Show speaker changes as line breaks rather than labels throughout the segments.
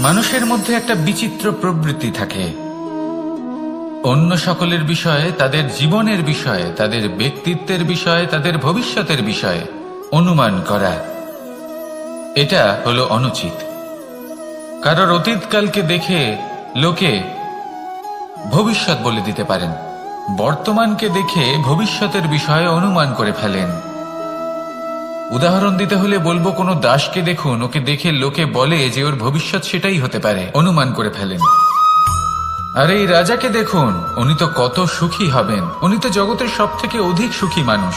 মানুষের মধ্যে একটা বিচিত্র প্রবৃত্তি থাকে, অন্য সকলের বিষয়ে, তাদের জীবনের বিষয়ে, তাদের ব্যক্তিত্বের বিষয়ে, তাদের ভবিষ্যতের বিষয়ে অনুমান করা। এটা হলো অনুচিত। কারোর অতীতকালকে দেখে লোকে ভবিষ্যৎ বলে দিতে পারেন, বর্তমানকে দেখে ভবিষ্যতের বিষয়ে অনুমান করে ফেলেন। উদাহরণ দিতে হলে বলবো, কোনো দাসকে দেখুন, ওকে দেখে লোকে বলে যে ওর ভবিষ্যৎ সেটাই হতে পারে, অনুমান করে ফেলেন। আর এই রাজাকে দেখুন, উনি তো কত সুখী হবেন, উনি তো জগতের সব থেকে অধিক সুখী মানুষ,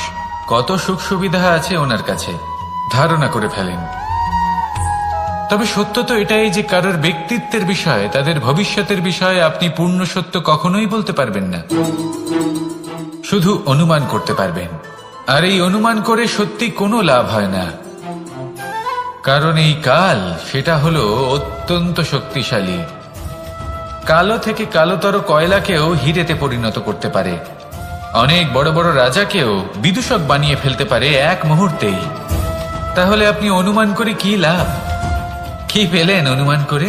কত সুখ সুবিধা আছে ওনার কাছে, ধারণা করে ফেলেন। তবে সত্য তো এটাই যে কারোর ব্যক্তিত্বের বিষয়ে, তাদের ভবিষ্যতের বিষয়ে আপনি পূর্ণ সত্য কখনোই বলতে পারবেন না, শুধু অনুমান করতে পারবেন। আর এই অনুমান করে সত্যি কোনো লাভ হয় না, কারণ এই কাল সেটা হলো অত্যন্ত শক্তিশালী। কালো থেকে কালোতর কয়লাকেও হিরেতে পরিণত করতে পারে, অনেক বড় বড় রাজাকেও বিদূষক বানিয়ে ফেলতে পারে এক মুহূর্তেই। তাহলে আপনি অনুমান করে কি লাভ? কি পেলেন অনুমান করে?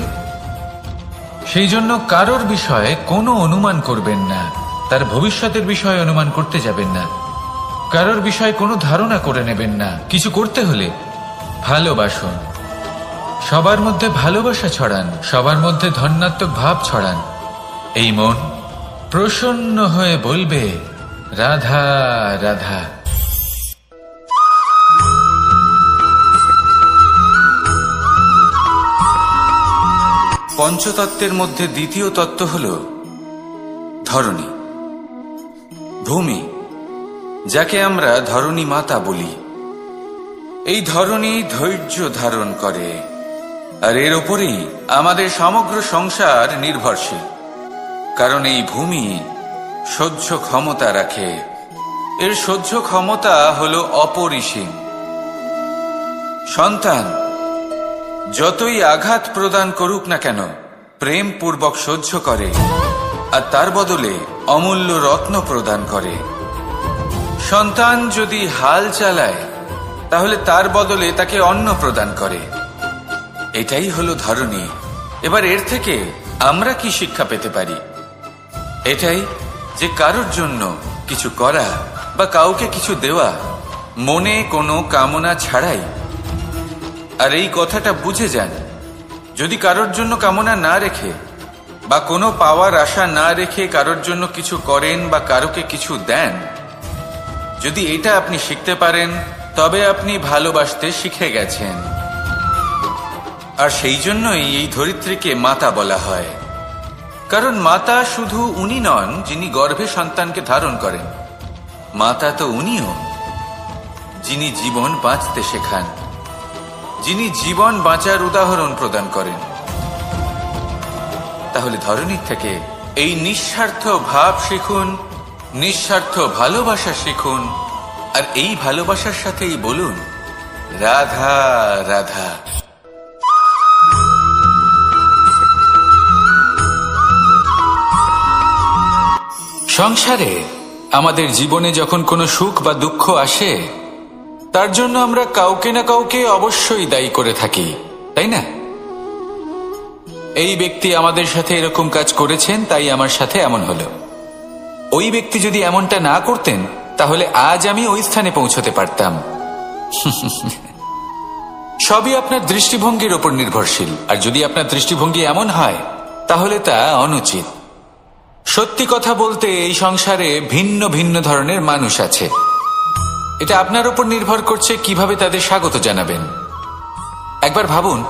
সেই জন্য কারোর বিষয়ে কোনো অনুমান করবেন না, তার ভবিষ্যতের বিষয়ে অনুমান করতে যাবেন না, কারোর বিষয়ে কোনো ধারণা করে নেবেন না। কিছু করতে হলে ভালোবাসুন, সবার মধ্যে ভালোবাসা ছড়ান, সবার মধ্যে ধন্যাত্মক ভাব ছড়ান। এই মন প্রসন্ন হয়ে বলবে, রাধা রাধা। পঞ্চতত্ত্বের মধ্যে দ্বিতীয় তত্ত্ব হল ধরণী, ভূমি, যাকে আমরা ধরণী মাতা বলি। এই ধরণী ধৈর্য ধারণ করে, আর এর ওপরেই আমাদের সমগ্র সংসার নির্ভরশীল। কারণ এই ভূমি সহ্য ক্ষমতা রাখে, এর সহ্য ক্ষমতা হল অপরিসীম। সন্তান যতই আঘাত প্রদান করুক না কেন, প্রেম পূর্বক সহ্য করে, আর তার বদলে অমূল্য রত্ন প্রদান করে। সন্তান যদি হাল চালায়, তাহলে তার বদলে তাকে অন্ন প্রদান করে। এটাই হলো ধরণী। এবার এর থেকে আমরা কি শিক্ষা পেতে পারি? এটাই যে কারোর জন্য কিছু করা বা কাউকে কিছু দেওয়া মনে কোনো কামনা ছাড়াই। আর এই কথাটা বুঝে যান, যদি কারোর জন্য কামনা না রেখে বা কোনো পাওয়ার আশা না রেখে কারোর জন্য কিছু করেন বা কারোকে কিছু দেন, যদি এটা আপনি শিখতে পারেন, তবে আপনি ভালোবাসতে শিখে গেছেন। আর সেই জন্যই এই ধরিত্রীকে মাতা বলা হয়। কারণ মাতা শুধু উনি নন যিনি গর্ভে সন্তানকে ধারণ করেন, মাতা তো উনিও যিনি জীবন বাঁচতে শেখান, যিনি জীবন বাঁচার উদাহরণ প্রদান করেন। তাহলে ধরণীর থেকে এই নিঃস্বার্থ ভাব শিখুন, নিঃস্বার্থ ভালোবাসা শিখুন, আর এই ভালোবাসার সাথেই বলুন, রাধা রাধা। সংসারে আমাদের জীবনে যখন কোনো সুখ বা দুঃখ আসে, তার জন্য আমরা কাউকে না কাউকে অবশ্যই দায়ী করে থাকি, তাই না? এই ব্যক্তি আমাদের সাথে এরকম কাজ করেছেন, তাই আমার সাথে এমন হলো। ওই ব্যক্তি যদি এমনটা না করতেন, তাহলে আজ আমি ওই স্থানে পৌঁছতে পারতাম। সবই আপনার দৃষ্টিভঙ্গির ওপর নির্ভরশীল। আর যদি আপনার দৃষ্টিভঙ্গি এমন হয়, তাহলে তা অনুচিত। সত্যি কথা বলতে, এই সংসারে ভিন্ন ভিন্ন ধরনের মানুষ আছে। এটা আপনার উপর নির্ভর করছে কিভাবে তাদের স্বাগত জানাবেন। একবার ভাবুন,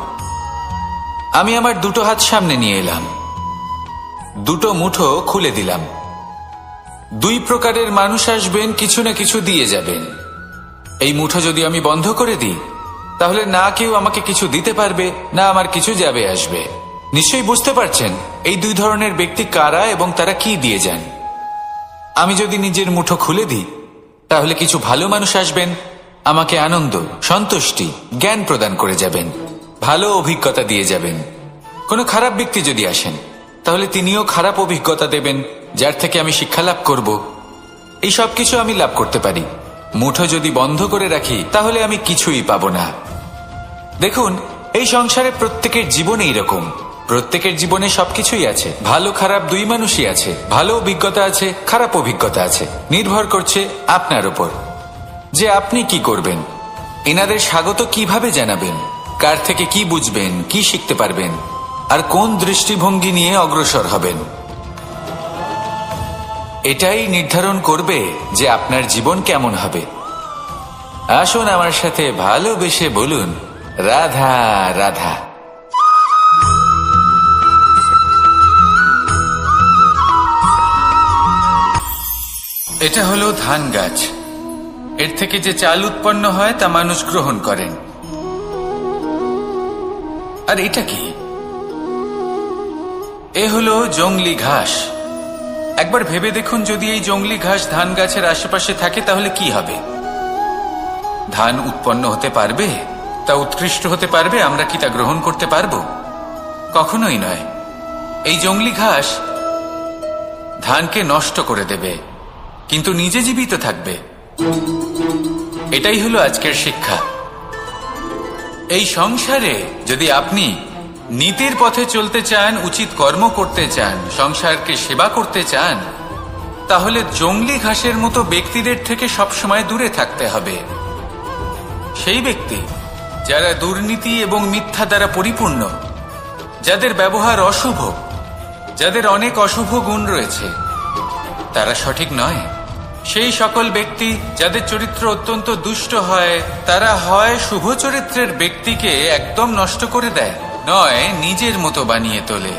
আমি আমার দুটো হাত সামনে নিয়ে এলাম, দুটো মুঠো খুলে দিলাম। দুই প্রকারের মানুষ আসবেন, কিছু না কিছু দিয়ে যাবেন। এই মুঠো যদি আমি বন্ধ করে দিই, তাহলে না কেউ আমাকে কিছু দিতে পারবে, না আমার কিছু যাবে আসবে। নিশ্চয়ই বুঝতে পারছেন এই দুই ধরনের ব্যক্তি কারা এবং তারা কি দিয়ে যান। আমি যদি নিজের মুঠো খুলে দিই, তাহলে কিছু ভালো মানুষ আসবেন, আমাকে আনন্দ, সন্তুষ্টি, জ্ঞান প্রদান করে যাবেন, ভালো অভিজ্ঞতা দিয়ে যাবেন। কোনো খারাপ ব্যক্তি যদি আসেন, তাহলে তিনিও খারাপ অভিজ্ঞতা দেবেন, যার থেকে আমি শিক্ষা লাভ করব। এই সব কিছু আমি লাভ করতে পারি। মুঠো যদি বন্ধ করে রাখি, তাহলে আমি কিছুই পাবো না। দেখুন, এই সংসারে প্রত্যেকের জীবনে এইরকম। প্রত্যেকের জীবনে সবকিছুই আছে, ভালো খারাপ দুই মানুষই আছে, ভালো অভিজ্ঞতা আছে, খারাপ অভিজ্ঞতা আছে। নির্ভর করছে আপনার উপর যে আপনি কি করবেন, এনাদের স্বাগত কিভাবে জানাবেন, কার থেকে কি বুঝবেন, কি শিখতে পারবেন, আর কোন দৃষ্টিভঙ্গি নিয়ে অগ্রসর হবেন। এটাই নির্ধারণ করবে যে আপনার জীবন কেমন হবে। আসুন আমার সাথে ভালোবেসে বলুন, রাধা রাধা। এটা হলো ধান গাছ। এর থেকে যে চাল উৎপন্ন হয় তা মানুষ গ্রহণ করেন। আর এটা কি? এ হলো জংলি ঘাস। একবার ভেবে দেখুন, যদি এই জংলি ঘাস ধান গাছের আশেপাশে থাকে তাহলে কি হবে? ধান উৎপন্ন হতে পারবে? তা উৎকৃষ্ট হতে পারবে? আমরা কি তা গ্রহণ করতে পারবো? কখনোই নয়। এই জংলি ঘাস ধানকে নষ্ট করে দেবে, কিন্তু নিজে জীবিত থাকবে। এটাই হলো আজকের শিক্ষা। এই সংসারে যদি আপনি নীতির পথে চলতে চান, উচিত কর্ম করতে চান, সংসারকে সেবা করতে চান, তাহলে জংলি ঘাসের মতো ব্যক্তিদের থেকে সবসময় দূরে থাকতে হবে। সেই ব্যক্তি যারা দুর্নীতি এবং মিথ্যা দ্বারা পরিপূর্ণ, যাদের ব্যবহার অশুভ, যাদের অনেক অশুভ গুণ রয়েছে, তারা সঠিক নয়। সেই সকল ব্যক্তি যাদের চরিত্র অত্যন্ত দুষ্ট হয়, তারা হয় শুভ চরিত্রের ব্যক্তিকে একদম নষ্ট করে দেয়, নয় নিজের মতো বানিয়ে তোলে।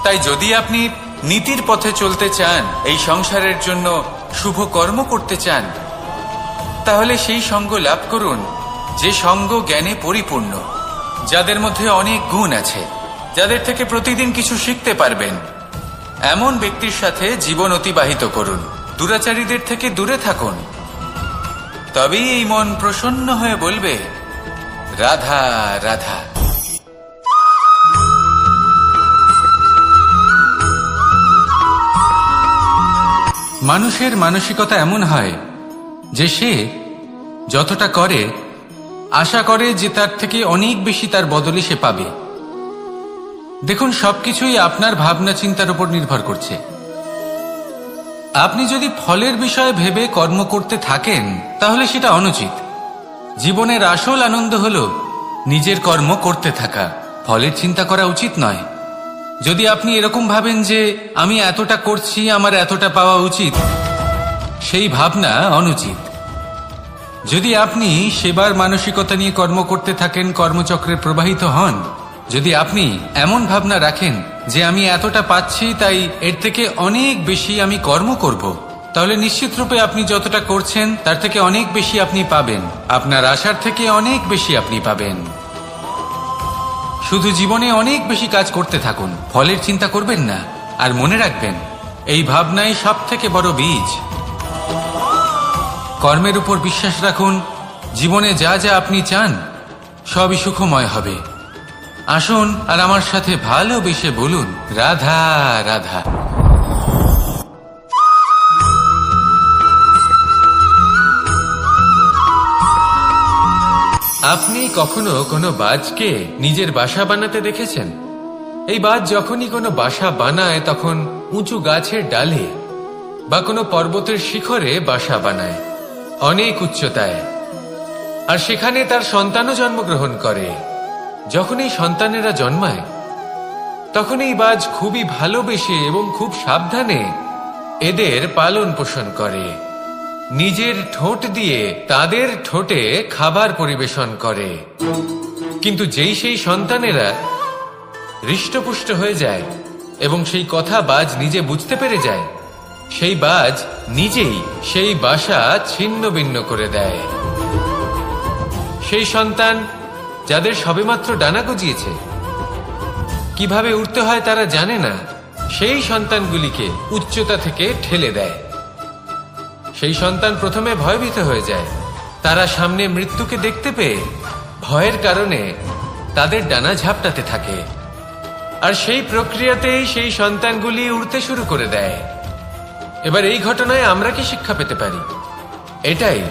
তাই যদি আপনি নীতির পথে চলতে চান, এই সংসারের জন্য শুভ কর্ম করতে চান, তাহলে সেই সঙ্গ লাভ করুন যে সঙ্গ জ্ঞানে পরিপূর্ণ, যাদের মধ্যে অনেক গুণ আছে, যাদের থেকে প্রতিদিন কিছু শিখতে পারবেন। এমন ব্যক্তির সাথে জীবন অতিবাহিত করুন। দুরাচারীদের থেকে দূরে থাকুন। তবেই এই মন প্রসন্ন হয়ে বলবে, রাধা রাধা। মানুষের মানসিকতা এমন হয় যে সে যতটা করে আশা করে যে তার থেকে অনেক বেশি তার বদলে সে পাবে। দেখুন, সবকিছুই আপনার ভাবনা চিন্তার উপর নির্ভর করছে। আপনি যদি ফলের বিষয়ে ভেবে কর্ম করতে থাকেন তাহলে সেটা অনুচিত। জীবনের আসল আনন্দ হলো নিজের কর্ম করতে থাকা, ফলের চিন্তা করা উচিত নয়। যদি আপনি এরকম ভাবেন যে আমি এতটা করছি, আমার এতটা পাওয়া উচিত, সেই ভাবনা অনুচিত। যদি আপনি সেবার মানসিকতা নিয়ে কর্ম করতে থাকেন, কর্মচক্রে প্রবাহিত হন, যদি আপনি এমন ভাবনা রাখেন যে আমি এতটা পাচ্ছি তাই এর থেকে অনেক বেশি আমি কর্ম করব, তাহলে নিশ্চিত রূপে আপনি যতটা করছেন তার থেকে অনেক বেশি আপনি পাবেন। আপনার আশার থেকে অনেক বেশি আপনি পাবেন। শুধু জীবনে অনেক বেশি কাজ করতে থাকুন, ফলের চিন্তা করবেন না। আর মনে রাখবেন, এই ভাবনাই সব থেকে বড় বীজ। কর্মের উপর বিশ্বাস রাখুন। জীবনে যা যা আপনি চান সবই সুখময় হবে। আসুন আর আমার সাথে ভালোবেসে বলুন, রাধা রাধা। আপনি কখনো কোনো বাজকে নিজের বাসা বানাতে দেখেছেন? এই বাজ যখনই কোনো বাসা বানায় তখন উঁচু গাছের ডালে বা কোনো পর্বতের শিখরে বাসা বানায়, অনেক উচ্চতায়। আর সেখানে তার সন্তানও জন্মগ্রহণ করে। যখন এই সন্তানেরা জন্মায় তখন এই বাজ খুবই ভালোবেসে এবং খুব সাবধানে এদের পালন পোষণ করে। নিজের ঠোঁট দিয়ে তাদের ঠোঁটে খাবার পরিবেশন করে। কিন্তু যেই সেই সন্তানেরা হৃষ্টপুষ্ট হয়ে যায় এবং সেই কথা বাজ নিজে বুঝতে পেরে যায়, সেই বাজ নিজেই সেই বাসা ছিন্ন ভিন্ন করে দেয়। সেই সন্তান যাদের সবেমাত্র ডানা গজিয়েছে, কিভাবে উঠতে হয় তারা জানে না, সেই সন্তানগুলিকে উচ্চতা থেকে ঠেলে দেয়। সেই সন্তান প্রথমে ভয়ভীত হয়ে যায়। তারা সামনে মৃত্যুকে দেখতে পেয়ে ভয়ের কারণে তাদের ডানা ঝাপটাতে থাকে। আর সেই প্রক্রিয়াতেই সেই সন্তানগুলি উড়তে শুরু করে দেয়। এবার এই ঘটনায় আমরা কি শিক্ষা পেতে পারি? এটাই,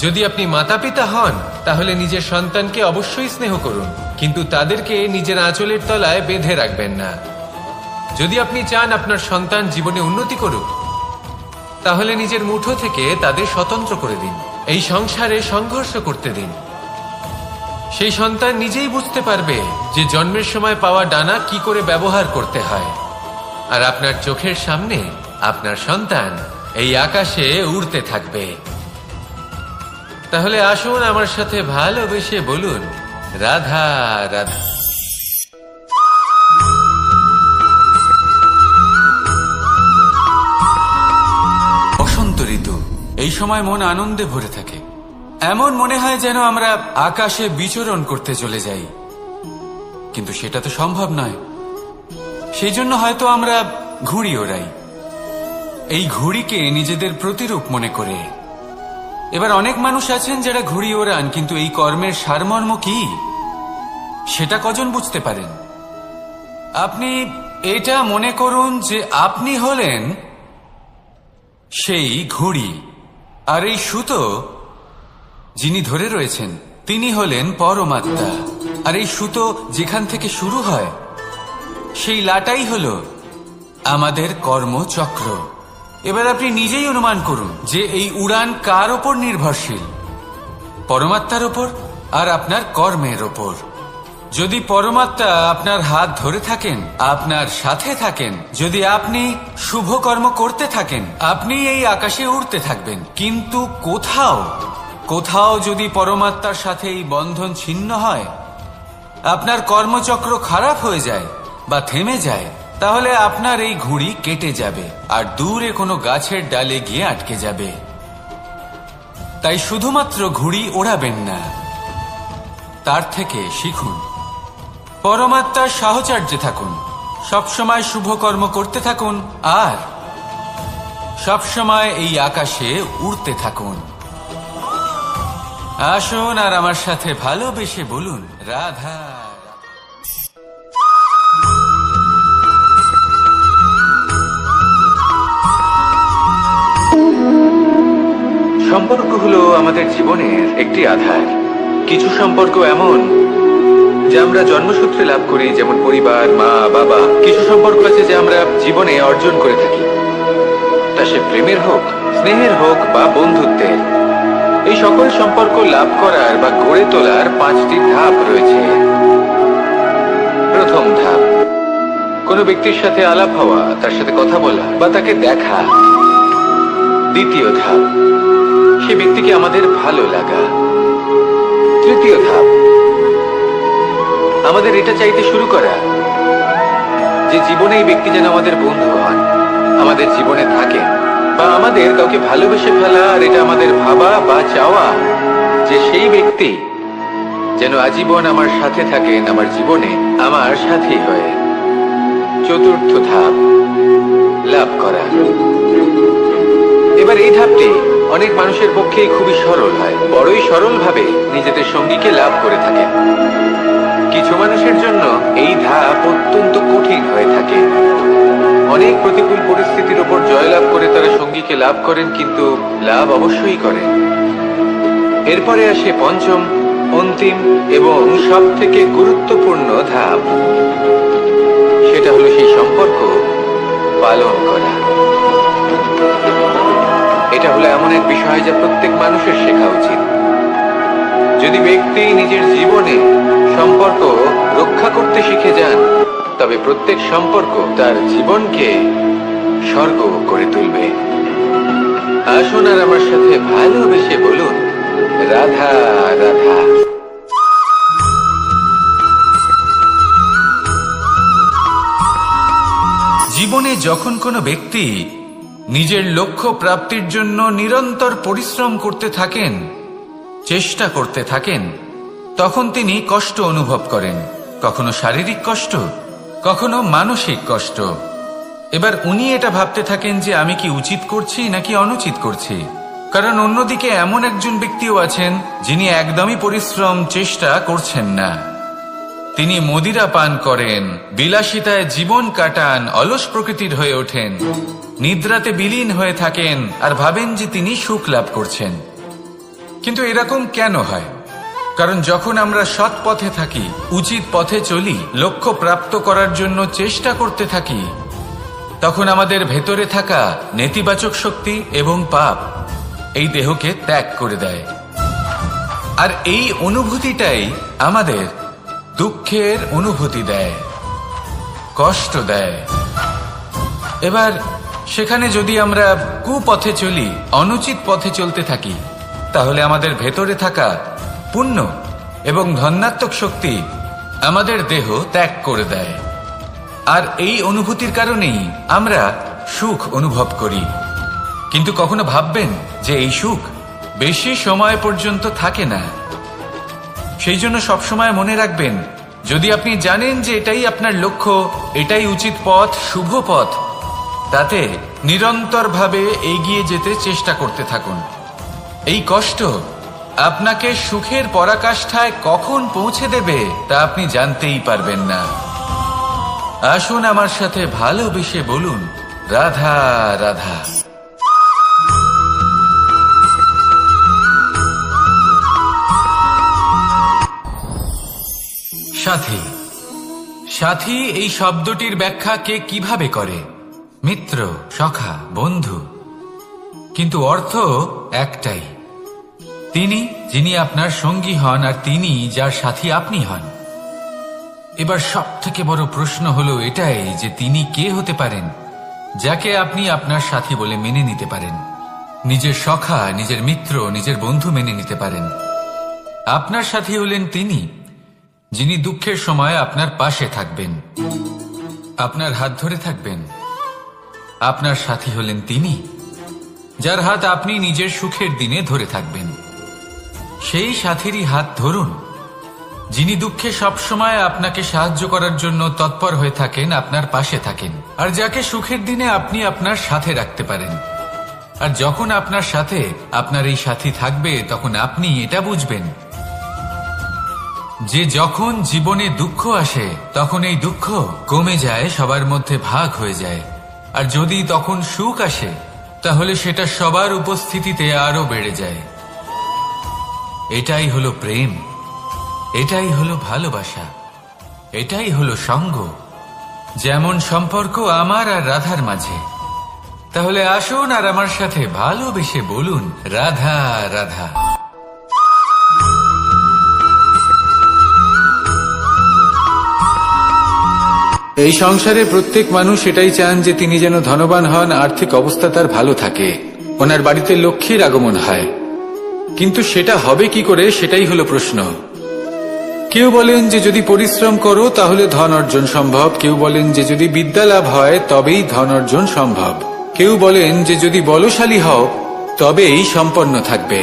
যদি আপনি মাতা পিতা হন তাহলে নিজের সন্তানকে অবশ্যই স্নেহ করুন,
কিন্তু তাদেরকে নিজের আঁচলের তলায় বেঁধে রাখবেন না। যদি আপনি চান আপনার সন্তান জীবনে উন্নতি করুক, তাহলে নিজের মুঠো থেকে তাদের স্বতন্ত্র করে দিন। এই সংসারে সংঘর্ষ করতে দিন। সেই সন্তান নিজেই বুঝতে পারবে যে জন্মের সময় পাওয়া ডানা কি করে ব্যবহার করতে হয়। আর আপনার চোখের সামনে আপনার সন্তান এই আকাশে উড়তে থাকবে। তাহলে আসুন আমার সাথে ভালোবেসে বলুন, রাধা রাধা।
বসন্ত ঋতু, এই সময় মন আনন্দে ভরে থাকে। এমন মনে হয় যেন আমরা আকাশে বিচরণ করতে চলে যাই, কিন্তু সেটা তো সম্ভব নয়। সেই জন্য হয়তো আমরা ঘুড়ি ওড়াই, এই ঘুড়িকে নিজেদের প্রতিরূপ মনে করে। এবার অনেক মানুষ আছেন যারা ঘুড়ি ওড়ান, কিন্তু এই কর্মের সারমর্ম কি সেটা কজন বুঝতে পারেন? আপনি এটা মনে করুন যে আপনি হলেন সেই ঘুড়ি, আর এই সুতো যিনি ধরে রয়েছেন তিনি হলেন পরমাত্মা। আর এই সুতো যেখান থেকে শুরু হয় সেই লাটাই হলো আমাদের কর্মচক্র। এবার আপনি নিজেই অনুমান করুন যে এই উড়ান কার ওপর নির্ভরশীল? পরমাত্মার ওপর আর আপনার কর্মের ওপর। যদি পরমাত্মা আপনার হাত ধরে থাকেন, আপনার সাথে থাকেন, যদি আপনি শুভ কর্ম করতে থাকেন, আপনি এই আকাশে উড়তে থাকবেন। কিন্তু কোথাও যদি পরমাত্মার সাথে এই বন্ধন ছিন্ন হয়, আপনার কর্মচক্র খারাপ হয়ে যায় বা থেমে যায়, তাহলে আপনার এই ঘুড়ি কেটে যাবে আর দূরে কোনো গাছের ডালে গিয়ে আটকে যাবে। তাই শুধুমাত্র ঘুড়ি ওড়াবেন না, তার থেকে শিখুন, পরমাত্মার সাহচর্যে থাকুন, সবসময় শুভ কর্ম করতে থাকুন আর সবসময় এই আকাশে উড়তে থাকুন। আসুন আর আমার সাথে ভালোবেসে বলুন, রাধা।
সম্পর্ক হলো আমাদের জীবনের একটি আধার। কিছু সম্পর্ক এমন যে আমরা জন্মসূত্রে লাভ করি, যেমন পরিবার, মা, বাবা। কিছু সম্পর্ক আছে যে আমরা জীবনে অর্জন করে থাকি, তা সে প্রেমের হোক, স্নেহের হোক বা বন্ধুত্বের। এই সকল সম্পর্ক লাভ করার বা গড়ে তোলার 5টি ধাপ রয়েছে। প্রথম ধাপ, কোনো ব্যক্তির সাথে আলাপ হওয়া, তার সাথে কথা বলা বা তাকে দেখা। দ্বিতীয় ধাপ, সে ব্যক্তিকে আমাদের ভালো লাগা। তৃতীয় ধাপ, আমাদের এটা চাইতে শুরু করা যে জীবনে এই ব্যক্তি যেন আমাদের বন্ধু হন, আমাদের জীবনে থাকেন, বা আমাদের কাউকে ভালোবেসে ফেলা। আর এটা আমাদের ভাবা বা চাওয়া যে সেই ব্যক্তি যেন আজীবন আমার সাথে থাকেন, আমার জীবনে আমার সাথী হয়ে। চতুর্থ ধাপ, লাভ করা। এবার এই ধাপটি অনেক মানুষের পক্ষেই খুবই সরল হয়, বড়ই সরলভাবে নিজেদের সঙ্গীকে লাভ করে থাকে। কিছু মানুষের জন্য এই ধাপ অত্যন্ত কঠিন হয়ে থাকে। অনেক প্রতিকূল পরিস্থিতির উপর জয়লাভ করে তারা সঙ্গীকে লাভ করেন, কিন্তু লাভ অবশ্যই করেন। এরপরে আসে পঞ্চম, অন্তিম এবং সব থেকে গুরুত্বপূর্ণ ধাপ। সেটা হলো সেই সম্পর্ক পালন করা। এটা হলো এমন এক বিষয় যা প্রত্যেক মানুষের শেখা উচিত। যদি ব্যক্তি নিজের জীবনে সম্পর্ক রক্ষা করতে শিখে যান, তবে প্রত্যেক সম্পর্ক তার জীবনকে স্বর্গ করে তুলবে। আসুন আর আমার সাথে ভালোবেসে বলুন, রাধা রাধা।
জীবনে যখন কোনো ব্যক্তি নিজের লক্ষ্য প্রাপ্তির জন্য নিরন্তর পরিশ্রম করতে থাকেন, চেষ্টা করতে থাকেন, তখন তিনি কষ্ট অনুভব করেন, কখনো শারীরিক কষ্ট, কখনো মানসিক কষ্ট। এবার উনি এটা ভাবতে থাকেন যে আমি কি উচিত করছি নাকি অনুচিত করছি। কারণ অন্যদিকে এমন একজন ব্যক্তিও আছেন যিনি একদমই পরিশ্রম চেষ্টা করছেন না। তিনি মদিরা পান করেন, বিলাসিতায় জীবন কাটান, অলস প্রকৃতির হয়ে ওঠেন, নিদ্রাতে বিলীন হয়ে থাকেন আর ভাবেন যে তিনি সুখ লাভ করছেন। কিন্তু এরকম কেন হয়? কারণ যখন আমরা সৎ পথে থাকি, উচিত পথে চলি, লক্ষ্য প্রাপ্ত করার জন্য চেষ্টা করতে থাকি, তখন আমাদের ভেতরে থাকা নেতিবাচক শক্তি এবং পাপ এই দেহকে ত্যাগ করে দেয়। আর এই অনুভূতিটাই আমাদের দুঃখের অনুভূতি দেয়, কষ্ট দেয়। এবার সেখানে যদি আমরা কুপথে চলি, অনুচিত পথে চলতে থাকি, তাহলে আমাদের ভেতরে থাকা পুণ্য এবং ধনাত্মক শক্তি আমাদের দেহ ত্যাগ করে দেয়। আর এই অনুভূতির কারণেই আমরা সুখ অনুভব করি। কিন্তু কখনো ভাববেন যে এই সুখ বেশি সময় পর্যন্ত থাকে না। সেই জন্য সবসময় মনে রাখবেন, যদি আপনি জানেন যে এটাই আপনার লক্ষ্য, এটাই উচিত পথ, শুভ পথ, তাতে নিরন্তরভাবে এগিয়ে যেতে চেষ্টা করতে থাকুন। এই কষ্ট আপনাকে সুখের পরাকাষ্ঠায় কখন পৌঁছে দেবে তা আপনি জানতেই পারবেন না। আসুন আমার সাথে ভালোবেসে বলুন, রাধা রাধা। সাথী। সাথী এই শব্দটির ব্যাখ্যা কে কিভাবে করে? মিত্র, সখা, বন্ধু। কিন্তু অর্থ একটাই, তিনি যিনি আপনার সঙ্গী হন আর তিনি যার সাথী আপনি হন। এবার সব থেকে বড় প্রশ্ন হলো এটাই যে তিনি কে হতে পারেন যাকে আপনি আপনার সাথী বলে মেনে নিতে পারেন, নিজের সখা, নিজের মিত্র, নিজের বন্ধু মেনে নিতে পারেন। আপনার সাথী হলেন তিনি যিনি দুঃখের সময় আপনার পাশে থাকবেন, আপনার হাত ধরে থাকবেন। আপনার সাথী হলেন তিনি যার হাত আপনি নিজের সুখের দিনে ধরে থাকবেন। সেই সাথীরই হাত ধরুন যিনি দুঃখে সবসময় আপনাকে সাহায্য করার জন্য তৎপর হয়ে থাকেন, আপনার পাশে থাকেন, আর যাকে সুখের দিনে আপনি আপনার সাথে রাখতে পারেন। আর যখন আপনার সাথে আপনার এই সাথী থাকবে, তখন আপনি এটা বুঝবেন যে যখন জীবনে দুঃখ আসে, তখন এই দুঃখ কমে যায়, সবার মধ্যে ভাগ হয়ে যায়। আর যদি তখন সুখ আসে, তাহলে সেটা সবার উপস্থিতিতে আরো বেড়ে যায়। এটাই হলো প্রেম, এটাই হলো ভালোবাসা, এটাই হলো সঙ্গ। যেমন সম্পর্ক আমার আর রাধার মাঝে। তাহলে আসুন আর আমার সাথে ভালোবেসে বলুন, রাধা রাধা। এই সংসারে প্রত্যেক মানুষ এটাই চান যে তিনি যেন ধনবান হন, আর্থিক অবস্থা তার ভালো থাকে, ওনার বাড়িতে লক্ষ্মীর আগমন হয়। কিন্তু সেটা হবে কি করে, সেটাই হলো প্রশ্ন। কেউ বলেন যে যদি পরিশ্রম করো তাহলে ধন অর্জন সম্ভব, কেউ বলেন যে যদি বিদ্যা লাভ হয় তবেই ধন অর্জন সম্ভব, কেউ বলেন যে যদি বলশালী হও তবেই সম্পন্ন থাকবে।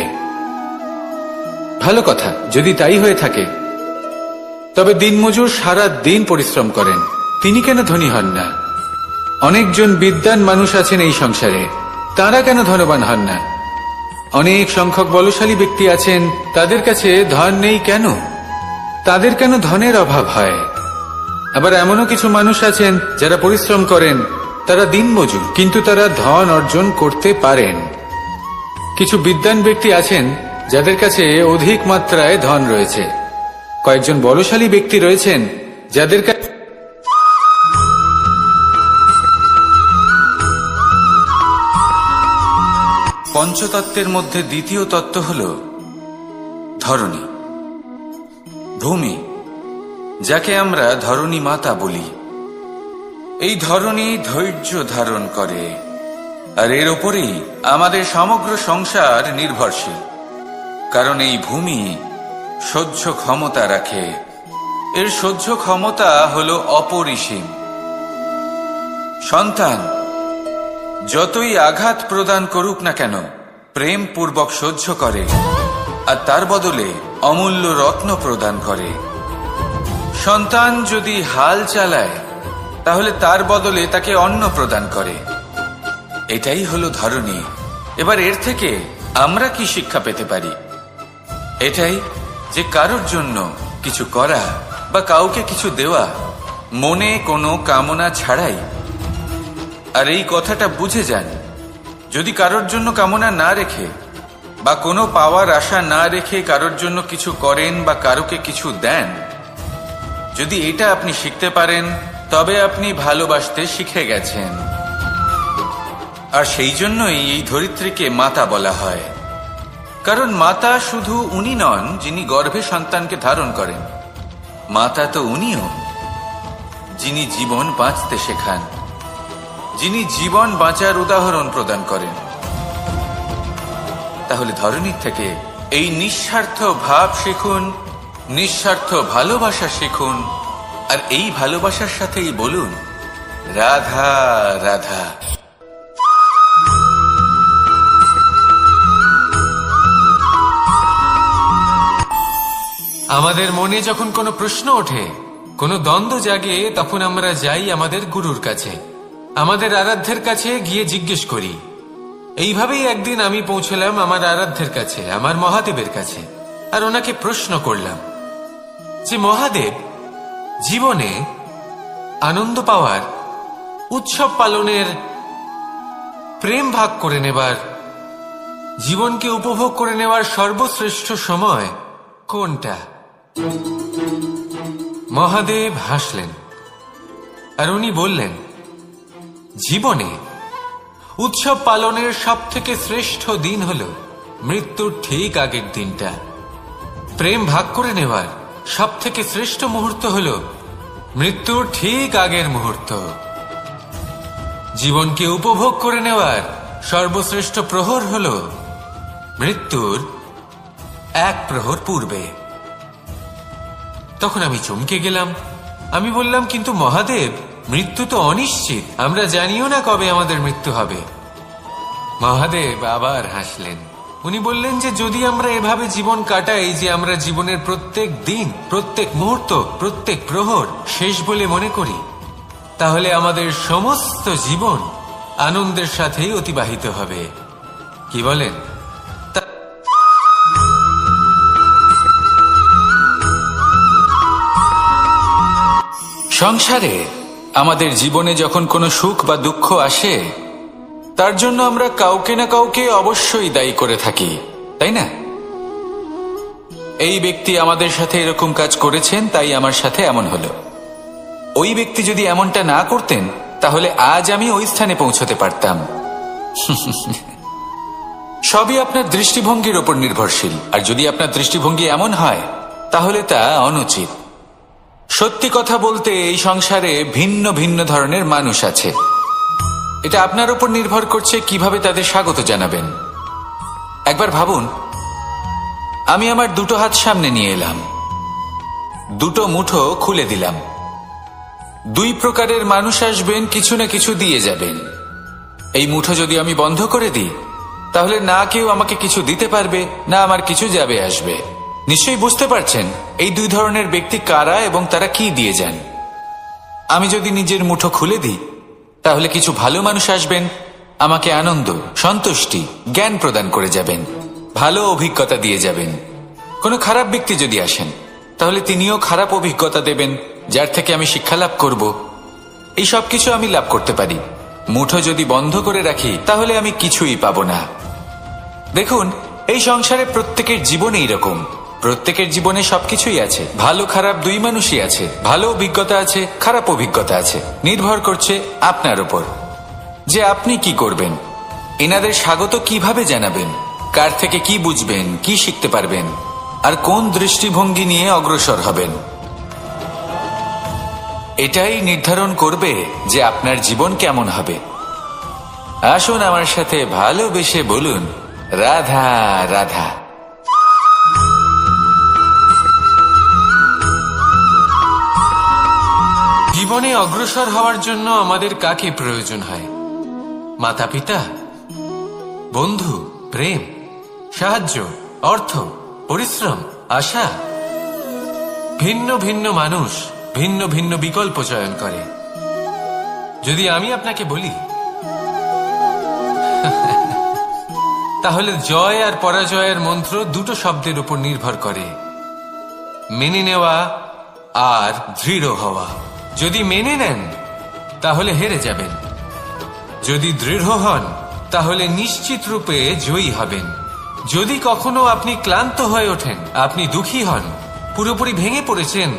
ভালো কথা, যদি তাই হয়ে থাকে, তবে দিনমজুর সারা দিন পরিশ্রম করেন, তিনি কেন ধনী হন না? অনেকজন বিদ্বান মানুষ আছেন এই সংসারে, তারা কেন ধনবান হন না? অনেক সংখ্যক বলশালী ব্যক্তি আছেন, তাদের কাছে ধন নেই কেন? তাদের কেন ধনের অভাব হয়? আবার এমনও কিছু মানুষ আছেন যারা পরিশ্রম করেন, তারা দিনমজুর, কিন্তু তারা ধন অর্জন করতে পারেন। কিছু বিদ্বান ব্যক্তি আছেন যাদের কাছে অধিক মাত্রায় ধন রয়েছে, কয়েকজন বলশালী ব্যক্তি রয়েছেন যাদের কাছে পঞ্চতত্ত্বের মধ্যে দ্বিতীয় তত্ত্ব হল ধরণী, ভূমি, যাকে আমরা ধরণী মাতা বলি। এই ধরণী ধৈর্য ধারণ করে, আর এর ওপরেই আমাদের সমগ্র সংসার নির্ভরশীল। কারণ এই ভূমি সহ্য ক্ষমতা রাখে, এর সহ্য ক্ষমতা হল অপরিসীম। সন্তান যতই আঘাত প্রদান করুক না কেন, প্রেম পূর্বক সহ্য করে, আর তার বদলে অমূল্য রত্ন প্রদান করে। সন্তান যদি হাল চালায়, তাহলে তার বদলে তাকে অন্ন প্রদান করে। এটাই হলো ধরণী। এবার এর থেকে আমরা কি শিক্ষা পেতে পারি? এটাই যে কারোর জন্য কিছু করা বা কাউকে কিছু দেওয়া মনে কোনো কামনা ছাড়াই। আর এই কথাটা বুঝে যান, যদি কারোর জন্য কামনা না রেখে বা কোনো পাওয়ার আশা না রেখে কারোর জন্য কিছু করেন বা কারোকে কিছু দেন, যদি এটা আপনি শিখতে পারেন তবে আপনি ভালোবাসতে শিখে গেছেন। আর সেই জন্যই এই ধরিত্রীকে মাতা বলা হয়, কারণ মাতা শুধু উনি নন যিনি গর্ভে সন্তানকে ধারণ করেন, মাতা তো উনিও যিনি জীবন বাঁচতে শেখান, যিনি জীবন বাঁচার উদাহরণ প্রদান করেন। তাহলে ধরনীর থেকে এই নিঃস্বার্থ ভাব শিখুন, নিঃস্বার্থ ভালোবাসা শিখুন, আর এই ভালোবাসার সাথেই বলুন রাধা রাধা।
আমাদের মনে যখন কোনো প্রশ্ন ওঠে, কোনো দ্বন্দ্ব জাগে, তখন আমরা যাই আমাদের গুরুর কাছে, আমাদের আরাধ্যের কাছে গিয়ে জিজ্ঞেস করি। এইভাবেই একদিন আমি পৌঁছলাম আমার আরাধ্যের কাছে, আমার মহাদেবের কাছে, আর ওনাকে প্রশ্ন করলাম যে মহাদেব, জীবনে আনন্দ পাওয়ার, উৎসব পালনের, প্রেম ভাগ করে নেবার, জীবনকে উপভোগ করে নেওয়ার সর্বশ্রেষ্ঠ সময় কোনটা? মহাদেব হাসলেন আর উনি বললেন, জীবনে উৎসব পালনের সব থেকে শ্রেষ্ঠ দিন হল মৃত্যুর ঠিক আগের দিনটা। প্রেম ভাগ করে নেওয়ার সব থেকে শ্রেষ্ঠ মুহূর্ত হল মৃত্যুর ঠিক আগের মুহূর্ত। জীবনকে উপভোগ করে নেওয়ার সর্বশ্রেষ্ঠ প্রহর হল মৃত্যুর এক প্রহর পূর্বে। তখন আমি চমকে গেলাম। আমি বললাম, কিন্তু মহাদেব, মৃত্যু তো অনিশ্চিত, আমরা জানিও না কবে আমাদের মৃত্যু হবে। মহাদেব আবার হাসলেন। উনি বললেন যে যদি আমরা এভাবে জীবন কাটাই যে আমরা জীবনের প্রত্যেক দিন, প্রত্যেক মুহূর্ত, প্রত্যেক প্রহর শেষ বলে মনে করি, তাহলে আমাদের সমস্ত জীবন আনন্দের সাথেই অতিবাহিত হবে। কি বলেন?
সংসারে আমাদের জীবনে যখন কোনো সুখ বা দুঃখ আসে, তার জন্য আমরা কাউকে না কাউকে অবশ্যই দায়ী করে থাকি, তাই না? এই ব্যক্তি আমাদের সাথে এরকম কাজ করেছেন, তাই আমার সাথে এমন হলো। ওই ব্যক্তি যদি এমনটা না করতেন, তাহলে আজ আমি ওই স্থানে পৌঁছতে পারতাম। সবই আপনার দৃষ্টিভঙ্গির ওপর নির্ভরশীল, আর যদি আপনার দৃষ্টিভঙ্গি এমন হয়, তাহলে তা অনুচিত। সত্যি কথা বলতে, এই সংসারে ভিন্ন ভিন্ন ধরনের মানুষ আছে। এটা আপনার উপর নির্ভর করছে কিভাবে তাদের স্বাগত জানাবেন। একবার ভাবুন, আমি আমার দুটো হাত সামনে নিয়ে এলাম, দুটো মুঠো খুলে দিলাম। দুই প্রকারের মানুষ আসবেন, কিছু না কিছু দিয়ে যাবেন। এই মুঠো যদি আমি বন্ধ করে দিই, তাহলে না কেউ আমাকে কিছু দিতে পারবে, না আমার কিছু যাবে আসবে। নিশ্চয়ই বুঝতে পারছেন এই দুই ধরনের ব্যক্তি কারা এবং তারা কি দিয়ে যান। আমি যদি নিজের মুঠো খুলে দিই, তাহলে কিছু ভালো মানুষ আসবেন, আমাকে আনন্দ, সন্তুষ্টি, জ্ঞান প্রদান করে যাবেন, ভালো অভিজ্ঞতা দিয়ে যাবেন। কোনো খারাপ ব্যক্তি যদি আসেন, তাহলে তিনিও খারাপ অভিজ্ঞতা দেবেন, যার থেকে আমি শিক্ষা লাভ করব। এই সব কিছু আমি লাভ করতে পারি। মুঠো যদি বন্ধ করে রাখি, তাহলে আমি কিছুই পাবো না। দেখুন, এই সংসারে প্রত্যেকের জীবনে এইরকম। প্রত্যেকের জীবনে সবকিছুই আছে, ভালো খারাপ দুই মানুষই আছে, ভালো অভিজ্ঞতা আছে, খারাপ অভিজ্ঞতা আছে। নির্ভর করছে আপনার উপর যে আপনি কি করবেন, এনাদের স্বাগত কিভাবে জানাবেন, কার থেকে কি বুঝবেন, কি শিখতে পারবেন, আর কোন দৃষ্টিভঙ্গি নিয়ে অগ্রসর হবেন। এটাই নির্ধারণ করবে যে আপনার জীবন কেমন হবে। আসুন আমার সাথে ভালোবেসে বলুন রাধা রাধা।
জীবনে অগ্রসর হওয়ার জন্য আমাদের কাকে প্রয়োজন হয়? মাতা পিতা, বন্ধু, প্রেম, সাহায্য, অর্থ, পরিশ্রম, আশা। ভিন্ন ভিন্ন মানুষ ভিন্ন ভিন্ন বিকল্প চয়ন করে। যদি আমি আপনাকে বলি, তাহলে জয় আর পরাজয়ের মন্ত্র দুটো শব্দের উপর নির্ভর করে, মেনে নেওয়া আর দৃঢ় হওয়া। যদি মেনে নেন, তাহলে হেরে যাবেন। যদি দৃঢ় হন, তাহলে নিশ্চিত রূপে জয়ী হবেন। যদি কখনো আপনি ক্লান্ত হয়ে ওঠেন, আপনি দুঃখী হন, পুরোপুরি ভেঙে পড়েছেন,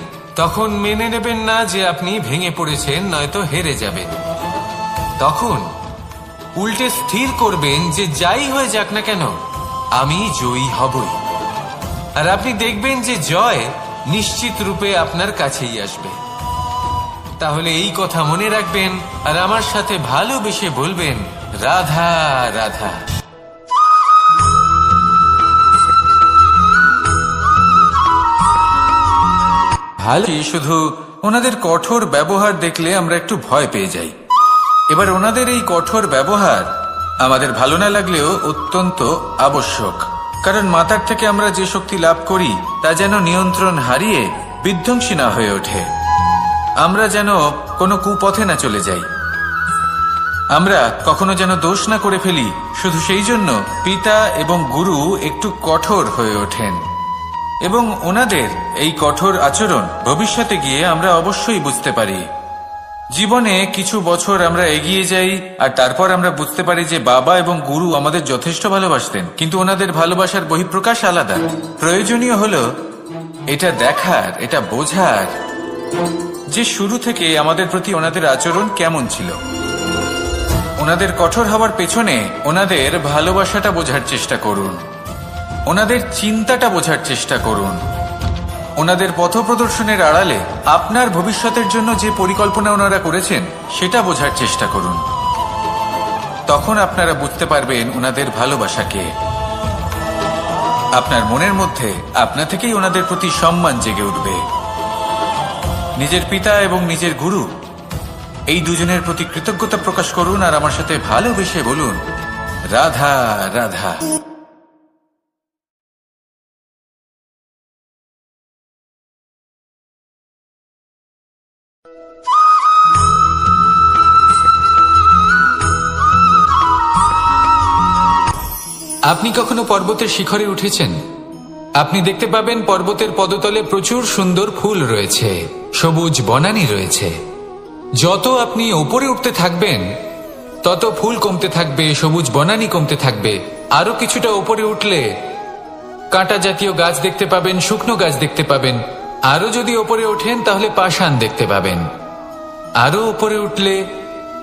তখন মেনে নেবেন না যে আপনি ভেঙে পড়েছেন, নয়তো হেরে যাবেন। তখন উল্টে স্থির করবেন যে যাই হয়ে যাক না কেন, আমি জয়ী হবই। আর আপনি দেখবেন যে জয় নিশ্চিত রূপে আপনার কাছেই আসবে। তাহলে এই কথা মনে রাখবেন আর আমার সাথে ভালোবেসে বলবেন, রাধা রাধা।
ভালো, শুধু ওনাদের কঠোর ব্যবহার দেখলে আমরা একটু ভয় পেয়ে যাই। এবার ওনাদের এই কঠোর ব্যবহার আমাদের ভালো না লাগলেও অত্যন্ত আবশ্যক, কারণ মাতার থেকে আমরা যে শক্তি লাভ করি তা যেন নিয়ন্ত্রণ হারিয়ে বিধ্বংসী না হয়ে ওঠে। আমরা যেন কোনো কুপথে না চলে যাই, আমরা কখনো যেন দোষ না করে ফেলি। শুধু সেই জন্য পিতা এবং গুরু একটু কঠোর হয়ে ওঠেন, এবং ওনাদের এই কঠোর আচরণ ভবিষ্যতে গিয়ে আমরা অবশ্যই বুঝতে পারি। জীবনে কিছু বছর আমরা এগিয়ে যাই আর তারপর আমরা বুঝতে পারি যে বাবা এবং গুরু আমাদের যথেষ্ট ভালোবাসতেন, কিন্তু ওনাদের ভালোবাসার বহিঃপ্রকাশ আলাদা। প্রয়োজনীয় হলো এটা দেখার, এটা বোঝার যে শুরু থেকে আমাদের প্রতি ওনাদের আচরণ কেমন ছিল। ওনাদের কঠোর হওয়ার পেছনে ওনাদের ভালোবাসাটা বোঝার চেষ্টা করুন, ওনাদের চিন্তাটা বোঝার চেষ্টা করুন, ওনাদের পথপ্রদর্শনের আড়ালে আপনার ভবিষ্যতের জন্য যে পরিকল্পনা ওনারা করেছেন সেটা বোঝার চেষ্টা করুন। তখন আপনারা বুঝতে পারবেন ওনাদের ভালোবাসাকে। আপনার মনের মধ্যে আপনা থেকেই ওনাদের প্রতি সম্মান জেগে উঠবে। নিজের পিতা এবং নিজের গুরু এই দুজনের প্রতি কৃতজ্ঞতা প্রকাশ করুন আর আমার সাথে ভালোবেসে বলুন, রাধা রাধা।
আপনি কখনো পর্বতের শিখরে উঠেছেন? আপনি দেখতে পাবেন পর্বতের পদতলে প্রচুর সুন্দর ফুল রয়েছে, সবুজ বনানী রয়েছে। যত আপনি ওপরে উঠতে থাকবেন তত ফুল কমতে থাকবে, সবুজ বনানী কমতে থাকবে। আরো কিছুটা ওপরে উঠলে কাঁটা জাতীয় গাছ দেখতে পাবেন, শুকনো গাছ দেখতে পাবেন। আরো যদি ওপরে ওঠেন তাহলে পাষাণ দেখতে পাবেন। আরো ওপরে উঠলে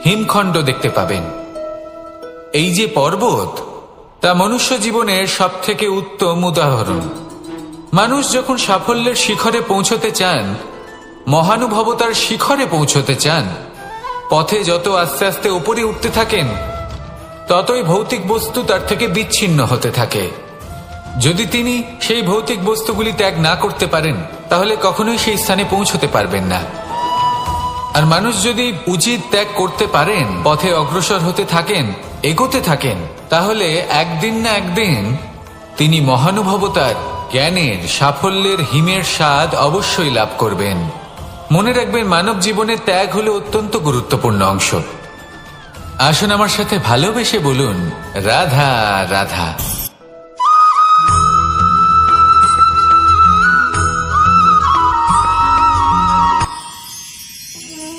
হিমখণ্ড দেখতে পাবেন। এই যে পর্বত, তা মনুষ্য জীবনের সব থেকে উত্তম উদাহরণ। মানুষ যখন সাফল্যের শিখরে পৌঁছতে চান, মহানুভবতার শিখরে পৌঁছতে চান, পথে যত আস্তে আস্তে উপরে উঠতে থাকেন ততই ভৌতিক বস্তু তার থেকে বিচ্ছিন্ন হতে থাকে। যদি তিনি সেই ভৌতিক বস্তুগুলি ত্যাগ না করতে পারেন তাহলে কখনোই সেই স্থানে পৌঁছতে পারবেন না। আর মানুষ যদি উচিত ত্যাগ করতে পারেন, পথে অগ্রসর হতে থাকেন, এগোতে থাকেন, তাহলে একদিন না একদিন তিনি মহানুভবতার, জ্ঞানের, সাফল্যের হিমের স্বাদ অবশ্যই লাভ করবেন। মনে রাখবেন, মানব জীবনে ত্যাগ হলো অত্যন্ত গুরুত্বপূর্ণ অংশ। আসুন আমার সাথে ভালোবেসে বলুন, রাধা রাধা।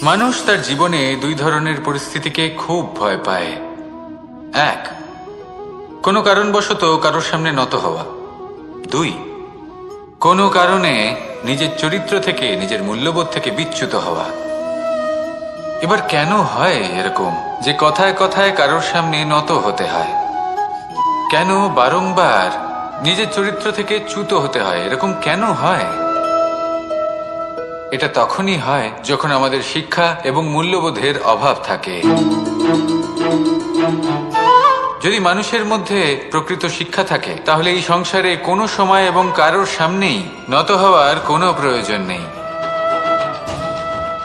মানুষ তার জীবনে দুই ধরনের পরিস্থিতিকে খুব ভয় পায়। এক, কোনো কারণবশত কারোর সামনে নত হওয়া। দুই, কোনো কারণে নিজের চরিত্র থেকে, নিজের মূল্যবোধ থেকে বিচ্যুত হওয়া। এবার কেন হয় এরকম যে কথায় কথায় কারোর সামনে নত হতে হয়? কেন বারংবার নিজের চরিত্র থেকে চ্যুত হতে হয়? এরকম কেন হয়? এটা তখনই হয় যখন আমাদের শিক্ষা এবং মূল্যবোধের অভাব থাকে। যদি মানুষের মধ্যে প্রকৃত শিক্ষা থাকে তাহলে এই সংসারে কোনো সময় এবং কারোর সামনেই নত হওয়ার কোনো প্রয়োজন নেই।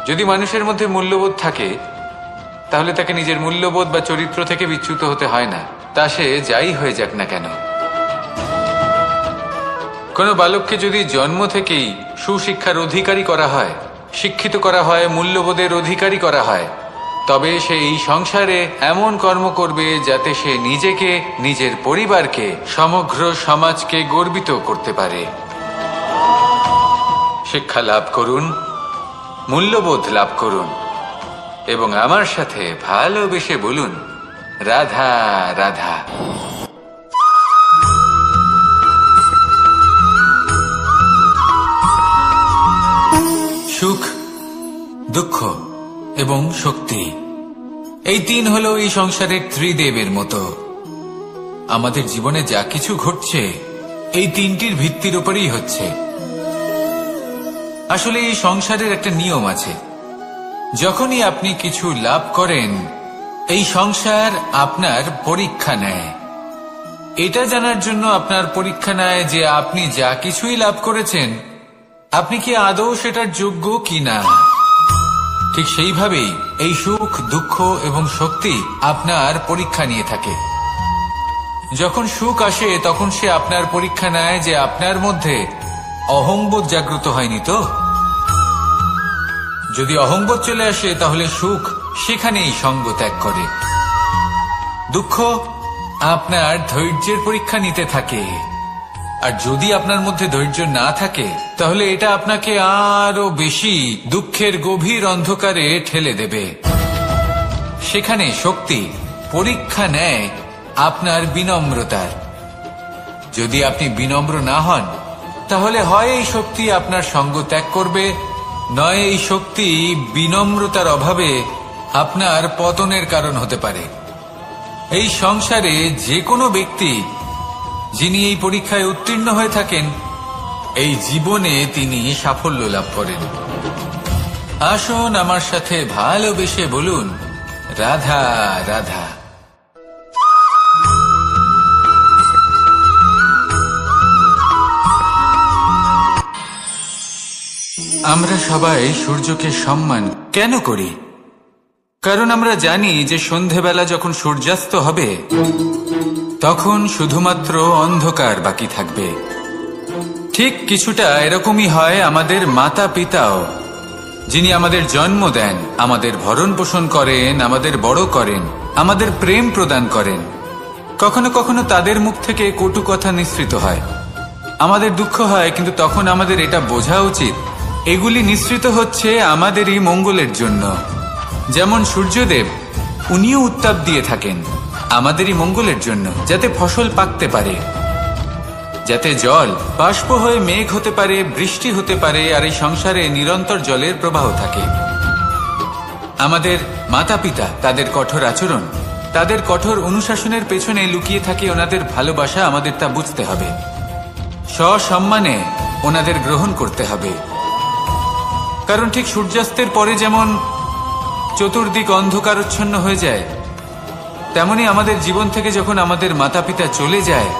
যদি মানুষের মধ্যে মূল্যবোধ থাকে তাহলে তাকে নিজের মূল্যবোধ বা চরিত্র থেকে বিচ্যুত হতে হয় না, তা সে যাই হয়ে যাক না কেন। কোনো বালককে যদি জন্ম থেকেই সুশিক্ষার অধিকারী করা হয়, শিক্ষিত করা হয়, মূল্যবোধের অধিকারী করা হয়, তবে সে এই সংসারে এমন কর্ম করবে যাতে সে নিজেকে, নিজের পরিবারকে, সমগ্র সমাজকে গর্বিত করতে পারে। শিক্ষা লাভ করুন, মূল্যবোধ লাভ করুন এবং আমার সাথে ভালোবেসে বলুন, রাধা রাধা। দুঃখ এবং শক্তি। এই তিন হলো এই সংসারের ত্রিদেবের মতো। আমাদের জীবনে যা কিছু ঘটছে এই তিনটির ভিত্তির উপরেই হচ্ছে। আসলে এই সংসারের একটা নিয়ম আছে, যখনই আপনি কিছু লাভ করেন এই সংসার আপনার পরীক্ষা নেয়। এটা জানার জন্য আপনার পরীক্ষা নেয় যে আপনি যা কিছুই লাভ করেছেন আপনি কি আদৌ সেটার যোগ্য কিনা। ঠিক সেইভাবেই এই সুখ, দুঃখ এবং শক্তি আপনার পরীক্ষা নিয়ে থাকে। যখন সুখ আসে তখন সে আপনার পরীক্ষা নেয় যে আপনার মধ্যে অহংবোধ জাগ্রত হয়নি তো। যদি অহংবোধ চলে আসে তাহলে সুখ সেখানেই সঙ্গ ত্যাগ করে। দুঃখ আপনার ধৈর্যের পরীক্ষা নিতে থাকে, আর যদি আপনার মধ্যে ধৈর্য না থাকে তাহলে এটা আপনাকে আরো বেশি দুঃখের গভীর অন্ধকারে ঠেলে দেবে। সেখানে শক্তি পরীক্ষা নেয় আপনার বিনম্রতার। যদি আপনি বিনম্র না হন তাহলে হয় এই শক্তি আপনার সঙ্গ ত্যাগ করবে, নয় এই শক্তি বিনম্রতার অভাবে আপনার পতনের কারণ হতে পারে। এই সংসারে যে কোনো ব্যক্তি যিনি এই পরীক্ষায় উত্তীর্ণ হয়ে থাকেন এই জীবনে তিনি সাফল্য লাভ করেন। আসুন আমার সাথে ভালোবেসে বলুন, রাধা রাধা। আমরা সবাই সূর্যকে সম্মান কেন করি? কারণ আমরা জানি যে সন্ধেবেলা যখন সূর্যাস্ত হবে তখন শুধুমাত্র অন্ধকার বাকি থাকবে। ঠিক কিছুটা এরকমই হয় আমাদের মাতা পিতাও, যিনি আমাদের জন্ম দেন, আমাদের ভরণ পোষণ করেন, আমাদের বড় করেন, আমাদের প্রেম প্রদান করেন। কখনো কখনো তাদের মুখ থেকে কটু কথা নিঃসৃত হয়, আমাদের দুঃখ হয়, কিন্তু তখন আমাদের এটা বোঝা উচিত এগুলি নিঃসৃত হচ্ছে আমাদেরই মঙ্গলের জন্য। যেমন সূর্যদেব, উনিও উত্তাপ দিয়ে থাকেন আমাদেরই মঙ্গলের জন্য, যাতে ফসল পাকতে পারে, যাতে জল বাষ্প হয়ে মেঘ হতে পারে, বৃষ্টি হতে পারে, আর এই সংসারে নিরন্তর জলের প্রবাহ থাকে। আমাদের মাতা পিতা, তাদের কঠোর আচরণ, তাদের কঠোর অনুশাসনের পেছনে লুকিয়ে থাকে ওনাদের ভালোবাসা। আমাদের তা বুঝতে হবে, সসম্মানে ওনাদের গ্রহণ করতে হবে। কারণ ঠিক সূর্যাস্তের পরে যেমন চতুর্দিক অন্ধকারচ্ছন্ন হয়ে যায়, তেমনি আমাদের জীবন থেকে যখন আমাদের মাতা পিতা চলে যায়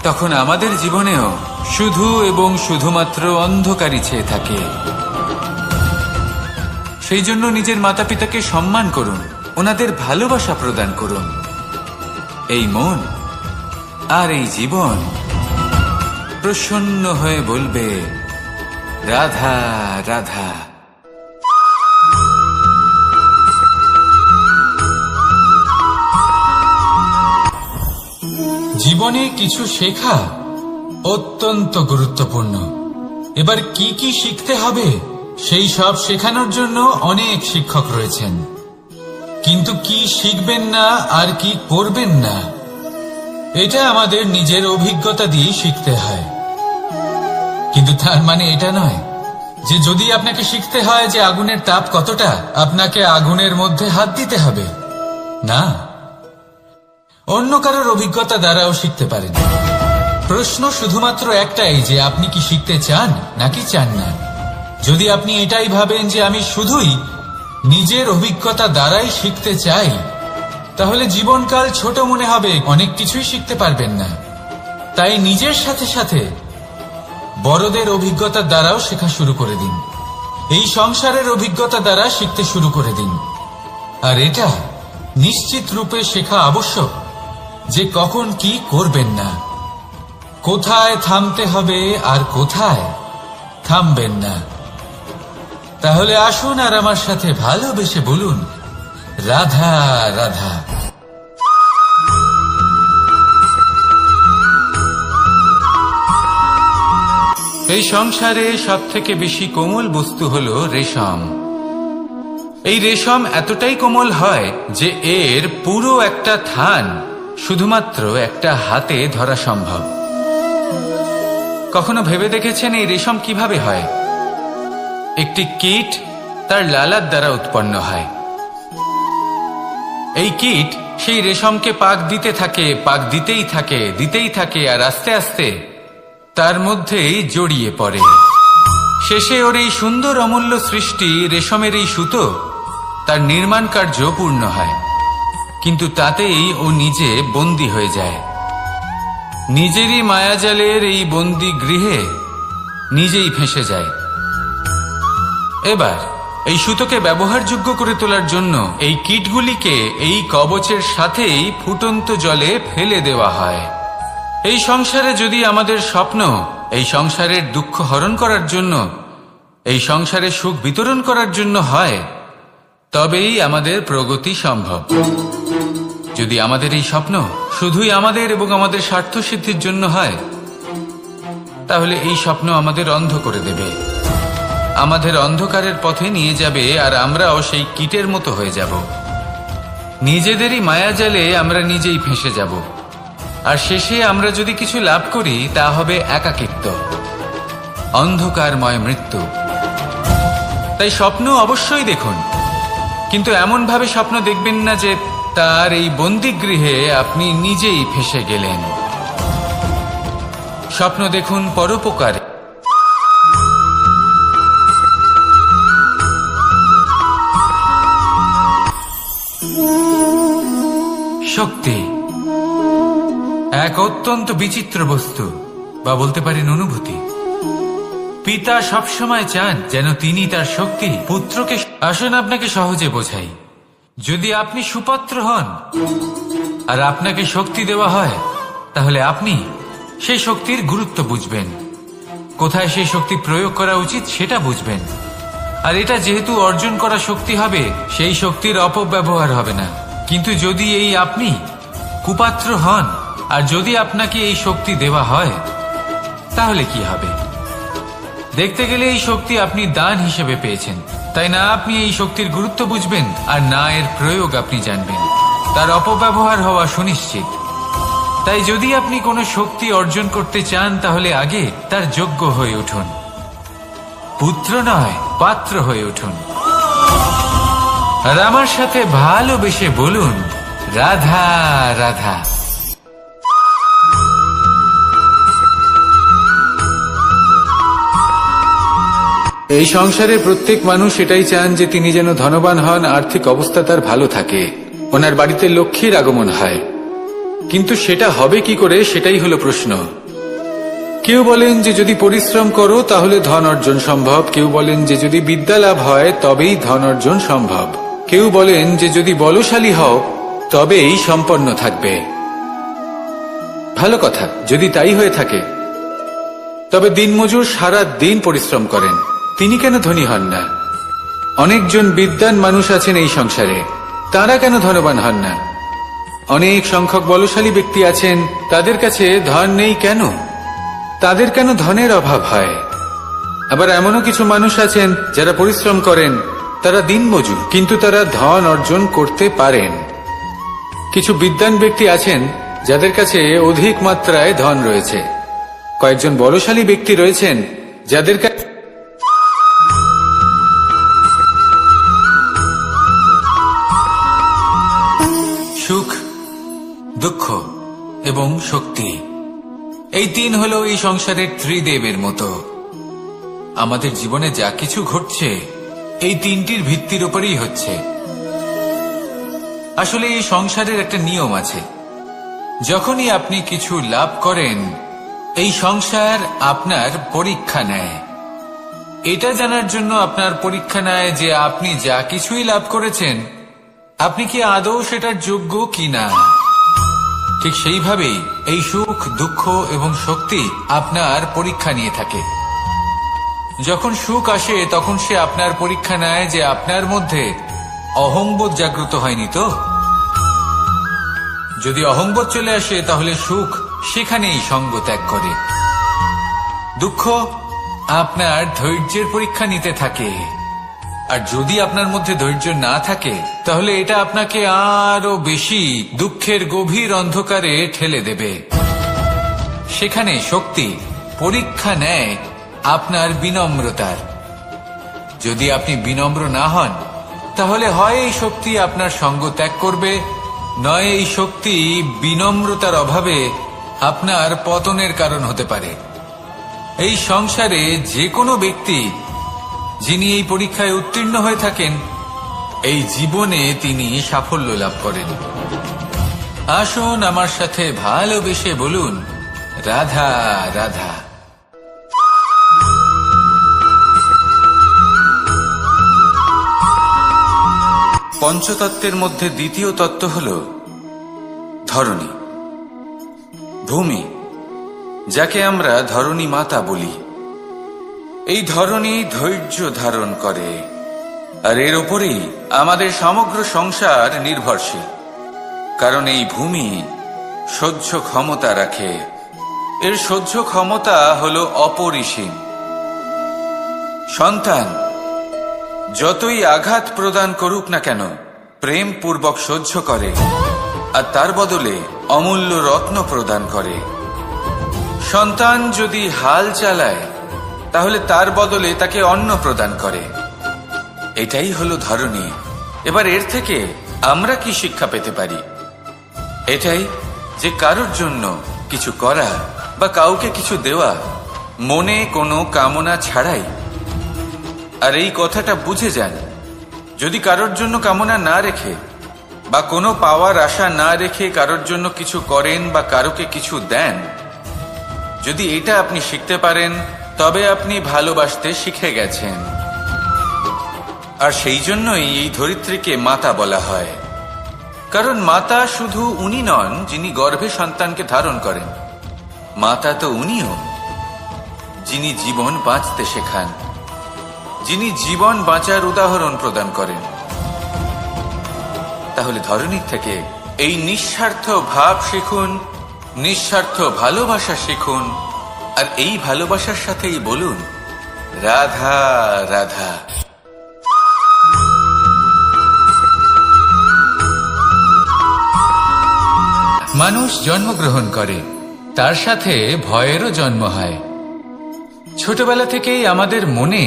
তখন আমাদের জীবনেও শুধু এবং শুধুমাত্র অন্ধকারই ছেয়ে থাকে। সেই জন্য নিজের মাতা পিতাকে সম্মান করুন, ওনাদের ভালোবাসা প্রদান করুন। এই মন আর এই জীবন প্রসন্ন হয়ে বলবে, রাধা রাধা। জীবনে কিছু শেখা অত্যন্ত গুরুত্বপূর্ণ। এবার কি কি শিখতে হবে সেই সব শেখানোর জন্য অনেক শিক্ষক রয়েছেন, কিন্তু কি শিখবেন না আর কি করবেন না এটা আমাদের নিজের অভিজ্ঞতা দিয়ে শিখতে হয়। কিন্তু তার মানে এটা নয় যে যদি আপনাকে শিখতে হয় যে আগুনের তাপ কতটা, আপনাকে আগুনের মধ্যে হাত দিতে হবে। না, অন্য কারোর অভিজ্ঞতা দ্বারাও শিখতে পারেন। প্রশ্ন শুধুমাত্র একটাই যে আপনি কি শিখতে চান নাকি চান না। যদি আপনি এটাই ভাবেন যে আমি শুধুই নিজের অভিজ্ঞতা দ্বারাই শিখতে চাই, তাহলে জীবনকাল ছোট মনে হবে, অনেক কিছুই শিখতে পারবেন না। তাই নিজের সাথে সাথে বড়দের অভিজ্ঞতা দ্বারাও শেখা শুরু করে দিন। এই সংসারের অভিজ্ঞতা দ্বারা শিখতে শুরু করে দিন। আর এটা নিশ্চিত রূপে শেখা আবশ্যক যে কখন কি করবেন না, কোথায় থামতে হবে আর কোথায় থামবেন না। তাহলে আসুন আর আমার সাথে ভালোবেসে বলুন, রাধা রাধা। এই সংসারে সব থেকে বেশি কোমল বস্তু হল রেশম। এই রেশম এতটাই কোমল হয় যে এর পুরো একটা থান শুধুমাত্র একটা হাতে ধরা সম্ভব। কখনো ভেবে দেখেছেন এই রেশম কিভাবে হয়? একটি কীট তার লালার দ্বারা উৎপন্ন হয়। এই কীট সেই রেশমকে পাক দিতে থাকে, পাক দিতেই থাকে আর আস্তে আস্তে তার মধ্যেই জড়িয়ে পড়ে। শেষে ওর এই সুন্দর অমূল্য সৃষ্টি রেশমের এই সুতো তার নির্মাণ কার্য পূর্ণ হয়, কিন্তু তাতেই ও নিজে বন্দী হয়ে যায়। নিজেরই মায়াজালের এই বন্দী গৃহে নিজেই ফেঁসে যায়। এবার এই সুতোকে ব্যবহারযোগ্য করে তোলার জন্য এই কীটগুলিকে এই কবচের সাথেই ফুটন্ত জলে ফেলে দেওয়া হয়। এই সংসারে যদি আমাদের স্বপ্ন এই সংসারের দুঃখ হরণ করার জন্য, এই সংসারে সুখ বিতরণ করার জন্য হয়, তবেই আমাদের প্রগতি সম্ভব। যদি আমাদের এই স্বপ্ন শুধুই আমাদের এবং আমাদের স্বার্থ সিদ্ধির জন্য হয়, তাহলে এই স্বপ্ন আমাদের অন্ধ করে দেবে, আমাদের অন্ধকারের পথে নিয়ে যাবে, আর আমরাও সেই কীটের মতো হয়ে যাব। নিজেদেরই মায়াজালে আমরা নিজেই ফেঁসে যাব, আর শেষে আমরা যদি কিছু লাভ করি তা হবে একাকিত্ব, অন্ধকারময় মৃত্যু। তাই স্বপ্ন অবশ্যই দেখুন, কিন্তু এমন ভাবে স্বপ্ন দেখবেন না যে তার এই বন্দিগৃহে আপনি নিজেই ফেঁসে গেলেন। স্বপ্ন দেখুন পরোপকারে। শক্তি এক অত্যন্ত বিচিত্র বস্তু, বা বলতে পারেন অনুভূতি। পিতা সবসময় চান যেন তিনি তার শক্তি পুত্রকে। আসুন আপনাকে সহজে বোঝাই। যদি আপনি সুপাত্র হন আর আপনাকে শক্তি দেওয়া হয়, তাহলে আপনি সেই শক্তির গুরুত্ব বুঝবেন, কোথায় সেই শক্তি প্রয়োগ করা উচিত সেটা বুঝবেন। আর এটা যেহেতু অর্জন করা শক্তি হবে, সেই শক্তির অপব্যবহার হবে না। কিন্তু যদি এই আপনি কুপাত্র হন আর যদি আপনাকে এই শক্তি দেওয়া হয়, তাহলে কি হবে? দেখতে গেলে এই শক্তি আপনি দান হিসেবে পেয়েছেন, তাই না আপনি এই শক্তির গুরুত্ব বুঝবেন আর না এর প্রয়োগ আপনি জানবেন। তার অপব্যবহার হওয়া সুনিশ্চিত। তাই যদি আপনি কোনো শক্তি অর্জন করতে চান, তাহলে আগে তার যোগ্য হয়ে উঠুন, পুত্র নয় পাত্র হয়ে উঠুন। আর আমার সাথে ভালোবেসে বলুন, রাধা রাধা। এই সংসারে প্রত্যেক মানুষ এটাই চান যে তিনি যেন ধনবান হন, আর্থিক অবস্থা তার ভালো থাকে, ওনার বাড়িতে লক্ষ্মীর আগমন হয়। কিন্তু সেটা হবে কি করে, সেটাই হলো প্রশ্ন। কেউ বলেন যে যদি পরিশ্রম করো তাহলে ধন অর্জন সম্ভব, কেউ বলেন যে যদি বিদ্যা লাভ হয় তবেই ধন অর্জন সম্ভব, কেউ বলেন যে যদি বলশালী হও তবেই সম্পন্ন থাকবে। ভালো কথা, যদি তাই হয়ে থাকে, তবে দিনমজুর সারা দিন পরিশ্রম করেন, তিনি কেন ধনী হন না? অনেকজন বিদ্বান মানুষ আছেন এই সংসারে, তারা কেন ধনবান হন না? অনেক সংখ্যক বলশালী ব্যক্তি আছেন, তাদের কাছে ধন নেই কেন? তাদের কেন ধনের অভাব হয়? আবার এমনও কিছু মানুষ আছেন যারা পরিশ্রম করেন, তারা দিনমজুর, কিন্তু তারা ধন অর্জন করতে পারেন। কিছু বিদ্বান ব্যক্তি আছেন যাদের কাছে অধিক মাত্রায় ধন রয়েছে, কয়েকজন বলশালী ব্যক্তি রয়েছেন যাদের কাছে সুখ, দুঃখ এবং শক্তি, এই তিন হলো এই সংসারের ত্রিদেবের মতো। আমাদের জীবনে যা কিছু ঘটছে এই তিনটির ভিত্তির উপরেই হচ্ছে। আসলে এই সংসারের একটা নিয়ম আছে, যখনই আপনি কিছু লাভ করেন, এই সংসার আপনার পরীক্ষা নেয়। এটা জানার জন্য আপনার পরীক্ষা নেয় যে আপনি যা কিছুই লাভ করেছেন, আপনি কি আদৌ সেটার যোগ্য কিনা। ঠিক সেইভাবেই এই সুখ, দুঃখ এবং শক্তি আপনার পরীক্ষা নিয়ে থাকে। যখন সুখ আসে তখন সে আপনার পরীক্ষা নেয় যে আপনার মধ্যে অহংবোধ জাগ্রত হয়নি তো। যদি অহংবোধ চলে আসে তাহলে সুখ সেখানেই সঙ্গ ত্যাগ করে। দুঃখ আপনার ধৈর্যের পরীক্ষা নিতে থাকে, আর যদি আপনার মধ্যে ধৈর্য না থাকে তাহলে এটা আপনাকে আরো বেশি দুঃখের গভীর অন্ধকারে ঠেলে দেবে। সেখানে শক্তি পরীক্ষা নেয় আপনার বিনম্রতার। যদি আপনি বিনম্র না হন, তাহলে হয় এই শক্তি আপনার সঙ্গ ত্যাগ করবে, নয় এই শক্তি বিনম্রতার অভাবে আপনার পতনের কারণ হতে পারে। এই সংসারে যে কোনো ব্যক্তি যিনি এই পরীক্ষায় উত্তীর্ণ হয়ে থাকেন, এই জীবনে তিনি সাফল্য লাভ করেন। আসুন আমার সাথে ভালোবেসে বলুন, রাধা রাধা। পঞ্চতত্ত্বের মধ্যে দ্বিতীয় তত্ত্ব হল ধরণী, ভূমি, যাকে আমরা ধরণী মাতা বলি। এই ধরণী ধৈর্য ধারণ করে, আর এর ওপরেই আমাদের সমগ্র সংসার নির্ভরশীল। কারণ এই ভূমি সহ্য ক্ষমতা রাখে, এর সহ্য ক্ষমতা হল অপরিসীম। সন্তান যতই আঘাত প্রদান করুক না কেন, প্রেম পূর্বক সহ্য করে, আর তার বদলে অমূল্য রত্ন প্রদান করে। সন্তান যদি হাল চালায়, তাহলে তার বদলে তাকে অন্ন প্রদান করে। এটাই হলো ধরণী। এবার এর থেকে আমরা কি শিক্ষা পেতে পারি? এটাই যে কারোর জন্য কিছু করা বা কাউকে কিছু দেওয়া মনে কোনো কামনা ছাড়াই। আর এই কথাটা বুঝে যান, যদি কারোর জন্য কামনা না রেখে বা কোনো পাওয়ার আশা না রেখে কারোর জন্য কিছু করেন বা কারোকে কিছু দেন, যদি এটা আপনি শিখতে পারেন, তবে আপনি ভালোবাসতে শিখে গেছেন। আর সেই জন্যই এই ধরিত্রীকে মাতা বলা হয়। কারণ মাতা শুধু উনি নন যিনি গর্ভে সন্তানকে ধারণ করেন, মাতা তো উনিও যিনি জীবন বাঁচতে শেখান, যিনি জীবন বাঁচার উদাহরণ প্রদান করেন। তাহলে ধরণীর থেকে এই নিঃস্বার্থ ভাব শিখুন, নিঃস্বার্থ ভালোবাসা শিখুন, আর এই ভালোবাসার সাথেই বলুন, রাধা রাধা। মানুষ জন্মগ্রহণ করে, তার সাথে ভয়েরও জন্ম হয়। ছোটবেলা থেকেই আমাদের মনে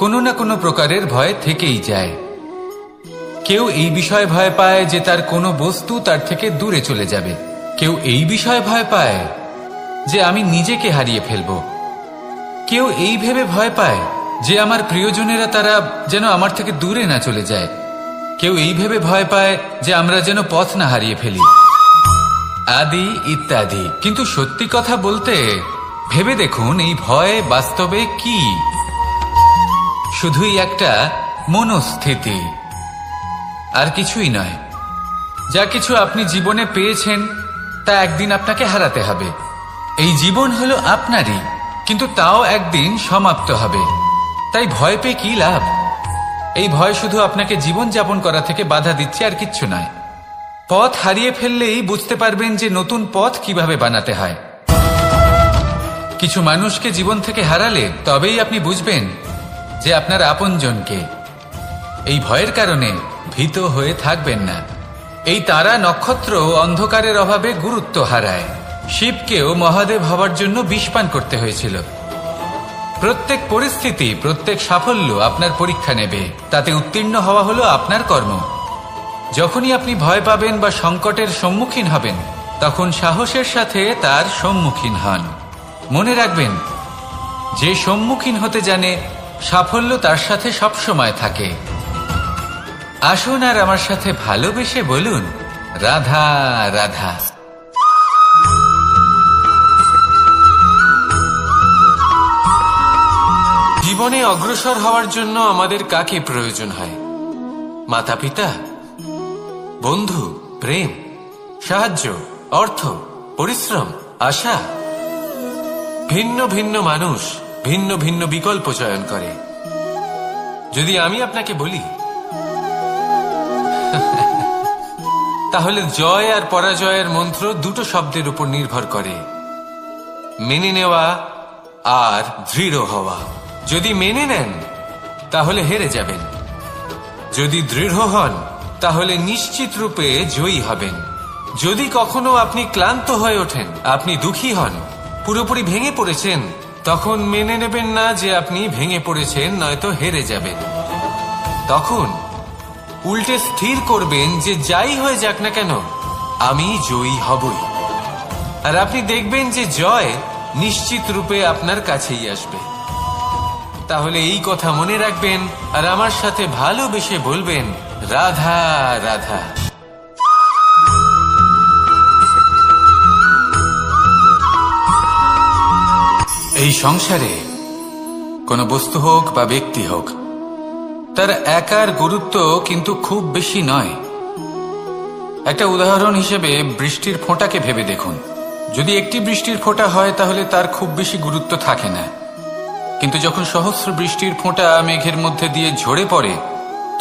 কোনো না কোনো প্রকারের ভয় থেকেই যায়। কেউ এই বিষয়ে ভয় পায় যে তার কোনো বস্তু তার থেকে দূরে চলে যাবে, কেউ এই বিষয়ে ভয় পায় যে আমি নিজেকে হারিয়ে ফেলব, কেউ এই ভেবে ভয় পায় যে আমার প্রিয়জনেরা তারা যেন আমার থেকে দূরে না চলে যায়, কেউ এই ভেবে ভয় পায় যে আমরা যেন পথ না হারিয়ে ফেলি, আদি ইত্যাদি। কিন্তু সত্যি কথা বলতে, ভেবে দেখুন এই ভয় বাস্তবে কি? শুধুই একটা মনস্থিতি, আর কিছুই নয়। যা কিছু আপনি জীবনে পেয়েছেন তা একদিন আপনাকে হারাতে হবে। এই জীবন হলো আপনারই, কিন্তু তাও একদিন সমাপ্ত হবে। তাই ভয় পেয়ে কি লাভ? এই ভয় শুধু আপনাকে জীবন যাপন করা থেকে বাধা দিচ্ছে, আর কিচ্ছু নয়। পথ হারিয়ে ফেললেই বুঝতে পারবেন যে নতুন পথ কিভাবে বানাতে হয়। কিছু মানুষকে জীবন থেকে হারালে তবেই আপনি বুঝবেন যে আপনার আপনজনকে। এই ভয়ের কারণে ভীত হয়ে থাকবেন না। এই তারা নক্ষত্র অন্ধকারের অভাবে গুরুত্ব হারায়। শিবকেও মহাদেব হওয়ার জন্য বিষপান করতে হয়েছিল। প্রত্যেক পরিস্থিতি, প্রত্যেক সাফল্য আপনার পরীক্ষা নেবে, তাতে উত্তীর্ণ হওয়া হলো আপনার কর্ম। যখনই আপনি ভয় পাবেন বা সংকটের সম্মুখীন হবেন, তখন সাহসের সাথে তার সম্মুখীন হন। মনে রাখবেন, যে সম্মুখীন হতে জানে, সাফল্য তার সাথে সবসময় থাকে। আসুন আর আমার সাথে ভালোবেসে বলুন, রাধা রাধা।
জীবনে অগ্রসর হওয়ার জন্য আমাদের কাকে প্রয়োজন হয়? মাতা পিতা, বন্ধু, প্রেম, সাহায্য, অর্থ, পরিশ্রম, আশা। ভিন্ন ভিন্ন মানুষ ভিন্ন ভিন্ন বিকল্প চয়ন করে। যদি আমি আপনাকে বলি, তাহলে জয় আর পরাজয়ের মন্ত্র দুটো শব্দের উপর নির্ভর করে, মেনে নেওয়া আর দৃঢ় হওয়া। যদি মেনে নেন তাহলে হেরে যাবেন, যদি দৃঢ় হন তাহলে নিশ্চিত রূপে জয়ী হবেন। যদি কখনো আপনি ক্লান্ত হয়ে ওঠেন, আপনি দুঃখী হন, পুরোপুরি ভেঙে পড়েছেন, তখন মেনে নেবেন না যে আপনি ভেঙে পড়েছেন, নয়তো হেরে যাবেন। তখন উল্টে স্থির করবেন যে যাই হয়ে যাক না কেন আমি জয়ী হবই। আর আপনি দেখবেন যে জয় নিশ্চিত রূপে আপনার কাছেই আসবে। তাহলে এই কথা মনে রাখবেন আর আমার সাথে ভালোবেসে বলবেন, রাধা রাধা।
এই সংসারে কোনো বস্তু হোক বা ব্যক্তি হোক, তার একার গুরুত্ব কিন্তু খুব বেশি নয়। একটা উদাহরণ হিসেবে বৃষ্টির ফোঁটাকে ভেবে দেখুন। যদি একটি বৃষ্টির ফোঁটা হয় তাহলে তার খুব বেশি গুরুত্ব থাকে না, কিন্তু যখন সহস্র বৃষ্টির ফোঁটা মেঘের মধ্যে দিয়ে ঝরে পড়ে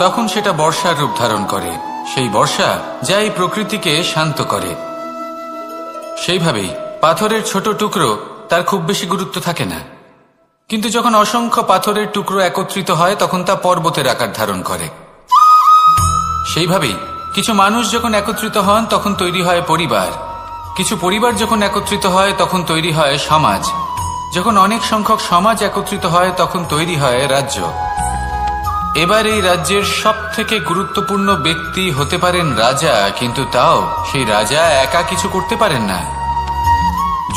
তখন সেটা বর্ষার রূপ ধারণ করে। সেই বর্ষা যা এই প্রকৃতিকে শান্ত করে। সেইভাবেই পাথরের ছোট টুকরো তার খুব বেশি গুরুত্ব থাকে না, কিন্তু যখন অসংখ্য পাথরের টুকরো একত্রিত হয় তখন তা পর্বতের আকার ধারণ করে। সেইভাবেই কিছু মানুষ যখন একত্রিত হন তখন তৈরি হয় পরিবার, কিছু পরিবার যখন একত্রিত হয় তখন তৈরি হয় সমাজ, যখন অনেক সংখ্যক সমাজ একত্রিত হয় তখন তৈরি হয় রাজ্য। এবার এই রাজ্যের সব থেকে গুরুত্বপূর্ণ ব্যক্তি হতে পারেন রাজা, কিন্তু তাও সেই রাজা একা কিছু করতে পারেন না।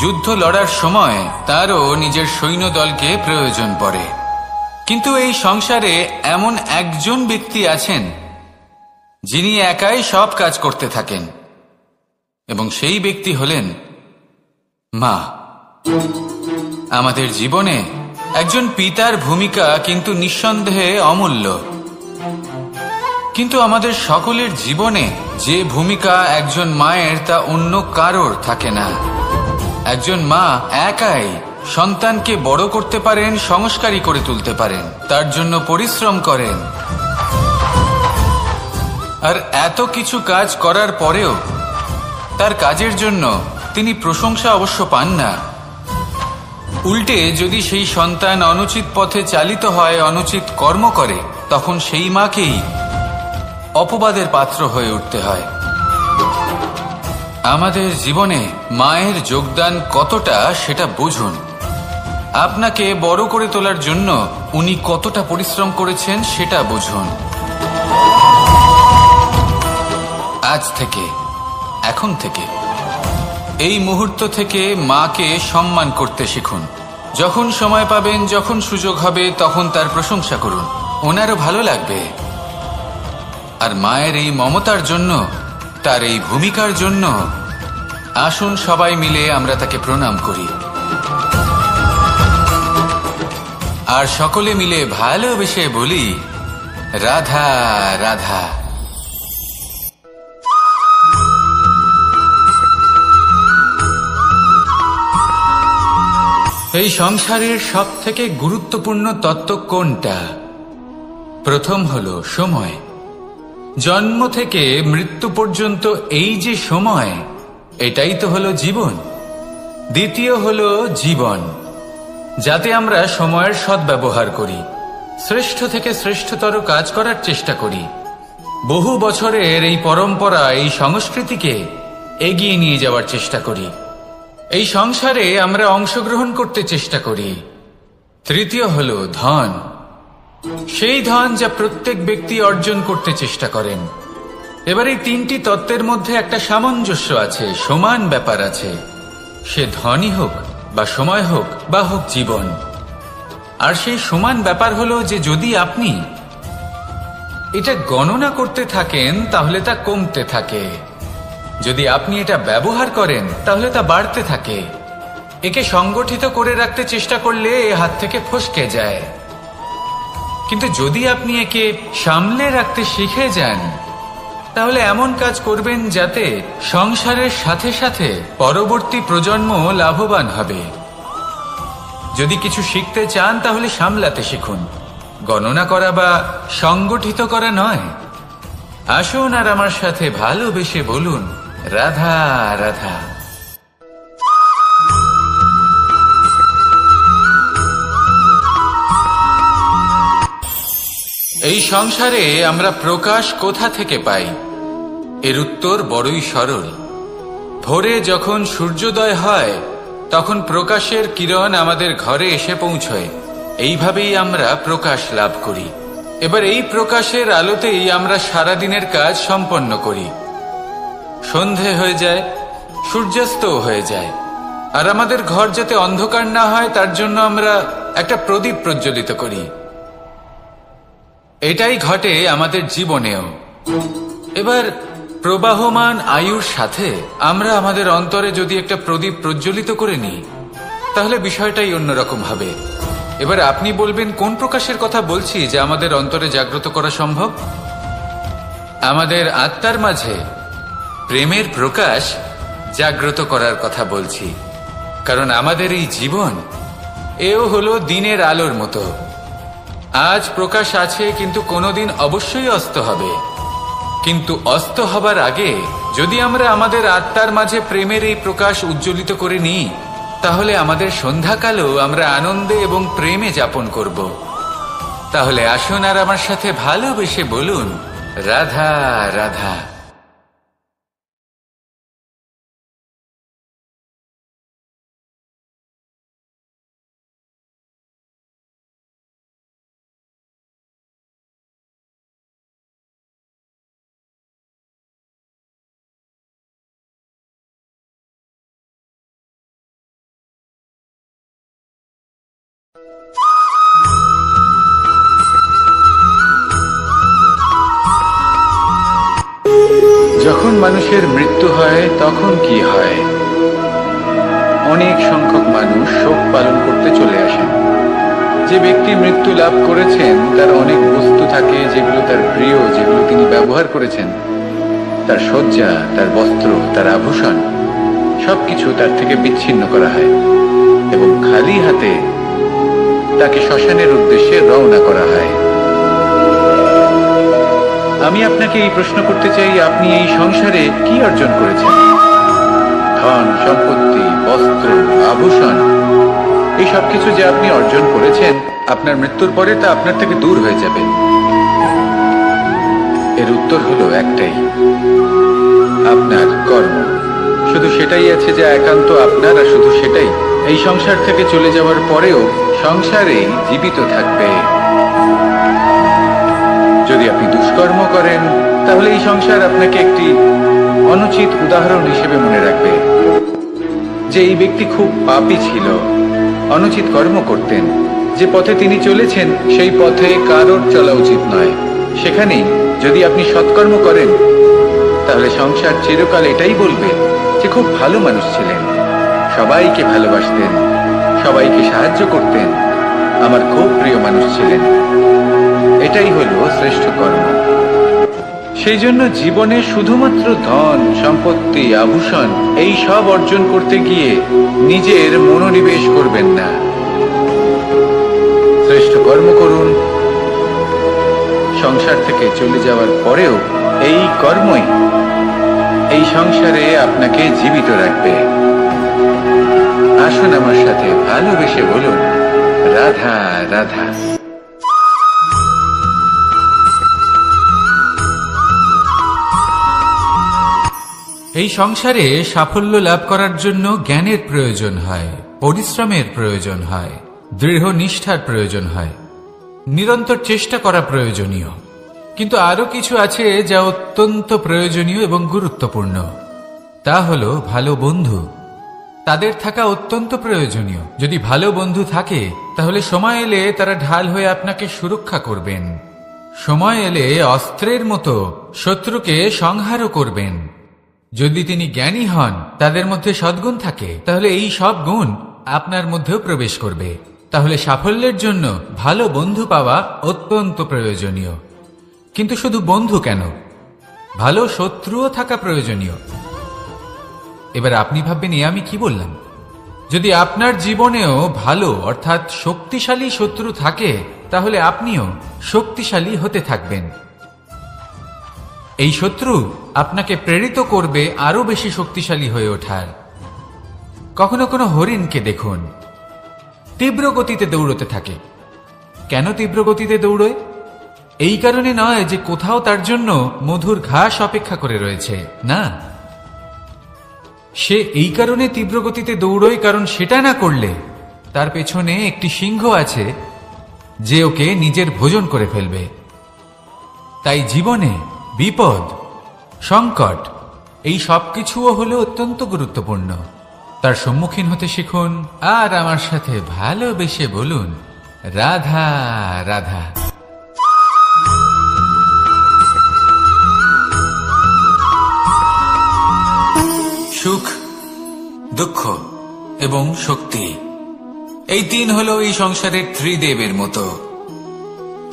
যুদ্ধ লড়ার সময় তারও নিজের সৈন্যদলকে প্রয়োজন পড়ে। কিন্তু এই সংসারে এমন একজন ব্যক্তি আছেন যিনি একাই সব কাজ করতে থাকেন, এবং সেই ব্যক্তি হলেন মা। আমাদের জীবনে একজন পিতার ভূমিকা কিন্তু নিঃসন্দেহে অমূল্য, কিন্তু আমাদের সকলের জীবনে যে ভূমিকা একজন মায়ের তা অন্য কারোর থাকে না। একজন মা একাই সন্তানকে বড় করতে পারেন, সংস্কারী করে তুলতে পারেন, তার জন্য পরিশ্রম করেন। আর এত কিছু কাজ করার পরেও তার কাজের জন্য তিনি প্রশংসা অবশ্য পান না। উল্টে যদি সেই সন্তান অনুচিত পথে চালিত হয়, অনুচিত কর্ম করে, তখন সেই মাকেই অপবাদের পাত্র হয়ে উঠতে হয়। আমাদের জীবনে মায়ের যোগদান কতটা সেটা বুঝুন। আপনাকে বড় করে তোলার জন্য উনি কতটা পরিশ্রম করেছেন সেটা বুঝুন। আজ থেকে, এখন থেকে, এই মুহূর্ত থেকে মাকে সম্মান করতে শিখুন। যখন সময় পাবেন, যখন সুযোগ হবে, তখন তার প্রশংসা করুন, ওনারও ভালো লাগবে। আর মায়ের এই মমতার জন্য, তার এই ভূমিকার জন্য আসুন সবাই মিলে আমরা তাকে প্রণাম করি, আর সকলে মিলে ভালোবেসে বলি, রাধা রাধা। এই সংসারের সব থেকে গুরুত্বপূর্ণ তত্ত্ব কোনটা? প্রথম হলো সময়। জন্ম থেকে মৃত্যু পর্যন্ত এই যে সময়, এটাই তো হলো জীবন। দ্বিতীয় হলো জীবন, যাতে আমরা সময়ের সদ্ব্যবহার করি, শ্রেষ্ঠ থেকে শ্রেষ্ঠতর কাজ করার চেষ্টা করি। বহু বছরের এই পরম্পরা, এই সংস্কৃতিকে এগিয়ে নিয়ে যাওয়ার চেষ্টা করি। এই সংসারে আমরা অংশগ্রহণ করতে চেষ্টা করি। তৃতীয় হলো ধন, সেই ধন যা প্রত্যেক ব্যক্তি অর্জন করতে চেষ্টা করেন। এবার এই তিনটি তত্ত্বের মধ্যে একটা সামঞ্জস্য আছে, সমান ব্যাপার আছে। সে ধনই হোক বা সময় হোক বা হোক জীবন। আর সেই সমান ব্যাপার হলো যে যদি আপনি এটা গণনা করতে থাকেন তাহলে তা কমতে থাকে, যদি আপনি এটা ব্যবহার করেন তাহলে তা বাড়তে থাকে। একে সংগঠিত করে রাখতে চেষ্টা করলে এ হাত থেকে ফসকে যায়, কিন্তু যদি আপনি একে সামলে রাখতে শিখে যান তাহলে এমন কাজ করবেন যাতে সংসারের সাথে সাথে পরবর্তী প্রজন্ম লাভবান হবে। যদি কিছু শিখতে চান তাহলে সামলাতে শিখুন, গণনা করা বা সংগঠিত করা নয়। আসুন আর আমার সাথে ভালোবেসে বলুন, রাধা রাধা। এই সংসারে আমরা প্রকাশ কোথা থেকে পাই? এর উত্তর বড়ই সরল। ভোরে যখন সূর্যোদয় হয় তখন প্রকাশের কিরণ আমাদের ঘরে এসে পৌঁছয়। এইভাবেই আমরা প্রকাশ লাভ করি। এবার এই প্রকাশের আলোতেই আমরা সারাদিনের কাজ সম্পন্ন করি। সন্ধে হয়ে যায়, সূর্যাস্তও হয়ে যায়, আর আমাদের ঘর যাতে অন্ধকার না হয় তার জন্য আমরা একটা প্রদীপ প্রজ্বলিত করি। এটাই ঘটে আমাদের জীবনেও। এবার প্রবাহমান আয়ুর সাথে আমরা আমাদের অন্তরে যদি একটা প্রদীপ প্রজ্বলিত করে নিই, তাহলে বিষয়টাই অন্যরকম হবে। এবার আপনি বলবেন কোন প্রকাশের কথা বলছি যা আমাদের অন্তরে জাগ্রত করা সম্ভব? আমাদের আত্মার মাঝে প্রেমের প্রকাশ জাগ্রত করার কথা বলছি। কারণ আমাদের এই জীবন এও হলো দিনের আলোর মতো। আজ প্রকাশ আছে, কিন্তু কোনোদিন অবশ্যই অস্ত হবে। কিন্তু অস্ত হবার আগে যদি আমরা আমাদের আত্মার মাঝে প্রেমের এই প্রকাশ উজ্জ্বলিত করে নিই, তাহলে আমাদের সন্ধ্যাকালও আমরা আনন্দে এবং প্রেমে যাপন করব। তাহলে আসুন আর আমার সাথে ভালোবেসে বলুন, রাধা রাধা।
যখন মানুষের মৃত্যু হয় তখন কি হয়? অনেক সংখ্যক মানুষ শোক পালন করতে চলে আসেন। যে ব্যক্তি মৃত্যু লাভ করেছেন তার অনেক বস্তু থাকে যেগুলো তার প্রিয়, যেগুলো তিনি ব্যবহার করেছেন। তার শয্যা, তার বস্ত্র, তার আভূষণ সবকিছু তার থেকে বিচ্ছিন্ন করা হয় এবং খালি হাতে তাকে শ্মশানের উদ্দেশ্যে রওনা করা হয়। আমি আপনাকে এই প্রশ্ন করতে চাই, আপনি এই সংসারে কি অর্জন করেছেন? ধন সম্পত্তি, বস্ত্র, আভূষণ, এই সব কিছু যে আপনি অর্জন করেছেন, আপনার মৃত্যুর পরে তা আপনার থেকে দূর হয়ে যাবে। এর উত্তর হলো একটাই, আপনার কর্ম। শুধু সেটাই আছে যা একান্ত আপনার, আর শুধু সেটাই এই সংসার থেকে চলে যাওয়ার পরেও সংসারেই জীবিত থাকবে। যদি আপনি দুষ্কর্ম করেন, তাহলে এই সংসার আপনাকে একটি অনুচিত উদাহরণ হিসেবে মনে রাখবে যে এই ব্যক্তি খুব পাপী ছিল, অনুচিত কর্ম করতেন। যে পথে তিনি চলেছেন সেই পথে কারোর চলা উচিত নয়। সেখানেই যদি আপনি সৎকর্ম করেন, তাহলে সংসার চিরকাল এটাই বলবে যে খুব ভালো মানুষ ছিলেন, সবাইকে ভালোবাসতেন, সবাইকে সাহায্য করতেন, আমার খুব প্রিয় মানুষ ছিলেন। এটাই হলো শ্রেষ্ঠ কর্ম। সেই জন্য জীবনে শুধুমাত্র ধন সম্পত্তি, আভূষণ এই সব অর্জন করতে গিয়ে নিজের মনোনিবেশ করবেন না। শ্রেষ্ঠ কর্ম করুন। সংসার থেকে চলে যাওয়ার পরেও এই কর্মই এই সংসারে আপনাকে জীবিত রাখবে। আসুন আমার সাথে ভালোবেসে বলুন, রাধা রাধা।
এই সংসারে সাফল্য লাভ করার জন্য জ্ঞানের প্রয়োজন হয়, পরিশ্রমের প্রয়োজন হয়, দৃঢ় নিষ্ঠার প্রয়োজন হয়, নিরন্তর চেষ্টা করা প্রয়োজনীয়। কিন্তু আরো কিছু আছে যা অত্যন্ত প্রয়োজনীয় এবং গুরুত্বপূর্ণ। তা হলো ভালো বন্ধু। তাদের থাকা অত্যন্ত প্রয়োজনীয়। যদি ভালো বন্ধু থাকে, তাহলে সময় এলে তারা ঢাল হয়ে আপনাকে সুরক্ষা করবেন। সময় এলে অস্ত্রের মতো শত্রুকে সংহারও করবেন। যদি তিনি জ্ঞানী হন, তাদের মধ্যে সদ্গুণ থাকে, তাহলে এই সব গুণ আপনার মধ্যেও প্রবেশ করবে। তাহলে সাফল্যের জন্য ভালো বন্ধু পাওয়া অত্যন্ত প্রয়োজনীয়। কিন্তু শুধু বন্ধু কেন, ভালো শত্রুও থাকা প্রয়োজনীয়। এবার আপনি ভাববেন, আমি কি বললাম? যদি আপনার জীবনেও ভালো অর্থাৎ শক্তিশালী শত্রু থাকে, তাহলে আপনিও শক্তিশালী হতে থাকবেন। এই শত্রু আপনাকে প্রেরিত করবে আরো বেশি শক্তিশালী হয়ে ওঠার। কখনো কোনো হরিণকে দেখুন, তীব্র গতিতে দৌড়তে থাকে। কেন তীব্র গতিতে দৌড়য়? এই কারণে নয় যে কোথাও তার জন্য মধুর ঘাস অপেক্ষা করে রয়েছে, না। সে এই কারণে তীব্র গতিতে দৌড়য় কারণ সেটা না করলে তার পেছনে একটি সিংহ আছে যে ওকে নিজের ভোজন করে ফেলবে। তাই জীবনে বিপদ, সংকট এই সবকিছুও হলো অত্যন্ত গুরুত্বপূর্ণ। তার সম্মুখীন হতে শিখুন আর আমার সাথে ভালোবেসে বলুন, রাধা রাধা। সুখ, দুঃখ এবং শক্তি, এই তিন হলো এই সংসারের ত্রিদেবের মতো।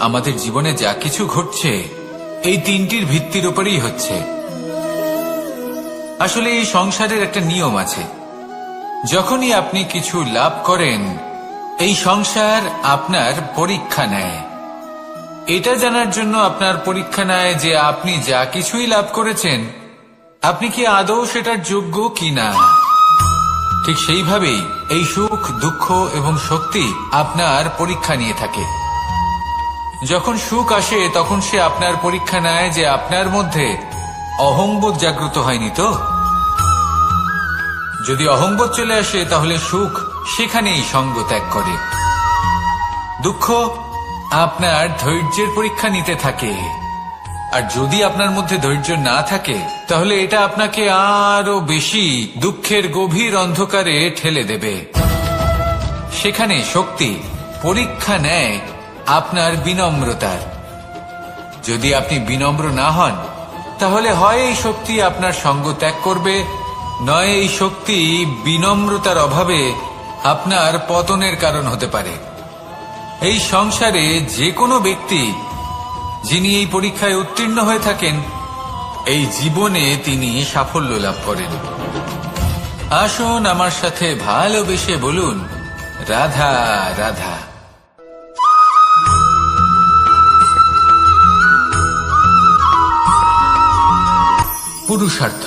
আমাদের জীবনে যা কিছু ঘটছে এই তিনটির ভিত্তির উপরেই হচ্ছে। আসলে এই সংসারের একটা নিয়ম আছে, যখনই আপনি কিছু লাভ করেন এই সংসার আপনার পরীক্ষা নেয়। এটা জানার জন্য আপনার পরীক্ষা নেয় যে আপনি যা কিছুই লাভ করেছেন আপনি কি আদৌ সেটার যোগ্য কিনা। ঠিক সেইভাবেই এই সুখ, দুঃখ এবং শক্তি আপনার পরীক্ষা নিয়ে থাকে। যখন সুখ আসে তখন সে আপনার পরীক্ষা নেয় যে আপনার মধ্যে অহংবোধ জাগ্রত হয়নি তো। যদি অহংবোধ চলে আসে তাহলে সুখ সেখানেই সঙ্গ ত্যাগ করে। দুঃখ আপনার ধৈর্যের পরীক্ষা নিতে থাকে, আর যদি আপনার মধ্যে ধৈর্য না থাকে তাহলে এটা আপনাকে আরো বেশি দুঃখের গভীর অন্ধকারে ঠেলে দেবে। সেখানে শক্তি পরীক্ষা নেয় আপনার বিনম্রতার। যদি আপনি বিনম্র না হন তাহলে হয় এই শক্তি আপনার সঙ্গ ত্যাগ করবে, নয় এই শক্তি বিনম্রতার অভাবে আপনার পতনের কারণ হতে পারে। এই সংসারে যে কোনো ব্যক্তি যিনি এই পরীক্ষায় উত্তীর্ণ হয়ে থাকেন এই জীবনে তিনি সাফল্য লাভ করেন। আসুন আমার সাথে ভালোবেসে বলুন, রাধা রাধা। পুরুষার্থ।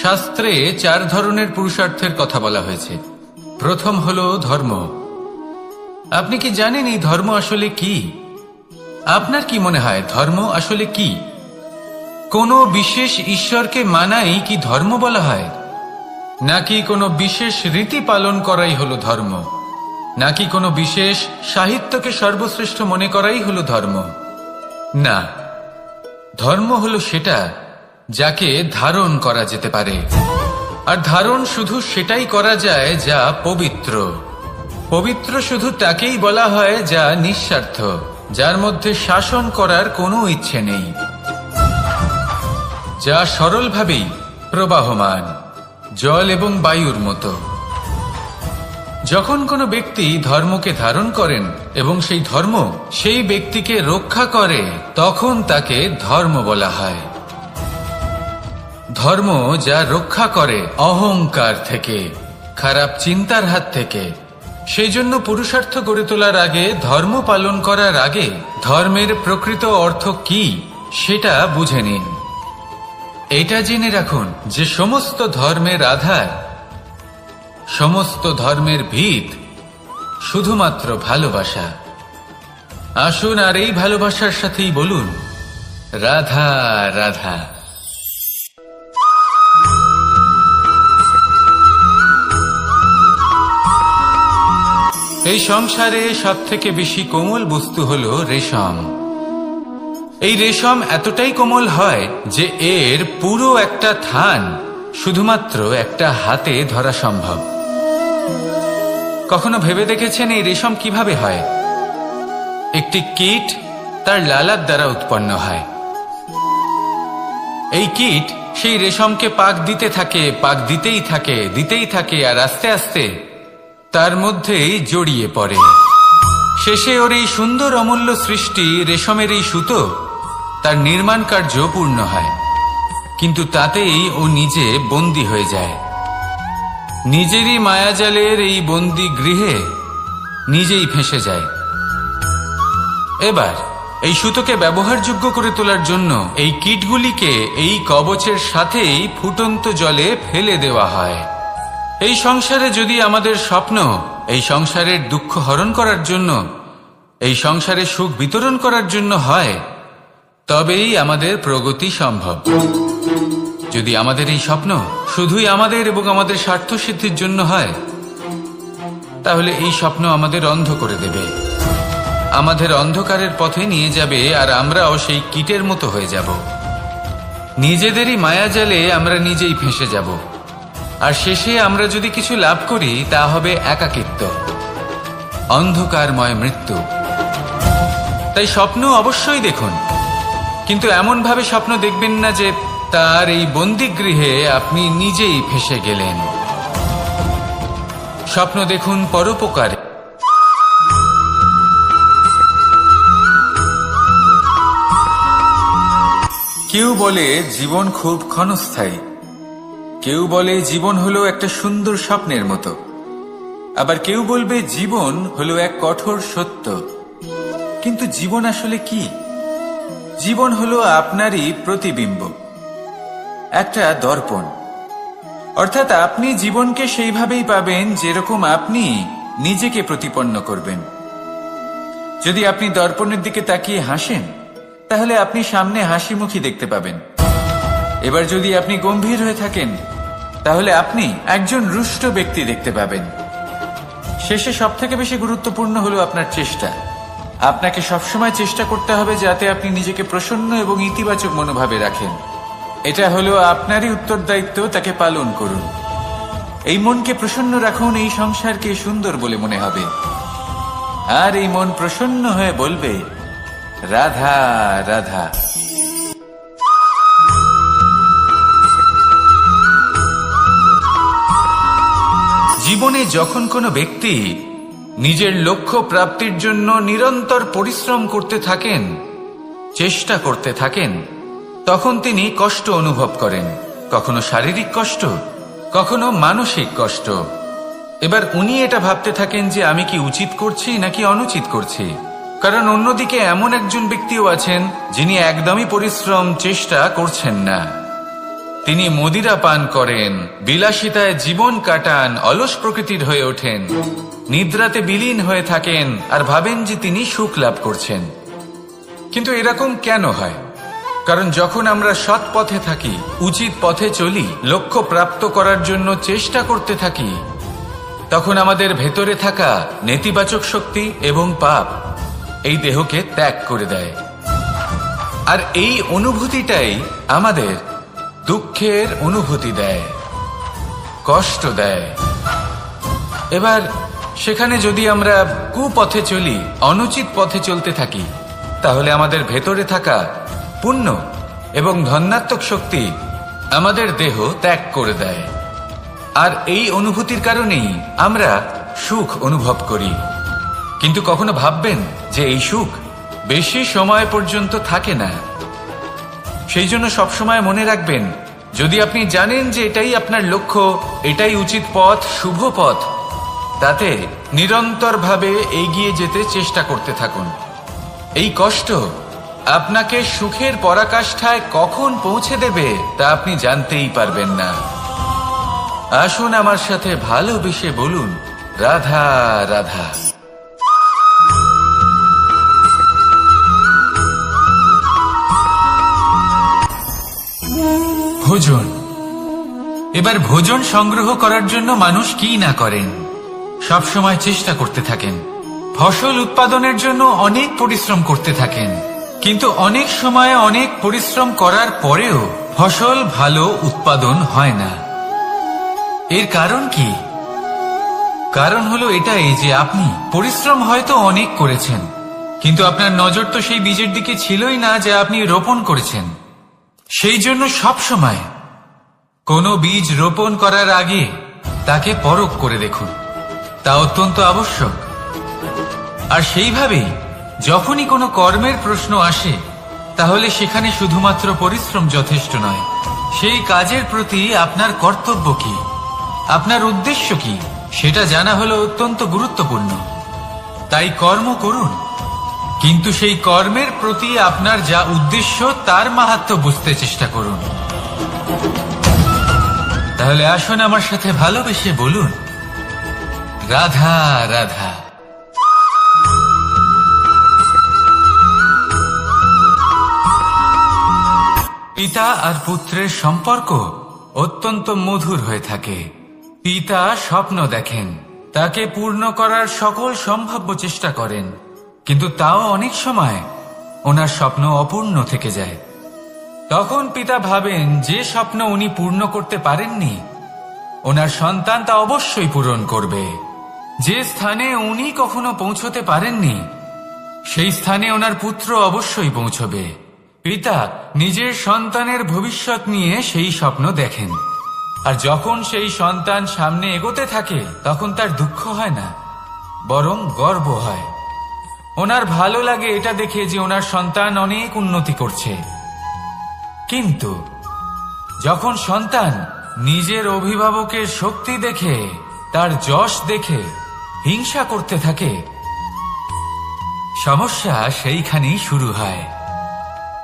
শাস্ত্রে 4 ধরনের পুরুষার্থের কথা বলা হয়েছে। প্রথম হলো ধর্ম। আপনি কি জানেন এই ধর্ম আসলে কি? আপনার কি মনে হয় ধর্ম আসলে কি? কোনো বিশেষ ঈশ্বরকে মানাই কি ধর্ম বলা হয়? নাকি কোনো বিশেষ রীতি পালন করাই হলো ধর্ম? নাকি কোনো বিশেষ সাহিত্যকে সর্বশ্রেষ্ঠ মনে করাই হলো ধর্ম? না, ধর্ম হলো সেটা যাকে ধারণ করা যেতে পারে। আর ধারণ শুধু সেটাই করা যায় যা পবিত্র। পবিত্র শুধু তাকেই বলা হয় যা নিঃস্বার্থ, যার মধ্যে শাসন করার কোনো ইচ্ছে নেই, যা সরলভাবেই প্রবাহমান, জল এবং বায়ুর মতো। যখন কোনো ব্যক্তি ধর্মকে ধারণ করেন এবং সেই ধর্ম সেই ব্যক্তিকে রক্ষা করে তখন তাকে ধর্ম বলা হয়। ধর্ম যা রক্ষা করে অহংকার থেকে, খারাপ চিন্তার হাত থেকে। সেই জন্য পুরুষার্থ গড়ে তোলার আগে, ধর্ম পালন করার আগে ধর্মের প্রকৃত অর্থ কি সেটা বুঝে নিন। এটা জেনে রাখুন যে সমস্ত ধর্মের আধার, সমস্ত ধর্মের ভিত শুধুমাত্র ভালোবাসা। আসুন আর এই ভালোবাসার সাথেই বলুন, রাধা রাধা। এই সংসারে সবথেকে বেশি কোমল বস্তু হলো রেশম। এই রেশম এতটাই কোমল হয় যে এর পুরো একটা থান শুধুমাত্র একটা হাতে ধরা সম্ভব। কখনো ভেবে দেখেছেন এই রেশম কিভাবে হয়? একটি কীট তার লালার দ্বারা উৎপন্ন হয়। এই কীট সেই রেশমকে পাক দিতে থাকে, পাক দিতেই থাকে, দিতেই থাকে, আর আস্তে আস্তে তার মধ্যেই জড়িয়ে পড়ে। শেষে ওর এই সুন্দর অমূল্য সৃষ্টি রেশমের এই সুতো তার নির্মাণ কার্য পূর্ণ হয়, কিন্তু তাতেই ও নিজে বন্দী হয়ে যায়। নিজেরই মায়াজালের এই বন্দী গৃহে নিজেই ফেঁসে যায়। এবার এই সুতোকে ব্যবহারযোগ্য করে তোলার জন্য এই কীটগুলিকে এই কবচের সাথেই ফুটন্ত জলে ফেলে দেওয়া হয়। এই সংসারে যদি আমাদের স্বপ্ন এই সংসারের দুঃখ হরণ করার জন্য, এই সংসারে সুখ বিতরণ করার জন্য হয়, তবেই আমাদের প্রগতি সম্ভব। যদি আমাদের এই স্বপ্ন শুধুই আমাদের এবং আমাদের স্বার্থ সিদ্ধির জন্য হয়, তাহলে এই স্বপ্ন আমাদের অন্ধ করে দেবে। আমাদের অন্ধকারের পথে নিয়ে যাবে, আর আমরাও সেই কীটের মতো হয়ে যাব। নিজেদেরই মায়াজালে আমরা নিজেই ফেঁসে যাব, আর শেষে আমরা যদি কিছু লাভ করি তা হবে একাকিত্ব, অন্ধকারময় মৃত্যু। তাই স্বপ্ন অবশ্যই দেখুন, কিন্তু এমনভাবে স্বপ্ন দেখবেন না যে তার এই বন্দিগৃহে আপনি নিজেই ফেঁসে গেলেন। স্বপ্ন দেখুন পরোপকারে। কেউ বলে জীবন খুব ক্ষণস্থায়ী, কেউ বলে জীবন হলো একটা সুন্দর স্বপ্নের মতো, আবার কেউ বলবে জীবন হলো এক কঠোর সত্য। কিন্তু জীবন আসলে কি? জীবন হলো আপনারই প্রতিবিম্ব, একটা দর্পণ। অর্থাৎ আপনি জীবনকে সেইভাবেই পাবেন যেরকম আপনি নিজেকে প্রতিপন্ন করবেন। যদি আপনি দর্পণের দিকে তাকিয়ে হাসেন, তাহলে আপনি সামনে হাসি মুখী দেখতে পাবেন। এবার যদি আপনি গম্ভীর হয়ে থাকেন, তাহলে আপনি একজন রুষ্ট ব্যক্তি দেখতে পাবেন। শেষে সবথেকে বেশি গুরুত্বপূর্ণ হলো আপনার চেষ্টা। আপনাকে সবসময় চেষ্টা করতে হবে যাতে আপনি নিজেকে প্রসন্ন এবং ইতিবাচক মনোভাবে রাখেন। এটা হলো আপনারই উত্তরদায়িত্ব, তাকে পালন করুন। এই মনকে প্রসন্ন রাখুন, এই সংসারকে সুন্দর বলে মনে হবে, আর এই মন প্রসন্ন হয়ে বলবে রাধা রাধা। জীবনে যখন কোনো ব্যক্তি নিজের লক্ষ্য প্রাপ্তির জন্য নিরন্তর পরিশ্রম করতে থাকেন, চেষ্টা করতে থাকেন, তখন তিনি কষ্ট অনুভব করেন, কখনো শারীরিক কষ্ট, কখনো মানসিক কষ্ট। এবার উনি এটা ভাবতে থাকেন যে আমি কি উচিত করছি নাকি অনুচিত করছি। কারণ অন্যদিকে এমন একজন ব্যক্তিও আছেন যিনি একদমই পরিশ্রম চেষ্টা করছেন না। তিনি মদিরা পান করেন, বিলাসিতায় জীবন কাটান, অলস প্রকৃতির হয়ে ওঠেন, নিদ্রাতে বিলীন হয়ে থাকেন আর ভাবেন যে তিনি সুখ লাভ করছেন। কিন্তু এরকম কেন হয়? কারণ যখন আমরা সৎ পথে থাকি, উচিত পথে চলি, লক্ষ্য প্রাপ্ত করার জন্য চেষ্টা করতে থাকি, তখন আমাদের ভেতরে থাকা নেতিবাচক শক্তি এবং পাপ এই দেহকে ত্যাগ করে দেয়। আর এই অনুভূতিটাই আমাদের দুঃখের অনুভূতি দেয়, কষ্ট দেয়। এবার সেখানে যদি আমরা কুপথে চলি, অনুচিত পথে চলতে থাকি, তাহলে আমাদের ভেতরে থাকা পুণ্য এবং ধনাত্মক শক্তি আমাদের দেহ ত্যাগ করে দেয়। আর এই অনুভূতির কারণেই আমরা সুখ অনুভব করি। কিন্তু কখনো ভাববেন যে এই সুখ বেশি সময় পর্যন্ত থাকে না। সেই জন্য সবসময় মনে রাখবেন, যদি আপনি জানেন যে এটাই আপনার লক্ষ্য, এটাই উচিত পথ, শুভ পথ, তাতে নিরন্তরভাবে এগিয়ে যেতে চেষ্টা করতে থাকুন। এই কষ্ট আপনাকে সুখের পরাকাষ্ঠায় কখন পৌঁছে দেবে তা আপনি জানতেই পারবেন না। আসুন আমার সাথে ভালোবেসে বলুন রাধা রাধা। ভোজন। এবার ভোজন সংগ্রহ করার জন্য মানুষ কি না করেন, সব সময় চেষ্টা করতে থাকেন। ফসল উৎপাদনের জন্য অনেক পরিশ্রম করতে থাকেন, কিন্তু অনেক সময় অনেক পরিশ্রম করার পরেও ফসল ভালো উৎপাদন হয় না। এর কারণ কি? কারণ হলো এটাই যে আপনি পরিশ্রম হয়তো অনেক করেছেন, কিন্তু আপনার নজর তো সেই বীজের দিকে ছিলই না যা আপনি রোপণ করেছেন। সেই জন্য সব সময় কোনো বীজ রোপণ করার আগে তাকে পরখ করে দেখুন, তা অত্যন্ত আবশ্যক। আর সেইভাবেই যখনই কোনো কর্মের প্রশ্ন আসে, তাহলে সেখানে শুধুমাত্র পরিশ্রম যথেষ্ট নয়। সেই কাজের প্রতি আপনার কর্তব্য কি, আপনার উদ্দেশ্য কি, সেটা জানা হলো অত্যন্ত গুরুত্বপূর্ণ। তাই কর্ম করুন, কিন্তু সেই কর্মের প্রতি আপনার যা উদ্দেশ্য তার মাহাত্ম্য বুঝতে চেষ্টা করুন। তাহলে আসুন আমার সাথে ভালোবেসে বলুন রাধা রাধা। পিতা আর পুত্রের সম্পর্ক অত্যন্ত মধুর হয়ে থাকে। পিতা স্বপ্ন দেখেন, তাকে পূর্ণ করার সকল সম্ভাব্য চেষ্টা করেন, কিন্তু তাও অনেক সময় ওনার স্বপ্ন অপূর্ণ থেকে যায়। তখন পিতা ভাবেন যে স্বপ্ন উনি পূর্ণ করতে পারেননি, ওনার সন্তান তা অবশ্যই পূরণ করবে। যে স্থানে উনি কখনো পৌঁছতে পারেননি, সেই স্থানে ওনার পুত্র অবশ্যই পৌঁছবে। পিতা নিজের সন্তানের ভবিষ্যৎ নিয়ে সেই স্বপ্ন দেখেন, আর যখন সেই সন্তান সামনে এগোতে থাকে তখন তার দুঃখ হয় না, বরং গর্ব হয়। ওনার ভালো লাগে এটা দেখে যে ওনার সন্তান অনেক উন্নতি করছে। কিন্তু যখন সন্তান নিজের অভিভাবকের শক্তি দেখে, তার যশ দেখে হিংসা করতে থাকে, সমস্যা সেইখানেই শুরু হয়।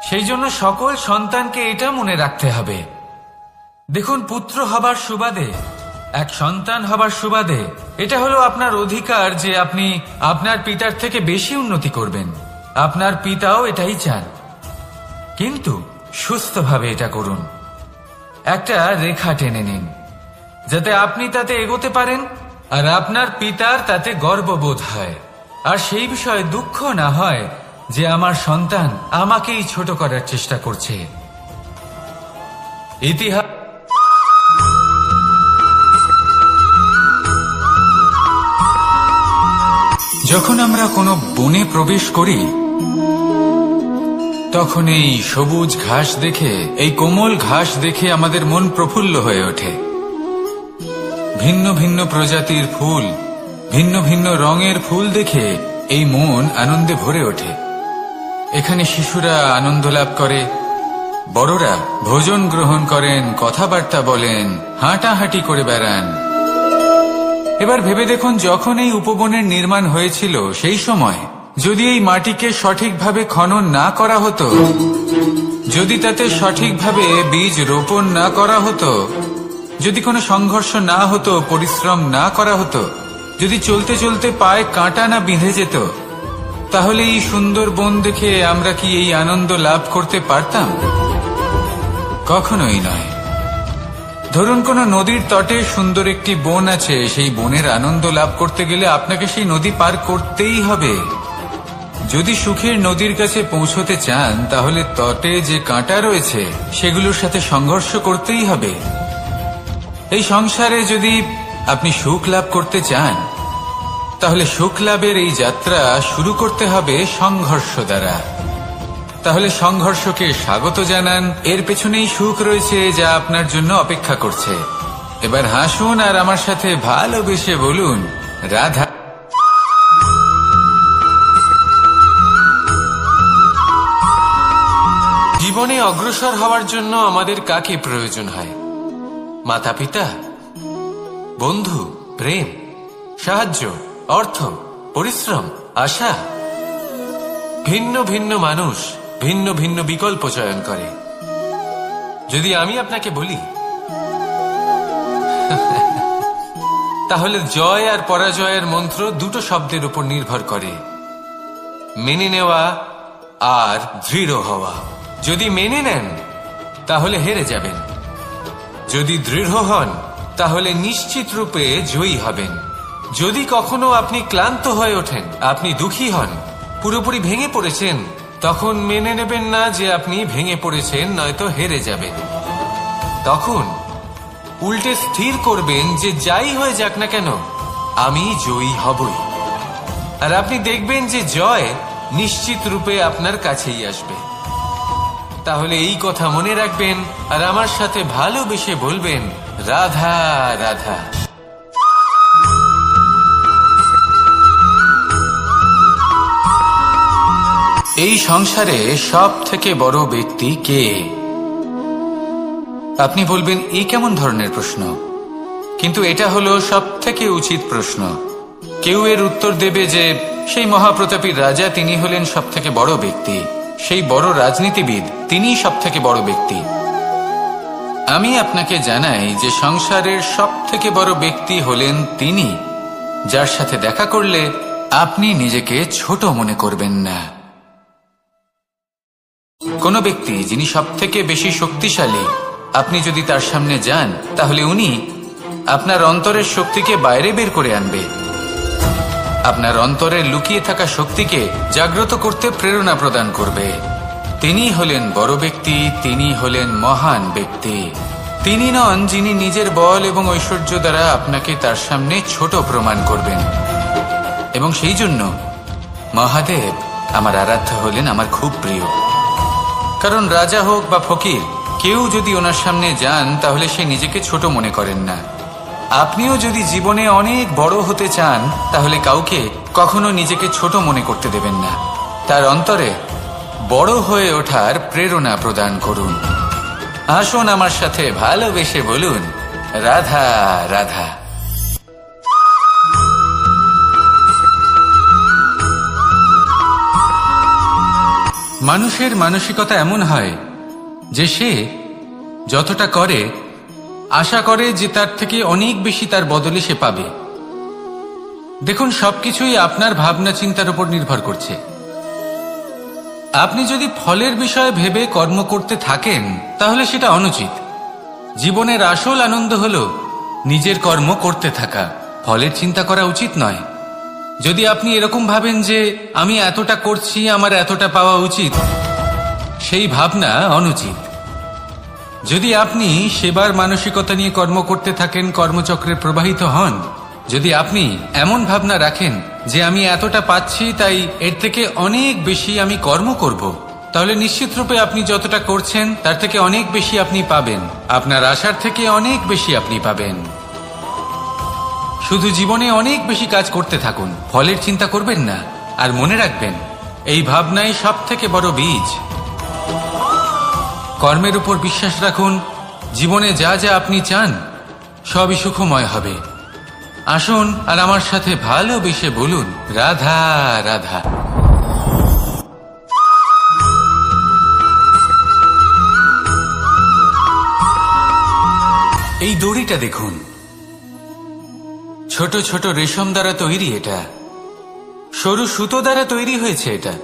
সেই জন্য সকল সন্তানকে এটা মনে রাখতে হবে, দেখুন, পুত্র হবার সুবাদে, এক সন্তান হবার সুবাদে এটা হলো আপনার অধিকার যে আপনি আপনার পিতার থেকে বেশি উন্নতি করবেন। আপনার পিতাও এটাই চান, কিন্তু সুস্থভাবে এটা করুন। একটা রেখা টেনে নিন যাতে আপনি তাতে এগোতে পারেন আর আপনার পিতার তাতে গর্ববোধ হয়, আর সেই বিষয়ে দুঃখ না হয় যে আমার সন্তান আমাকেই ছোট করার চেষ্টা করছে। ইতিহাস যখন আমরা কোনো বনে প্রবেশ করি, তখন এই সবুজ ঘাস দেখে, এই কোমল ঘাস দেখে আমাদের মন প্রফুল্ল হয়ে ওঠে। ভিন্ন ভিন্ন প্রজাতির ফুল, ভিন্ন ভিন্ন রঙের ফুল দেখে এই মন আনন্দে ভরে ওঠে। এখানে শিশুরা আনন্দ লাভ করে, বড়রা ভোজন গ্রহণ করেন, কথাবার্তা বলেন, হাঁটাহাঁটি করে বেড়ান। এবার ভেবে দেখুন, যখন এই উপবনের নির্মাণ হয়েছিল সেই সময় যদি এই মাটিকে সঠিকভাবে খনন না করা হতো, যদি তাতে সঠিকভাবে বীজ রোপণ না করা হতো, যদি কোনো সংঘর্ষ না হতো, পরিশ্রম না করা হতো, যদি চলতে চলতে পায়ে কাঁটা না বিঁধে যেত, তাহলে এই সুন্দর বন দেখে আমরা কি এই আনন্দ লাভ করতে পারতাম? কখনোই নয়। ধরুন কোন নদীর তটে সুন্দর একটি বন আছে, সেই বনের আনন্দ লাভ করতে গেলে আপনাকে সেই নদী পার করতেই হবে। যদি সুখের নদীর কাছে পৌঁছতে চান, তাহলে তটে যে কাঁটা রয়েছে সেগুলোর সাথে সংঘর্ষ করতেই হবে। এই সংসারে যদি আপনি সুখ লাভ করতে চান, তাহলে সুখ লাভের এই যাত্রা শুরু করতে হবে সংঘর্ষ দ্বারা। তাহলে সংঘর্ষকে স্বাগত জানান, এর পেছনেই সুখ রয়েছে যা আপনার জন্য অপেক্ষা করছে। এবার হাসুন আর আমার সাথে ভালোবেসে বলুন, রাধা।
জীবনে অগ্রসর হওয়ার জন্য আমাদের কাকে প্রয়োজন হয়? মাতা পিতা, বন্ধু, প্রেম, সাহায্য, অর্থ, পরিশ্রম, আশা। ভিন্ন ভিন্ন মানুষ ভিন্ন ভিন্ন বিকল্প চয়ন করে। যদি আমি আপনাকে বলি, তাহলে জয় আর পরাজয়ের মন্ত্র দুটো শব্দের উপর নির্ভর করে, মেনে নেওয়া আর দৃঢ় হওয়া। যদি মেনে নেন তাহলে হেরে যাবেন, যদি দৃঢ় হন তাহলে নিশ্চিত রূপে জয়ী হবেন। যদি কখনো আপনি ক্লান্ত হয়ে ওঠেন, আপনি দুঃখী হন, পুরোপুরি ভেঙে পড়েছেন, তখন মেনে নেবেন না যে আপনি ভেঙে পড়েছেন, নয়তো হেরে যাবেন। তখন উল্টে স্থির করবেন যে যাই হয়ে যাক না কেন, আমি জয়ী হবই। আর আপনি দেখবেন যে জয় নিশ্চিত রূপে আপনার কাছেই আসবে। তাহলে এই কথা মনে রাখবেন আর আমার সাথে ভালোবেসে বলবেন, রাধা রাধা।
এই সংসারে সব থেকে বড় ব্যক্তি কে? আপনি বলবেন, এই কেমন ধরনের প্রশ্ন? কিন্তু এটা হলো সব থেকে উচিত প্রশ্ন। কেউ এর উত্তর দেবে যে সেই মহাপ্রতাপী রাজা, তিনি হলেন সব থেকে বড় ব্যক্তি, সেই বড় রাজনীতিবিদ, তিনিই সব থেকে বড় ব্যক্তি। আমি আপনাকে জানাই যে সংসারের সব থেকে বড় ব্যক্তি হলেন তিনি, যার সাথে দেখা করলে আপনি নিজেকে ছোট মনে করবেন না। কোন ব্যক্তি যিনি সব থেকে বেশি শক্তিশালী, আপনি যদি তার সামনে যান, তাহলে উনি আপনার অন্তরের শক্তিকে বাইরে বের করে আনবে। আপনার অন্তরে লুকিয়ে থাকা শক্তিকে জাগ্রত করতে প্রেরণা প্রদান করবে। তিনি হলেন বড় ব্যক্তি, তিনি হলেন মহান ব্যক্তি। তিনি নন যিনি নিজের বল এবং ঐশ্বর্য দ্বারা আপনাকে তার সামনে ছোট প্রমাণ করবেন। এবং সেই জন্য মহাদেব আমার আরাধ্য হলেন আমার খুব প্রিয়। কারণ রাজা হোক বা ফকির, কেউ যদি ওনার সামনে যান তাহলে সে নিজেকে ছোট মনে করেন না। আপনিও যদি জীবনে অনেক বড় হতে চান তাহলে কাউকে কখনো নিজেকে ছোট মনে করতে দেবেন না। তার অন্তরে বড় হয়ে ওঠার প্রেরণা প্রদান করুন। আসুন আমার সাথে ভালোবেসে বলুন, রাধা রাধা। মানুষের মানসিকতা এমন হয় যে সে যতটা করে আশা করে যে তার থেকে অনেক বেশি তার বদলে সে পাবে। দেখুন, সবকিছুই আপনার ভাবনা চিন্তার উপর নির্ভর করছে। আপনি যদি ফলের বিষয়ে ভেবে কর্ম করতে থাকেন তাহলে সেটা অনুচিত। জীবনের আসল আনন্দ হলো নিজের কর্ম করতে থাকা, ফলের চিন্তা করা উচিত নয়। যদি আপনি এরকম ভাবেন যে আমি এতটা করছি, আমার এতটা পাওয়া উচিত, সেই ভাবনা অনুচিত। যদি আপনি সেবার মানসিকতা নিয়ে কর্ম করতে থাকেন, কর্মচক্রে প্রবাহিত হন, যদি আপনি এমন ভাবনা রাখেন যে আমি এতটা পাচ্ছি তাই এর থেকে অনেক বেশি আমি কর্ম করব, তাহলে নিশ্চিতরূপে আপনি যতটা করছেন তার থেকে অনেক বেশি আপনি পাবেন। আপনার আশার থেকে অনেক বেশি আপনি পাবেন। শুধু জীবনে অনেক বেশি কাজ করতে থাকুন, ফলের চিন্তা করবেন না। আর মনে রাখবেন, এই ভাবনাই সব থেকে বড় বীজ। কর্মের উপর বিশ্বাস রাখুন। জীবনে যা যা আপনি চান সবই সুখময় হবে। আসুন আর আমার সাথে ভালোবেসে বলুন, রাধা রাধা। এই দড়িটা দেখুন, ছোট ছোট রেশম দ্বারা তৈরি। এটা সরু সুতো দ্বারা তৈরি হয়েছে এটা,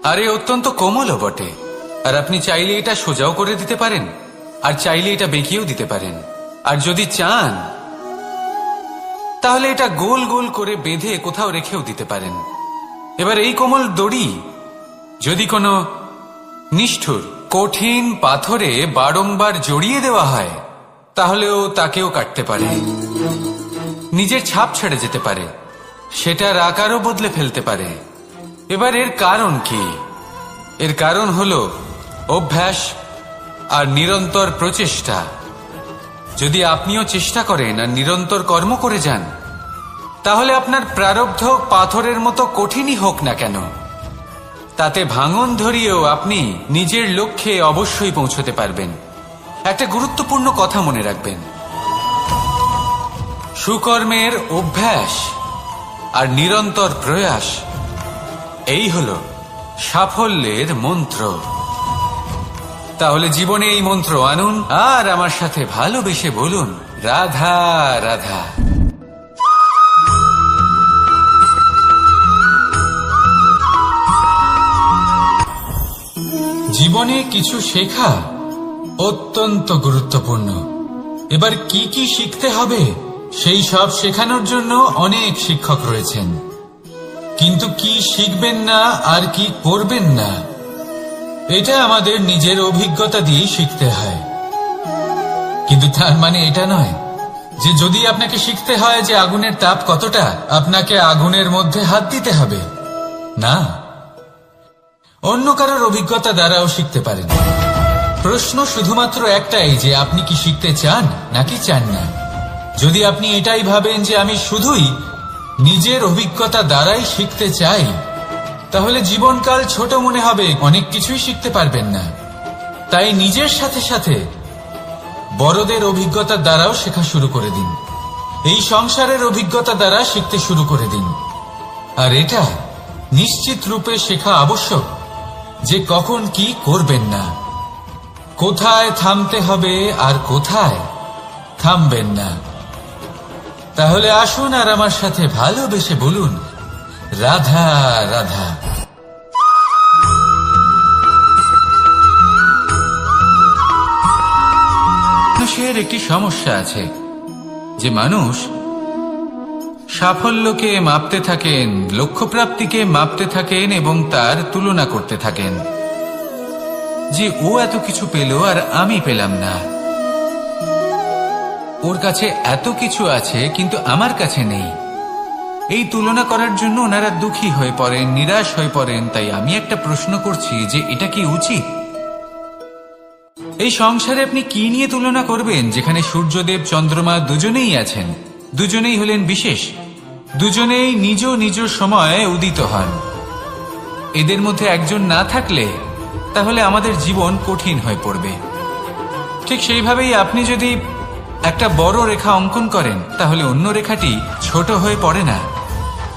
আর এ অত্যন্ত কোমলও বটে। আর আপনি চাইলে এটা সোজাও করে দিতে পারেন, আর চাইলে এটা বেঁকিয়েও দিতে পারেন। আর যদি চান তাহলে এটা গোল গোল করে বেঁধে কোথাও রেখেও দিতে পারেন। এবার এই কোমল দড়ি যদি কোনো নিষ্ঠুর কঠিন পাথরে বারংবার জড়িয়ে দেওয়া হয় তাহলেও তাকেও কাটতে পারে, নিজের ছাপ ছেড়ে যেতে পারে, সেটার আকারও বদলে ফেলতে পারে। এবার এর কারণ কি? এর কারণ হলো অভ্যাস আর নিরন্তর প্রচেষ্টা। যদি আপনিও চেষ্টা করেন আর নিরন্তর কর্ম করে যান, তাহলে আপনার প্রারব্ধ পাথরের মতো কঠিনই হোক না কেন, তাতে ভাঙন ধরিয়েও আপনি নিজের লক্ষ্যে অবশ্যই পৌঁছতে পারবেন। একটা গুরুত্বপূর্ণ কথা মনে রাখবেন, সুকর্মের অভ্যাস আর নিরন্তর প্রয়াস, এই হলো সাফল্যের মন্ত্র। তাহলে জীবনে এই মন্ত্র আনুন আর আমার সাথে ভালোবেসে বলুন, রাধা রাধা। জীবনে কিছু শেখা অত্যন্ত গুরুত্বপূর্ণ। এবার কি কি শিখতে হবে সেই সব শেখানোর জন্য অনেক শিক্ষক রয়েছেন, কিন্তু কি শিখবেন না আর কি করবেন না এটা আমাদের নিজের অভিজ্ঞতা দিয়ে শিখতে হয়। কিন্তু তার মানে এটা নয় যে যদি আপনাকে শিখতে হয় যে আগুনের তাপ কতটা, আপনাকে আগুনের মধ্যে হাত দিতে হবে। না, অন্য কারোর অভিজ্ঞতা দ্বারাও শিখতে পারেন। প্রশ্ন শুধুমাত্র একটাই যে আপনি কি শিখতে চান নাকি চান না। যদি আপনি এটাই ভাবেন যে আমি শুধুই নিজের অভিজ্ঞতা দ্বারাই শিখতে চাই, তাহলে জীবনকাল ছোট মনে হবে, অনেক কিছুই শিখতে পারবেন না। তাই নিজের সাথে সাথে বড়দের অভিজ্ঞতা দ্বারাও শেখা শুরু করে দিন। এই সংসারের অভিজ্ঞতা দ্বারা শিখতে শুরু করে দিন। আর এটা নিশ্চিত রূপে শেখা আবশ্যক যে কখন কি করবেন না, কোথায় থামতে হবে আর কোথায় থামবেন না। তাহলে আসুন আর আমার সাথে ভালোবেসে বলুন, রাধা রাধা। মানুষের একটি সমস্যা আছে যে মানুষ সাফল্যকে মাপতে থাকেন, লক্ষ্যপ্রাপ্তিকে মাপতে থাকেন এবং তার তুলনা করতে থাকেন যে ও এত কিছু পেল আর আমি পেলাম না, ওর কাছে এত কিছু আছে কিন্তু আমার কাছে নেই। এই তুলনা করার জন্য ওনারা দুঃখী হয়ে পড়েন, নিরাশ হয়ে পড়েন। তাই আমি একটা প্রশ্ন করছি যে এটা কি উচিত? এই সংসারে আপনি কি নিয়ে তুলনা করবেন, যেখানে সূর্যদেব চন্দ্রমা দুজনেই আছেন, দুজনেই হলেন বিশেষ, দুজনেই নিজ নিজ সময়ে উদিত হন। এদের মধ্যে একজন না থাকলে তাহলে আমাদের জীবন কঠিন হয়ে পড়বে। ঠিক সেইভাবেই আপনি যদি একটা বড় রেখা অঙ্কন করেন তাহলে অন্য রেখাটি ছোট হয়ে পড়ে না,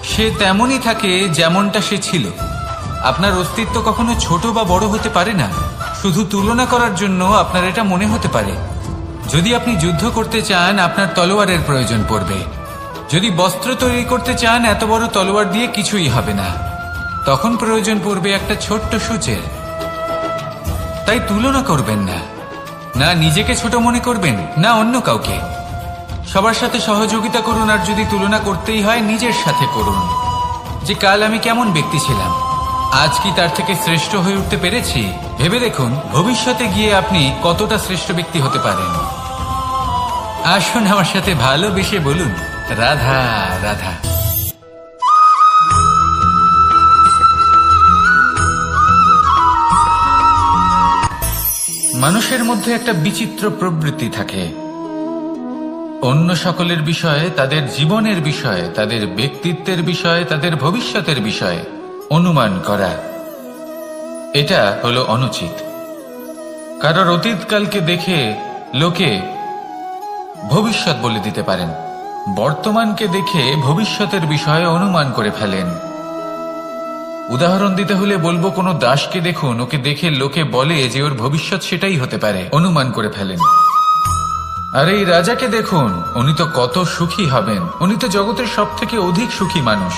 সে তেমনই থাকে যেমনটা সে ছিল। আপনার অস্তিত্ব কখনো ছোট বা বড় হতে পারে না। শুধু তুলনা করার জন্য আপনার এটা মনে হতে পারে। যদি আপনি যুদ্ধ করতে চান আপনার তলোয়ারের প্রয়োজন পড়বে। যদি বস্ত্র তৈরি করতে চান এত বড় তলোয়ার দিয়ে কিছুই হবে না, তখন প্রয়োজন পড়বে একটা ছোট্ট সূচের। তাই তুলনা করবেন না, না নিজেকে ছোট মনে করবেন না অন্য কাউকে। সবার সাথে সহযোগিতা করুন, আর যদি তুলনা করতেই হয় নিজের সাথে করুন, যে কাল আমি কেমন ব্যক্তি ছিলাম, আজ কি তার থেকে শ্রেষ্ঠ হয়ে উঠতে পেরেছি। ভেবে দেখুন ভবিষ্যতে গিয়ে আপনি কতটা শ্রেষ্ঠ ব্যক্তি হতে পারেন। আসুন আমার সাথে ভালোবেসে বলুন রাধা রাধা। মানুষের মধ্যে একটা বিচিত্র প্রবৃত্তি থাকে, অন্য সকলের বিষয়ে, তাদের জীবনের বিষয়ে, তাদের ব্যক্তিত্বের বিষয়ে, তাদের ভবিষ্যতের বিষয়ে অনুমান করা। এটা হলো অনুচিত। কারোর অতীতকালকে দেখে লোকে ভবিষ্যৎ বলে দিতে পারেন, বর্তমানকে দেখে ভবিষ্যতের বিষয়ে অনুমান করে ফেলেন। উদাহরণ দিতে হলে বলবো, কোনো দাসকে দেখুন, ওকে দেখে লোকে বলে যে ওর ভবিষ্যৎ সেটাই হতে পারে, অনুমান করে ফেলেন। আর এই রাজাকে দেখুন, উনি তো কত সুখী হবেন, উনি তো জগতের সব থেকে অধিক সুখী মানুষ,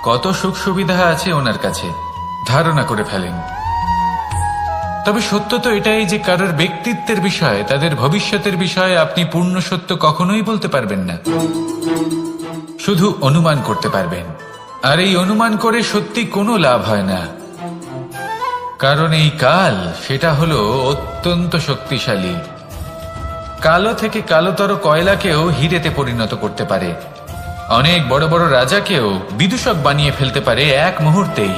কত সুখ সুবিধা আছে ওনার কাছে, ধারণা করে ফেলেন। তবে সত্য তো এটাই যে কারোর ব্যক্তিত্বের বিষয়ে, তাদের ভবিষ্যতের বিষয়ে আপনি পূর্ণ সত্য কখনোই বলতে পারবেন না, শুধু অনুমান করতে পারবেন। আর এই অনুমান করে সত্যি কোনো লাভ হয় না, কারণ এই কাল সেটা হলো অত্যন্ত শক্তিশালী। কালো থেকে কালোতর কয়লাকেও হিরেতে পরিণত করতে পারে, অনেক বড় বড় রাজাকেও বিদূষক বানিয়ে ফেলতে পারে এক মুহূর্তেই।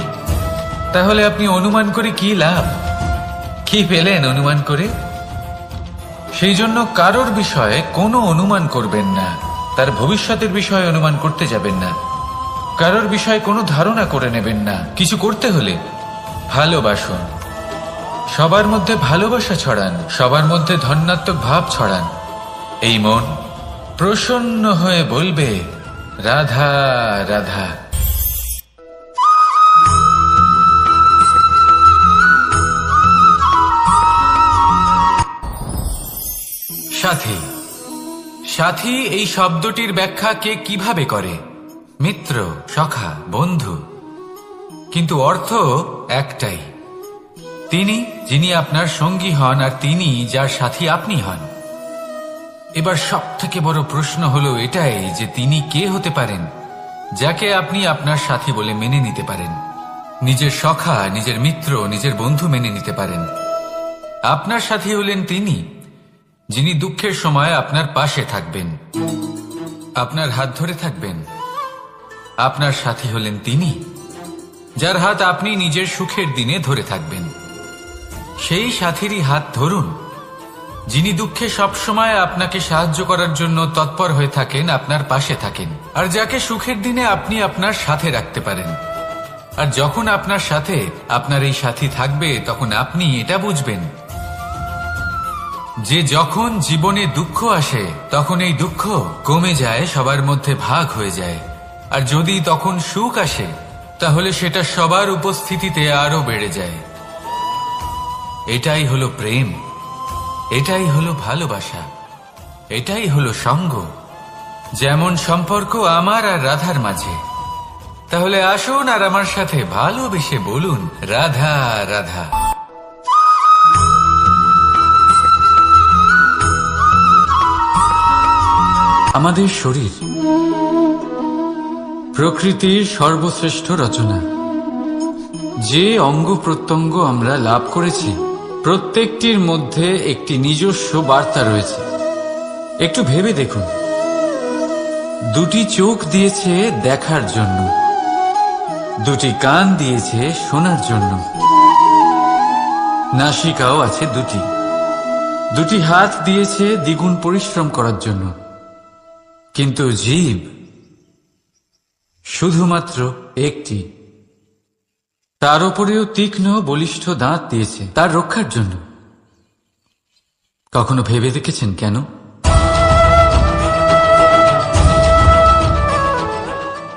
তাহলে আপনি অনুমান করে কি লাভ? কি পেলেন অনুমান করে? সেই জন্য কারোর বিষয়ে কোনো অনুমান করবেন না, তার ভবিষ্যতের বিষয়ে অনুমান করতে যাবেন না, কারোর বিষয়ে কোনো ধারণা করে নেবেন না। কিছু করতে হলে ভালোবাসুন, সবার মধ্যে ভালোবাসা ছড়ান, সবার মধ্যে ধন্যাত্মক ভাব ছড়ান। এই মন প্রসন্ন হয়ে বলবে রাধা রাধা। সাথী, সাথী এই শব্দটির ব্যাখ্যা কে কিভাবে করে? মিত্র, সখা, বন্ধু, কিন্তু অর্থ একটাই, তিনি যিনি আপনার সঙ্গী হন আর তিনি যার সাথী আপনি হন। এবার সব থেকে বড় প্রশ্ন হলো এটাই যে তিনি কে হতে পারেন যাকে আপনি আপনার সাথী বলে মেনে নিতে পারেন, নিজের সখা, নিজের মিত্র, নিজের বন্ধু মেনে নিতে পারেন। আপনার সাথী হলেন তিনি যিনি দুঃখের সময় আপনার পাশে থাকবেন, আপনার হাত ধরে থাকবেন। আপনার সাথী হলেন তিনি যার হাত আপনি নিজের সুখের দিনে ধরে থাকবেন। সেই সাথীরই হাত ধরুন যিনি দুঃখে সবসময় আপনাকে সাহায্য করার জন্য তৎপর হয়ে থাকেন, আপনার পাশে থাকেন, আর যাকে সুখের দিনে আপনি আপনার সাথে রাখতে পারেন। আর যখন আপনার সাথে আপনার এই সাথী থাকবে তখন আপনি এটা বুঝবেন যে যখন জীবনে দুঃখ আসে তখন এই দুঃখ কমে যায়, সবার মধ্যে ভাগ হয়ে যায়। আর যদি তখন সুখ আসে তাহলে সেটা সবার উপস্থিতিতে আরো বেড়ে যায়। এটাই হলো প্রেম, এটাই হলো ভালোবাসা, এটাই হলো সঙ্গ, যেমন সম্পর্ক আমার আর রাধার মাঝে। তাহলে আসুন আর আমার সাথে ভালোবেসে বলুন রাধা রাধা। আমাদের শরীর
প্রকৃতির সর্বশ্রেষ্ঠ রচনা। যে অঙ্গ প্রত্যঙ্গ আমরা লাভ করেছি প্রত্যেকটির মধ্যে একটি নিজস্ব বার্তা রয়েছে। একটু ভেবে দেখুন, দুটি চোখ দিয়েছে দেখার জন্য, দুটি কান দিয়েছে শোনার জন্য, নাসিকাও আছে দুটি, দুটি হাত দিয়েছে দ্বিগুণ পরিশ্রম করার জন্য। কিন্তু জীব শুধুমাত্র একটি, তার উপরেও তীক্ষ্ণ বলিষ্ঠ দাঁত দিয়েছে তার রক্ষার জন্য। কখনো ভেবে দেখেছেন কেন?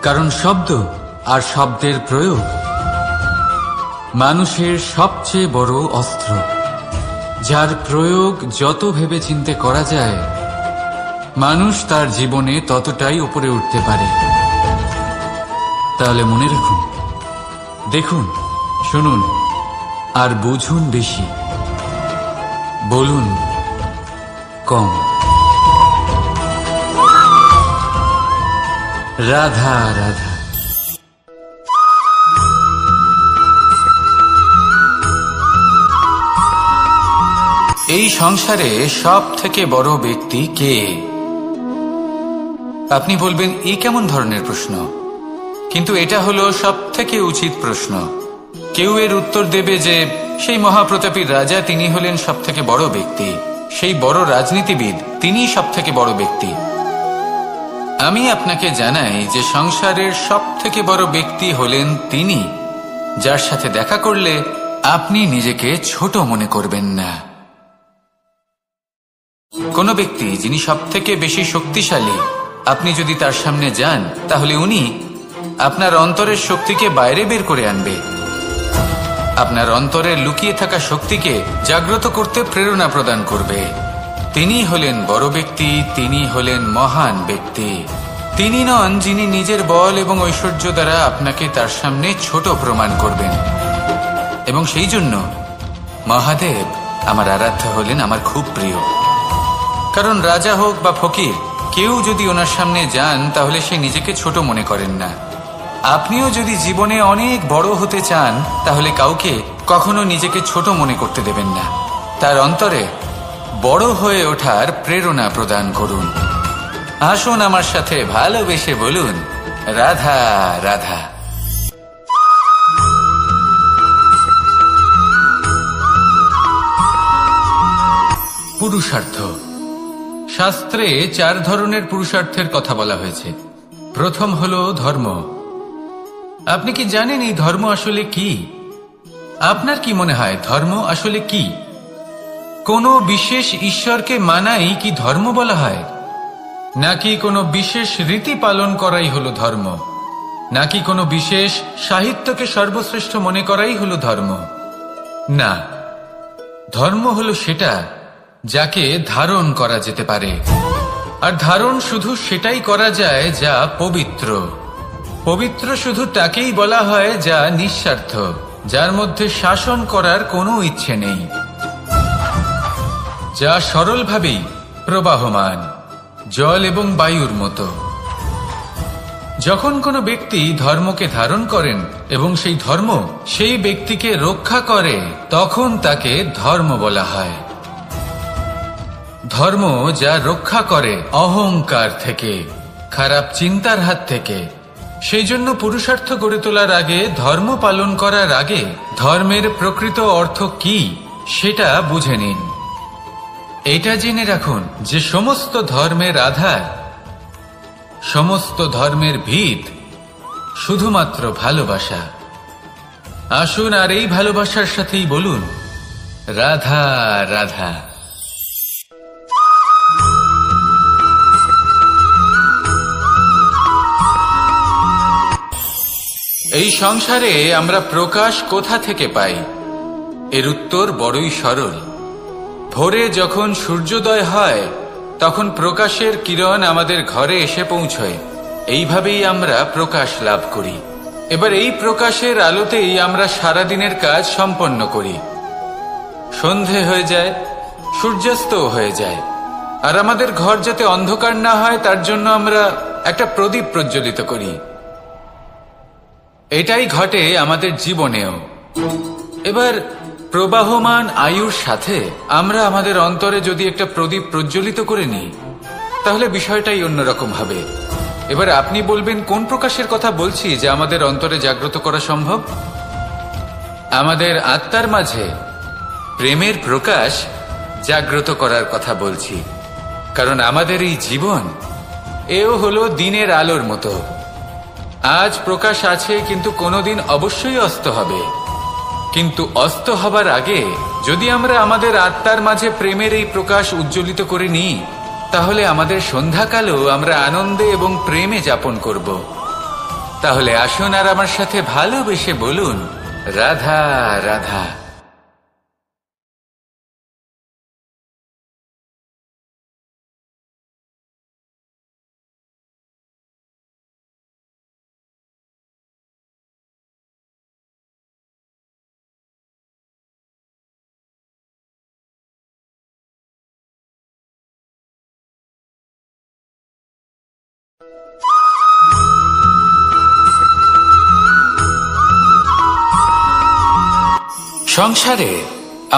কারণ শব্দ আর শব্দের প্রয়োগ মানুষের সবচেয়ে বড় অস্ত্র, যার প্রয়োগ যত ভেবেচিন্তে করা যায় মানুষ তার জীবনে ততটাই উপরে উঠতে পারে। তাহলে মনে রাখুন, দেখুন, শুনুন আর বুঝুন বেশি, বলুন কম। রাধা রাধা।
এই সংসারে সব থেকে বড় ব্যক্তি কে? আপনি বলবেন, এই কেমন ধরনের প্রশ্ন? কিন্তু এটা হলো সব থেকে উচিত প্রশ্ন। কেউ এর উত্তর দেবে যে সেই মহাপ্রতাপী রাজা, তিনি হলেন সব থেকে বড় ব্যক্তি, সেই বড় রাজনীতিবিদ, তিনিই সব থেকে বড় ব্যক্তি। আমি আপনাকে জানাই যে সংসারের সব থেকে বড় ব্যক্তি হলেন তিনি, যার সাথে দেখা করলে আপনি নিজেকে ছোট মনে করবেন না। কোন ব্যক্তি যিনি সব থেকে বেশি শক্তিশালী, আপনি যদি তার সামনে যান তাহলে উনি আপনার অন্তরের শক্তিকে বাইরে বের করে আনবে, আপনার অন্তরের লুকিয়ে থাকা শক্তিকে জাগ্রত করতে প্রেরণা প্রদান করবে। তিনি হলেন বড় ব্যক্তি, তিনি হলেন মহান ব্যক্তি। তিনি নন যিনি নিজের বল এবং ঐশ্বর্য দ্বারা আপনাকে তার সামনে ছোট প্রমাণ করবেন। এবং সেই জন্য মহাদেব আমার আরাধ্য হলেন আমার খুব প্রিয়। কারণ রাজা হোক বা ফকির, কেউ যদি ওনার সামনে যান তাহলে সে নিজেকে ছোট মনে করেন না। আপনিও যদি জীবনে অনেক বড় হতে চান তাহলে কাউকে কখনো নিজেকে ছোট মনে করতে দেবেন না। তার অন্তরে বড় হয়ে ওঠার প্রেরণা প্রদান করুন। আসুন আমার সাথে ভালোবেসে বলুন, রাধা রাধা। পুরুষার্থ। শাস্ত্রে 4 ধরনের পুরুষার্থের কথা বলা হয়েছে। প্রথম হলো ধর্ম। আপনি কি জানেন এই ধর্ম আসলে কি? আপনার কি মনে হয় ধর্ম আসলে কি? কোনো বিশেষ ঈশ্বরকে মানাই কি ধর্ম বলা হয়? নাকি কোনো বিশেষ রীতি পালন করাই হলো ধর্ম? নাকি কোনো বিশেষ সাহিত্যকে সর্বশ্রেষ্ঠ মনে করাই হলো ধর্ম? না, ধর্ম হলো সেটা যাকে ধারণ করা যেতে পারে। আর ধারণ শুধু সেটাই করা যায় যা পবিত্র। পবিত্র শুধু তাকেই বলা হয় যা নিঃস্বার্থ, যার মধ্যে শাসন করার কোনো ইচ্ছে নেই, যা সরলভাবেই প্রবাহমান, জল এবং বায়ুর মতো। যখন কোনো ব্যক্তি ধর্মকে ধারণ করেন এবং সেই ধর্ম সেই ব্যক্তিকে রক্ষা করে, তখন তাকে ধর্ম বলা হয়। ধর্ম যা রক্ষা করে অহংকার থেকে, খারাপ চিন্তার হাত থেকে। সেই জন্য পুরুষার্থ গড়ে তোলার আগে, ধর্ম পালন করার আগে ধর্মের প্রকৃত অর্থ কি সেটা বুঝে নিন। এটা জেনে রাখুন যে সমস্ত ধর্মের আধার, সমস্ত ধর্মের ভিত শুধুমাত্র ভালোবাসা। আসুন আর এই ভালোবাসার সাথেই বলুন, রাধা রাধা। এই সংসারে আমরা প্রকাশ কোথা থেকে পাই? এর উত্তর বড়ই সরল। ভোরে যখন সূর্যোদয় হয় তখন প্রকাশের কিরণ আমাদের ঘরে এসে পৌঁছয়। এইভাবেই আমরা প্রকাশ লাভ করি। এবার এই প্রকাশের আলোতেই আমরা সারাদিনের কাজ সম্পন্ন করি। সন্ধে হয়ে যায়, সূর্যাস্তও হয়ে যায়। আর আমাদের ঘর যাতে অন্ধকার না হয় তার জন্য আমরা একটা প্রদীপ প্রজ্বলিত করি। এটাই ঘটে আমাদের জীবনেও। এবার প্রবাহমান আয়ুর সাথে আমরা আমাদের অন্তরে যদি একটা প্রদীপ প্রজ্বলিত করে নিই, তাহলে বিষয়টাই অন্যরকম হবে। এবার আপনি বলবেন কোন প্রকাশের কথা বলছি যে আমাদের অন্তরে জাগ্রত করা সম্ভব? আমাদের আত্মার মাঝে প্রেমের প্রকাশ জাগ্রত করার কথা বলছি। কারণ আমাদের এই জীবন এও হলো দিনের আলোর মতো। আজ প্রকাশ আছে, কিন্তু কোনোদিন অবশ্যই অস্ত হবে। কিন্তু অস্ত হবার আগে যদি আমরা আমাদের আত্মার মাঝে প্রেমের এই প্রকাশ উজ্জ্বলিত করে নিই, তাহলে আমাদের সন্ধ্যাকালও আমরা আনন্দে এবং প্রেমে যাপন করব। তাহলে আসুন আর আমার সাথে ভালোবেসে বলুন, রাধা রাধা। সংসারে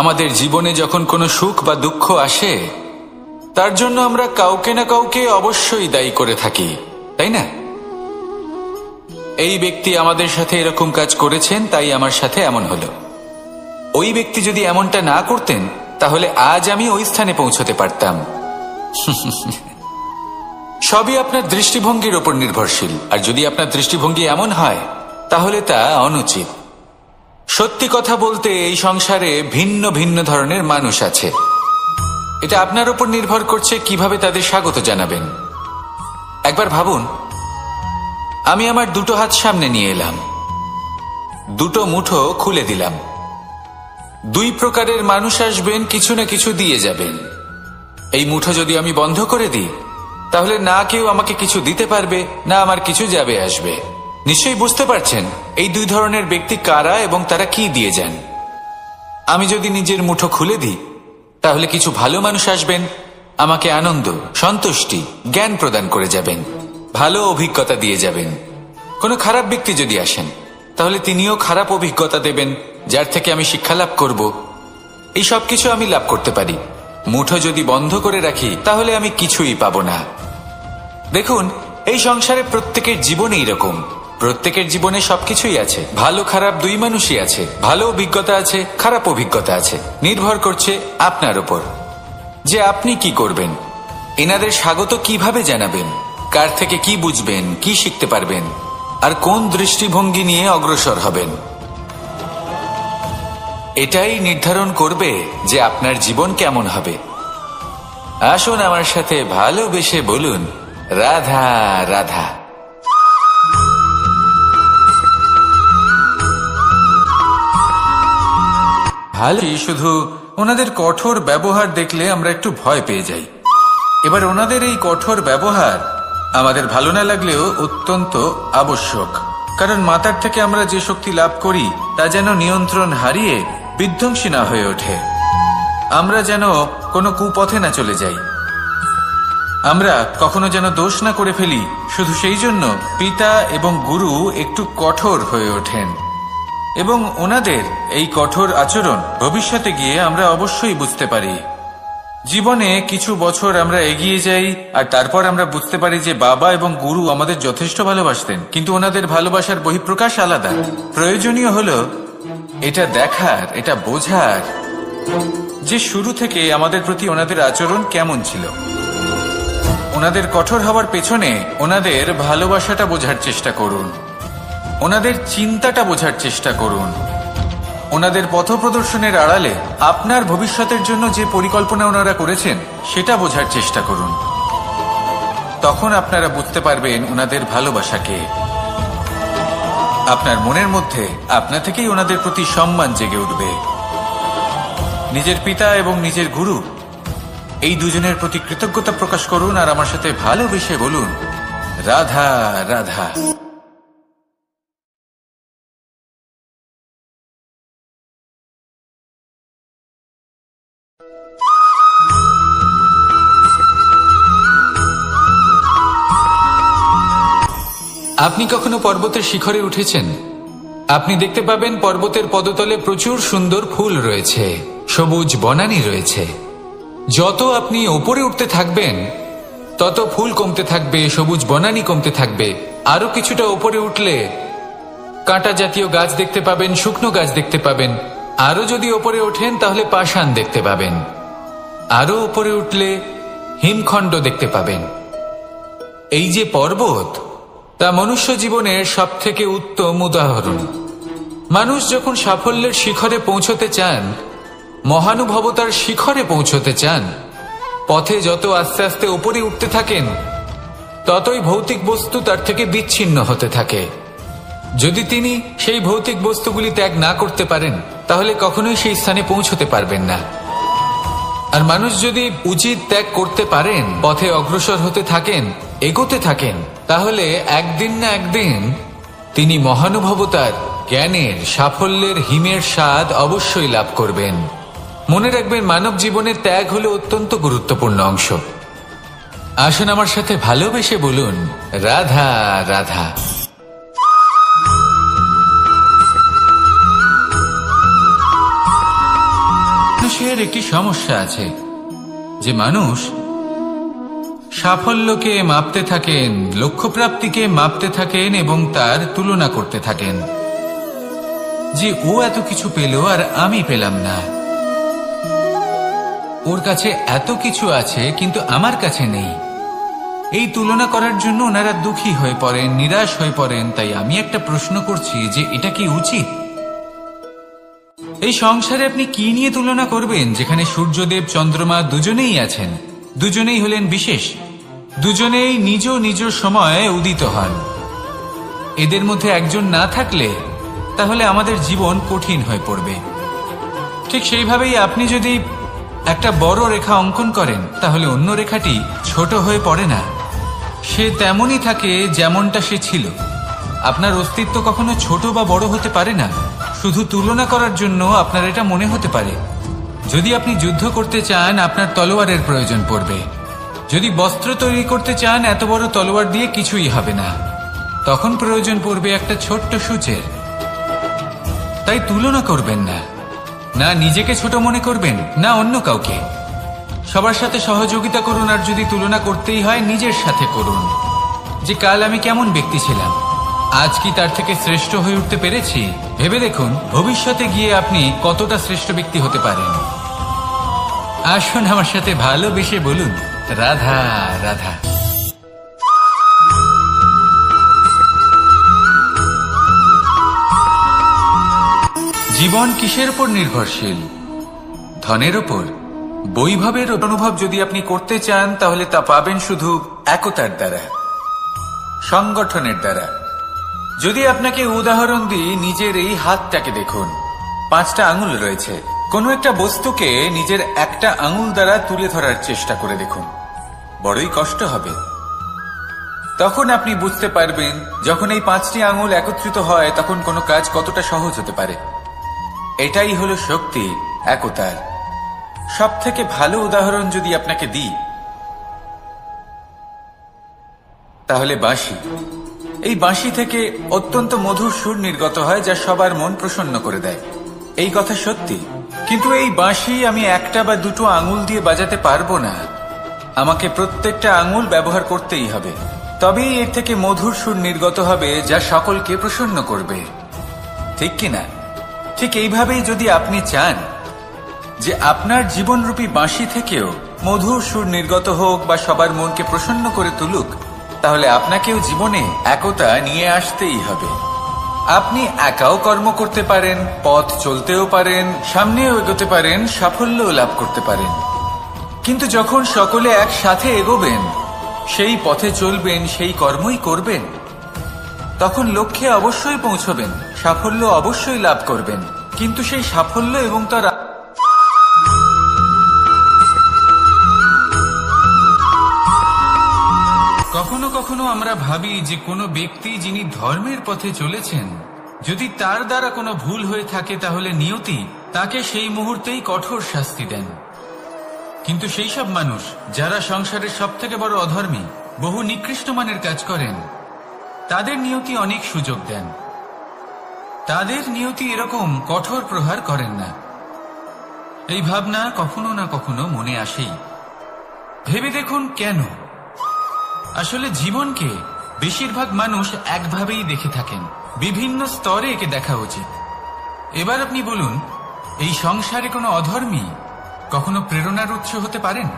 আমাদের জীবনে যখন কোনো সুখ বা দুঃখ আসে, তার জন্য আমরা কাউকে না কাউকে অবশ্যই দায়ী করে থাকি, তাই না? এই ব্যক্তি আমাদের সাথে এরকম কাজ করেছেন, তাই আমার সাথে এমন হলো। ওই ব্যক্তি যদি এমনটা না করতেন, তাহলে আজ আমি ওই স্থানে পৌঁছতে পারতাম। সবই আপনার দৃষ্টিভঙ্গির ওপর নির্ভরশীল। আর যদি আপনার দৃষ্টিভঙ্গি এমন হয়, তাহলে তা অনুচিত। সত্যি কথা বলতে এই সংসারে ভিন্ন ভিন্ন ধরনের মানুষ আছে। এটা আপনার উপর নির্ভর করছে কিভাবে তাদের স্বাগত জানাবেন। একবার ভাবুন, আমি আমার দুটো হাত সামনে নিয়ে এলাম, দুটো মুঠো খুলে দিলাম। দুই প্রকারের মানুষ আসবেন, কিছু না কিছু দিয়ে যাবেন। এই মুঠো যদি আমি বন্ধ করে দিই, তাহলে না কেউ আমাকে কিছু দিতে পারবে, না আমার কিছু যাবে আসবে। নিশ্চয়ই বুঝতে পারছেন এই দুই ধরনের ব্যক্তি কারা এবং তারা কি দিয়ে যান। আমি যদি নিজের মুঠো খুলে দিই, তাহলে কিছু ভালো মানুষ আসবেন, আমাকে আনন্দ, সন্তুষ্টি, জ্ঞান প্রদান করে যাবেন, ভালো অভিজ্ঞতা দিয়ে যাবেন। কোনো খারাপ ব্যক্তি যদি আসেন, তাহলে তিনিও খারাপ অভিজ্ঞতা দেবেন, যার থেকে আমি শিক্ষা লাভ করব। এই সব কিছু আমি লাভ করতে পারি। মুঠো যদি বন্ধ করে রাখি, তাহলে আমি কিছুই পাবো না। দেখুন, এই সংসারে প্রত্যেকের জীবনে এরকম। প্রত্যেকের জীবনে সবকিছুই আছে, ভালো খারাপ দুই মানুষই আছে। ভালো অভিজ্ঞতা আছে, খারাপ অভিজ্ঞতা আছে। নির্ভর করছে আপনার উপর যে আপনি কি করবেন, এনাদের স্বাগত কিভাবে জানাবেন, কার থেকে কি বুঝবেন, কি শিখতে পারবেন, আর কোন দৃষ্টিভঙ্গি নিয়ে অগ্রসর হবেন। এটাই নির্ধারণ করবে যে আপনার জীবন কেমন হবে। আসুন আমার সাথে ভালোবেসে বলুন, রাধা রাধা। ভালোই, শুধু ওনাদের কঠোর ব্যবহার দেখলে আমরা একটু ভয় পেয়ে যাই। এবার ওনাদের এই কঠোর ব্যবহার আমাদের ভালো না লাগলেও অত্যন্ত আবশ্যক। কারণ মাতার থেকে আমরা যে শক্তি লাভ করি, তা যেন নিয়ন্ত্রণ হারিয়ে বিধ্বংসী না হয়ে ওঠে। আমরা যেন কোনো কুপথে না চলে যাই। আমরা কখনো যেন দোষ না করে ফেলি। শুধু সেই জন্য পিতা এবং গুরু একটু কঠোর হয়ে ওঠেন, এবং ওনাদের এই কঠোর আচরণ ভবিষ্যতে গিয়ে আমরা অবশ্যই বুঝতে পারি। জীবনে কিছু বছর আমরা এগিয়ে যাই, আর তারপর আমরা বুঝতে পারি যে বাবা এবং গুরু আমাদের যথেষ্ট ভালোবাসতেন, কিন্তু ওনাদের ভালোবাসার বহিঃপ্রকাশ আলাদা। প্রয়োজনীয় হলো এটা দেখার, এটা বোঝার যে শুরু থেকে আমাদের প্রতি ওনাদের আচরণ কেমন ছিল। ওনাদের কঠোর হওয়ার পেছনে ওনাদের ভালোবাসাটা বোঝার চেষ্টা করুন, ওনাদের চিন্তাটা বোঝার চেষ্টা করুন, ওনাদের পথপ্রদর্শনের আড়ালে আপনার ভবিষ্যতের জন্য যে পরিকল্পনা ওনারা করেছেন সেটা বোঝার চেষ্টা করুন। তখন আপনারা বুঝতে পারবেন ওনাদের ভালোবাসাকে। আপনার মনের মধ্যে আপনা থেকেই ওনাদের প্রতি সম্মান জেগে উঠবে। নিজের পিতা এবং নিজের গুরু, এই দুজনের প্রতি কৃতজ্ঞতা প্রকাশ করুন আর আমার সাথে ভালোবেসে বলুন, রাধা রাধা। আপনি কখনো পর্বতের শিখরে উঠেছেন? আপনি দেখতে পাবেন পর্বতের পদতলে প্রচুর সুন্দর ফুল রয়েছে, সবুজ বনানী রয়েছে। যত আপনি ওপরে উঠতে থাকবেন তত ফুল কমতে থাকবে, সবুজ বনানী কমতে থাকবে। আরো কিছুটা ওপরে উঠলে কাঁটা জাতীয় গাছ দেখতে পাবেন, শুকনো গাছ দেখতে পাবেন। আরো যদি ওপরে ওঠেন তাহলে পাষাণ দেখতে পাবেন। আরো ওপরে উঠলে হিমখণ্ড দেখতে পাবেন। এই যে পর্বত, তা মনুষ্য জীবনের সবথেকে উত্তম উদাহরণ। মানুষ যখন সাফল্যের শিখরে পৌঁছতে চান, মহানুভবতার শিখরে পৌঁছতে চান, পথে যত আস্তে আস্তে উপরে উঠতে থাকেন ততই ভৌতিক বস্তু তার থেকে বিচ্ছিন্ন হতে থাকে। যদি তিনি সেই ভৌতিক বস্তুগুলি ত্যাগ না করতে পারেন তাহলে কখনোই সেই স্থানে পৌঁছতে পারবেন না। আর মানুষ যদি উচিত ত্যাগ করতে পারেন, পথে অগ্রসর হতে থাকেন, এগোতে থাকেন, তাহলে একদিন না একদিন তিনি মহানুভবতার, জ্ঞানের, সাফল্যের হিমের স্বাদ অবশ্যই লাভ করবেন। মনে রাখবেন, মানব জীবনের ত্যাগ হলো অত্যন্ত গুরুত্বপূর্ণ অংশ। আসুন আমার সাথে ভালোবেসে বলুন, রাধা রাধা। মানুষের একটি সমস্যা আছে যে মানুষ সাফল্যকে মাপতে থাকেন, লক্ষ্যপ্রাপ্তিকে মাপতে থাকেন এবং তার তুলনা করতে থাকেন যে ও এত কিছু পেল আর আমি পেলাম না, ওর কাছে এত কিছু আছে কিন্তু আমার কাছে নেই। এই তুলনা করার জন্য ওনারা দুঃখী হয়ে পড়েন, নিরাশ হয়ে পড়েন। তাই আমি একটা প্রশ্ন করছি যে এটা কি উচিত? এই সংসারে আপনি কি নিয়ে তুলনা করবেন, যেখানে সূর্যদেব, চন্দ্রমা দুজনেই আছেন, দুজনেই হলেন বিশেষ, দুজনেই নিজ নিজ সময়ে উদিত হন। এদের মধ্যে একজন না থাকলে তাহলে আমাদের জীবন কঠিন হয়ে পড়বে। ঠিক সেইভাবেই আপনি যদি একটা বড় রেখা অঙ্কন করেন তাহলে অন্য রেখাটি ছোট হয়ে পড়ে না, সে তেমনই থাকে যেমনটা সে ছিল। আপনার অস্তিত্ব কখনো ছোট বা বড় হতে পারে না, শুধু তুলনা করার জন্য আপনার এটা মনে হতে পারে। যদি আপনি যুদ্ধ করতে চান আপনার তলোয়ারের প্রয়োজন পড়বে। যদি বস্ত্র তৈরি করতে চান এত বড় তলোয়ার দিয়ে কিছুই হবে না, তখন প্রয়োজন পড়বে একটা ছোট্ট সূচের। তাই তুলনা করবেন না, না নিজেকে ছোট মনে করবেন না অন্য কাউকে। সবার সাথে সহযোগিতা করুন, আর যদি তুলনা করতেই হয় নিজের সাথে করুন, যে কাল আমি কেমন ব্যক্তি ছিলাম, আজ কি তার থেকে শ্রেষ্ঠ হয়ে উঠতে পেরেছি। ভেবে দেখুন ভবিষ্যতে গিয়ে আপনি কতটা শ্রেষ্ঠ ব্যক্তি হতে পারেন। আসুন আমার সাথে ভালোবেসে বলুন, রাধা রাধা। জীবন কিসের উপর নির্ভরশীল? ধনের উপর, বৈভবের অনুভব যদি আপনি করতে চান তাহলে তা পাবেন শুধু একতার দ্বারা, সংগঠনের দ্বারা। যদি আপনাকে উদাহরণ দিই, নিজের এই হাতটাকে দেখুন, 5টা আঙুল রয়েছে। কোনো একটা বস্তুকে নিজের একটা আঙুল দ্বারা তুলে ধরার চেষ্টা করে দেখুন, বড়ই কষ্ট হবে। তখন আপনি বুঝতে পারবেন যখন এই 5টি আঙুল একত্রিত হয় তখন কোনো কাজ কতটা সহজ হতে পারে। এটাই হলো শক্তি, একতার। সব থেকে ভালো উদাহরণ যদি আপনাকে দিই তাহলে বাঁশি। এই বাঁশি থেকে অত্যন্ত মধুর সুর নির্গত হয় যা সবার মন প্রসন্ন করে দেয়। এই কথা সত্যি, কিন্তু এই বাঁশি আমি একটা বা দুটো আঙুল দিয়ে বাজাতে পারবো না। আমাকে প্রত্যেকটা আঙুল ব্যবহার করতেই হবে, তবেই এর থেকে মধুর সুর নির্গত হবে যা সকলকে প্রসন্ন করবে, ঠিক কিনা? ঠিক এইভাবেই যদি আপনি চান যে আপনার জীবনরূপী বাঁশি থেকেও মধুর সুর নির্গত হোক বা সবার মনকে প্রসন্ন করে তুলুক, তাহলে আপনাকেও জীবনে একতা নিয়ে আসতেই হবে। আপনি একাও কর্ম করতে পারেন, পথ চলতেও পারেন, সামনেও এগোতে পারেন, সাফল্যও লাভ করতে পারেন। কিন্তু যখন সকলে একসাথে এগোবেন, সেই পথে চলবেন, সেই কর্মই করবেন, তখন লক্ষ্যে অবশ্যই পৌঁছবেন, সাফল্য অবশ্যই লাভ করবেন। কিন্তু সেই সাফল্য এবং তার কখনো কখনো আমরা ভাবি যে কোনো ব্যক্তি যিনি ধর্মের পথে চলেছেন, যদি তার দ্বারা কোনো ভুল হয়ে থাকে তাহলে নিয়তি তাকে সেই মুহূর্তেই কঠোর শাস্তি দেন। কিন্তু সেই সব মানুষ যারা সংসারের সব থেকে বড় অধর্মী, বহু নিকৃষ্ট মানের কাজ করেন, তাদের নিয়তি অনেক সুযোগ দেন। তাদের নিয়তি এরকম কঠোর প্রহার করেন না। এই ভাবনা কখনো না কখনো মনে আসেই। ভেবে দেখুন কেন? আসলে জীবনকে বেশিরভাগ মানুষ একভাবেই দেখে থাকেন, বিভিন্ন স্তরে একে দেখা উচিত। এবার আপনি বলুন, এই সংসারে কোনো অধর্মী কখনো প্রেরণার উৎস হতে পারেন?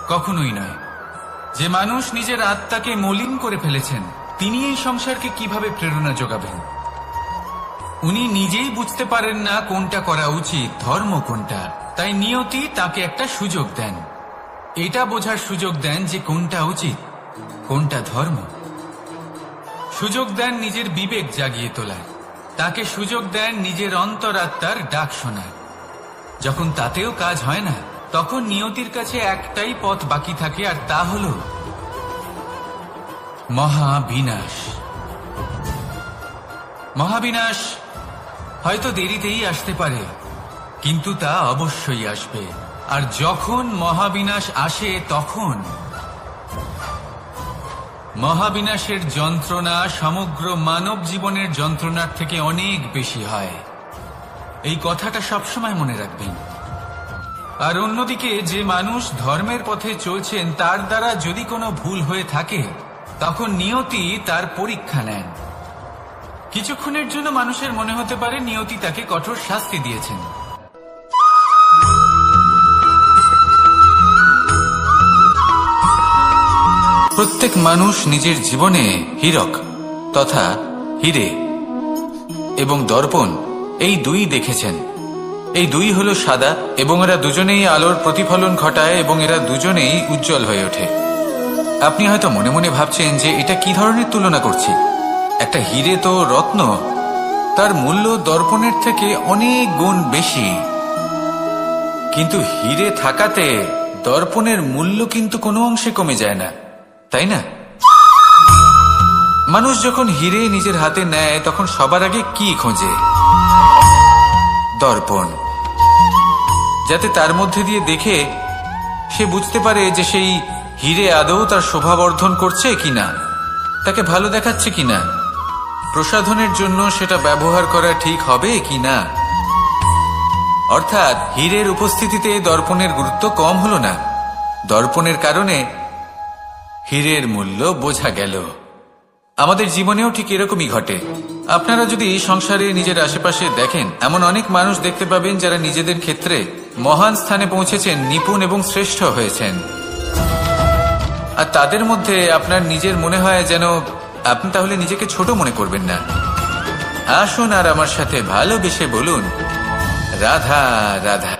কখনোই নয়। যে মানুষ নিজের আত্মাকে মলিন করে ফেলেছেন, তিনি এই সংসারকে কিভাবে প্রেরণা যোগাবেন? উনি নিজেই বুঝতে পারেন না কোনটা করা উচিত, ধর্ম কোনটা। তাই নিয়তি তাকে একটা সুযোগ দেন, এটা বোঝার সুযোগ দেন যে কোনটা উচিত, কোনটা ধর্ম। সুযোগ দেন নিজের বিবেক জাগিয়ে তোলার, তাকে সুযোগ দেন নিজের অন্তরাত্মার ডাক শোনার। যখন তাতেও কাজ হয় না, তখন নিয়তির কাছে একটাই পথ বাকি থাকে, আর তা হল মহাবিনাশ। মহাবিনাশ হয়তো দেরিতেই আসতে পারে, কিন্তু তা অবশ্যই আসবে। আর যখন মহাবিনাশ আসে, তখন মহাবিনাশের যন্ত্রণা সমগ্র মানব জীবনের যন্ত্রণার থেকে অনেক বেশি হয়। এই কথাটা সবসময় মনে রাখবেন। আর অন্যদিকে যে মানুষ ধর্মের পথে চলছেন, তার দ্বারা যদি কোনো ভুল হয়ে থাকে, তখন নিয়তি তার পরীক্ষা নেন। কিছুক্ষণের জন্য মানুষের মনে হতে পারে নিয়তি তাকে কঠোর শাস্তি দিয়েছেন। প্রত্যেক মানুষ নিজের জীবনে হীরক তথা হিরে এবং দর্পণ এই দুই দেখেছেন। এই দুই হলো সাদা, এবং এরা দুজনেই আলোর প্রতিফলন ঘটায় এবং এরা দুজনেই উজ্জ্বল হয়ে ওঠে। আপনি হয়তো মনে মনে ভাবছেন যে এটা কি ধরনের তুলনা করছি। একটা হিরে তো রত্ন, তার মূল্য দর্পণের থেকে অনেক গুণ বেশি। কিন্তু হিরে থাকাতে দর্পণের মূল্য কিন্তু কোনো অংশে কমে যায় না, তাই না? মানুষ যখন হিরে নিজের হাতে নেয়, তখন সবার আগে কি খোঁজে? দর্পণ, যাতে তার মধ্যে দিয়ে দেখে সে বুঝতে পারে যে সেই হিরে আদৌ তার শোভাবর্ধন করছে কিনা, তাকে ভালো দেখাচ্ছে কিনা, প্রসাধনের জন্য সেটা ব্যবহার করা ঠিক হবে কিনা। অর্থাৎ হীরের উপস্থিতিতে দর্পণের গুরুত্ব কম হলো না, দর্পণের কারণে হীরের মূল্য বোঝা গেল। আমাদের জীবনেও ঠিক এরকমই ঘটে। আপনারা যদি সংসারে নিজের আশেপাশে দেখেন, এমন অনেক মানুষ দেখতে পাবেন যারা নিজেদের ক্ষেত্রে মহান স্থানে পৌঁছেছেন, নিপুণ এবং শ্রেষ্ঠ হয়েছেন। আর তাদের মধ্যে আপনার নিজের মনে হয় যেন আপনি তাহলে নিজেকে ছোট মনে করবেন না। আসুন আর আমার সাথে ভালোবেসে বলুন, রাধা রাধা।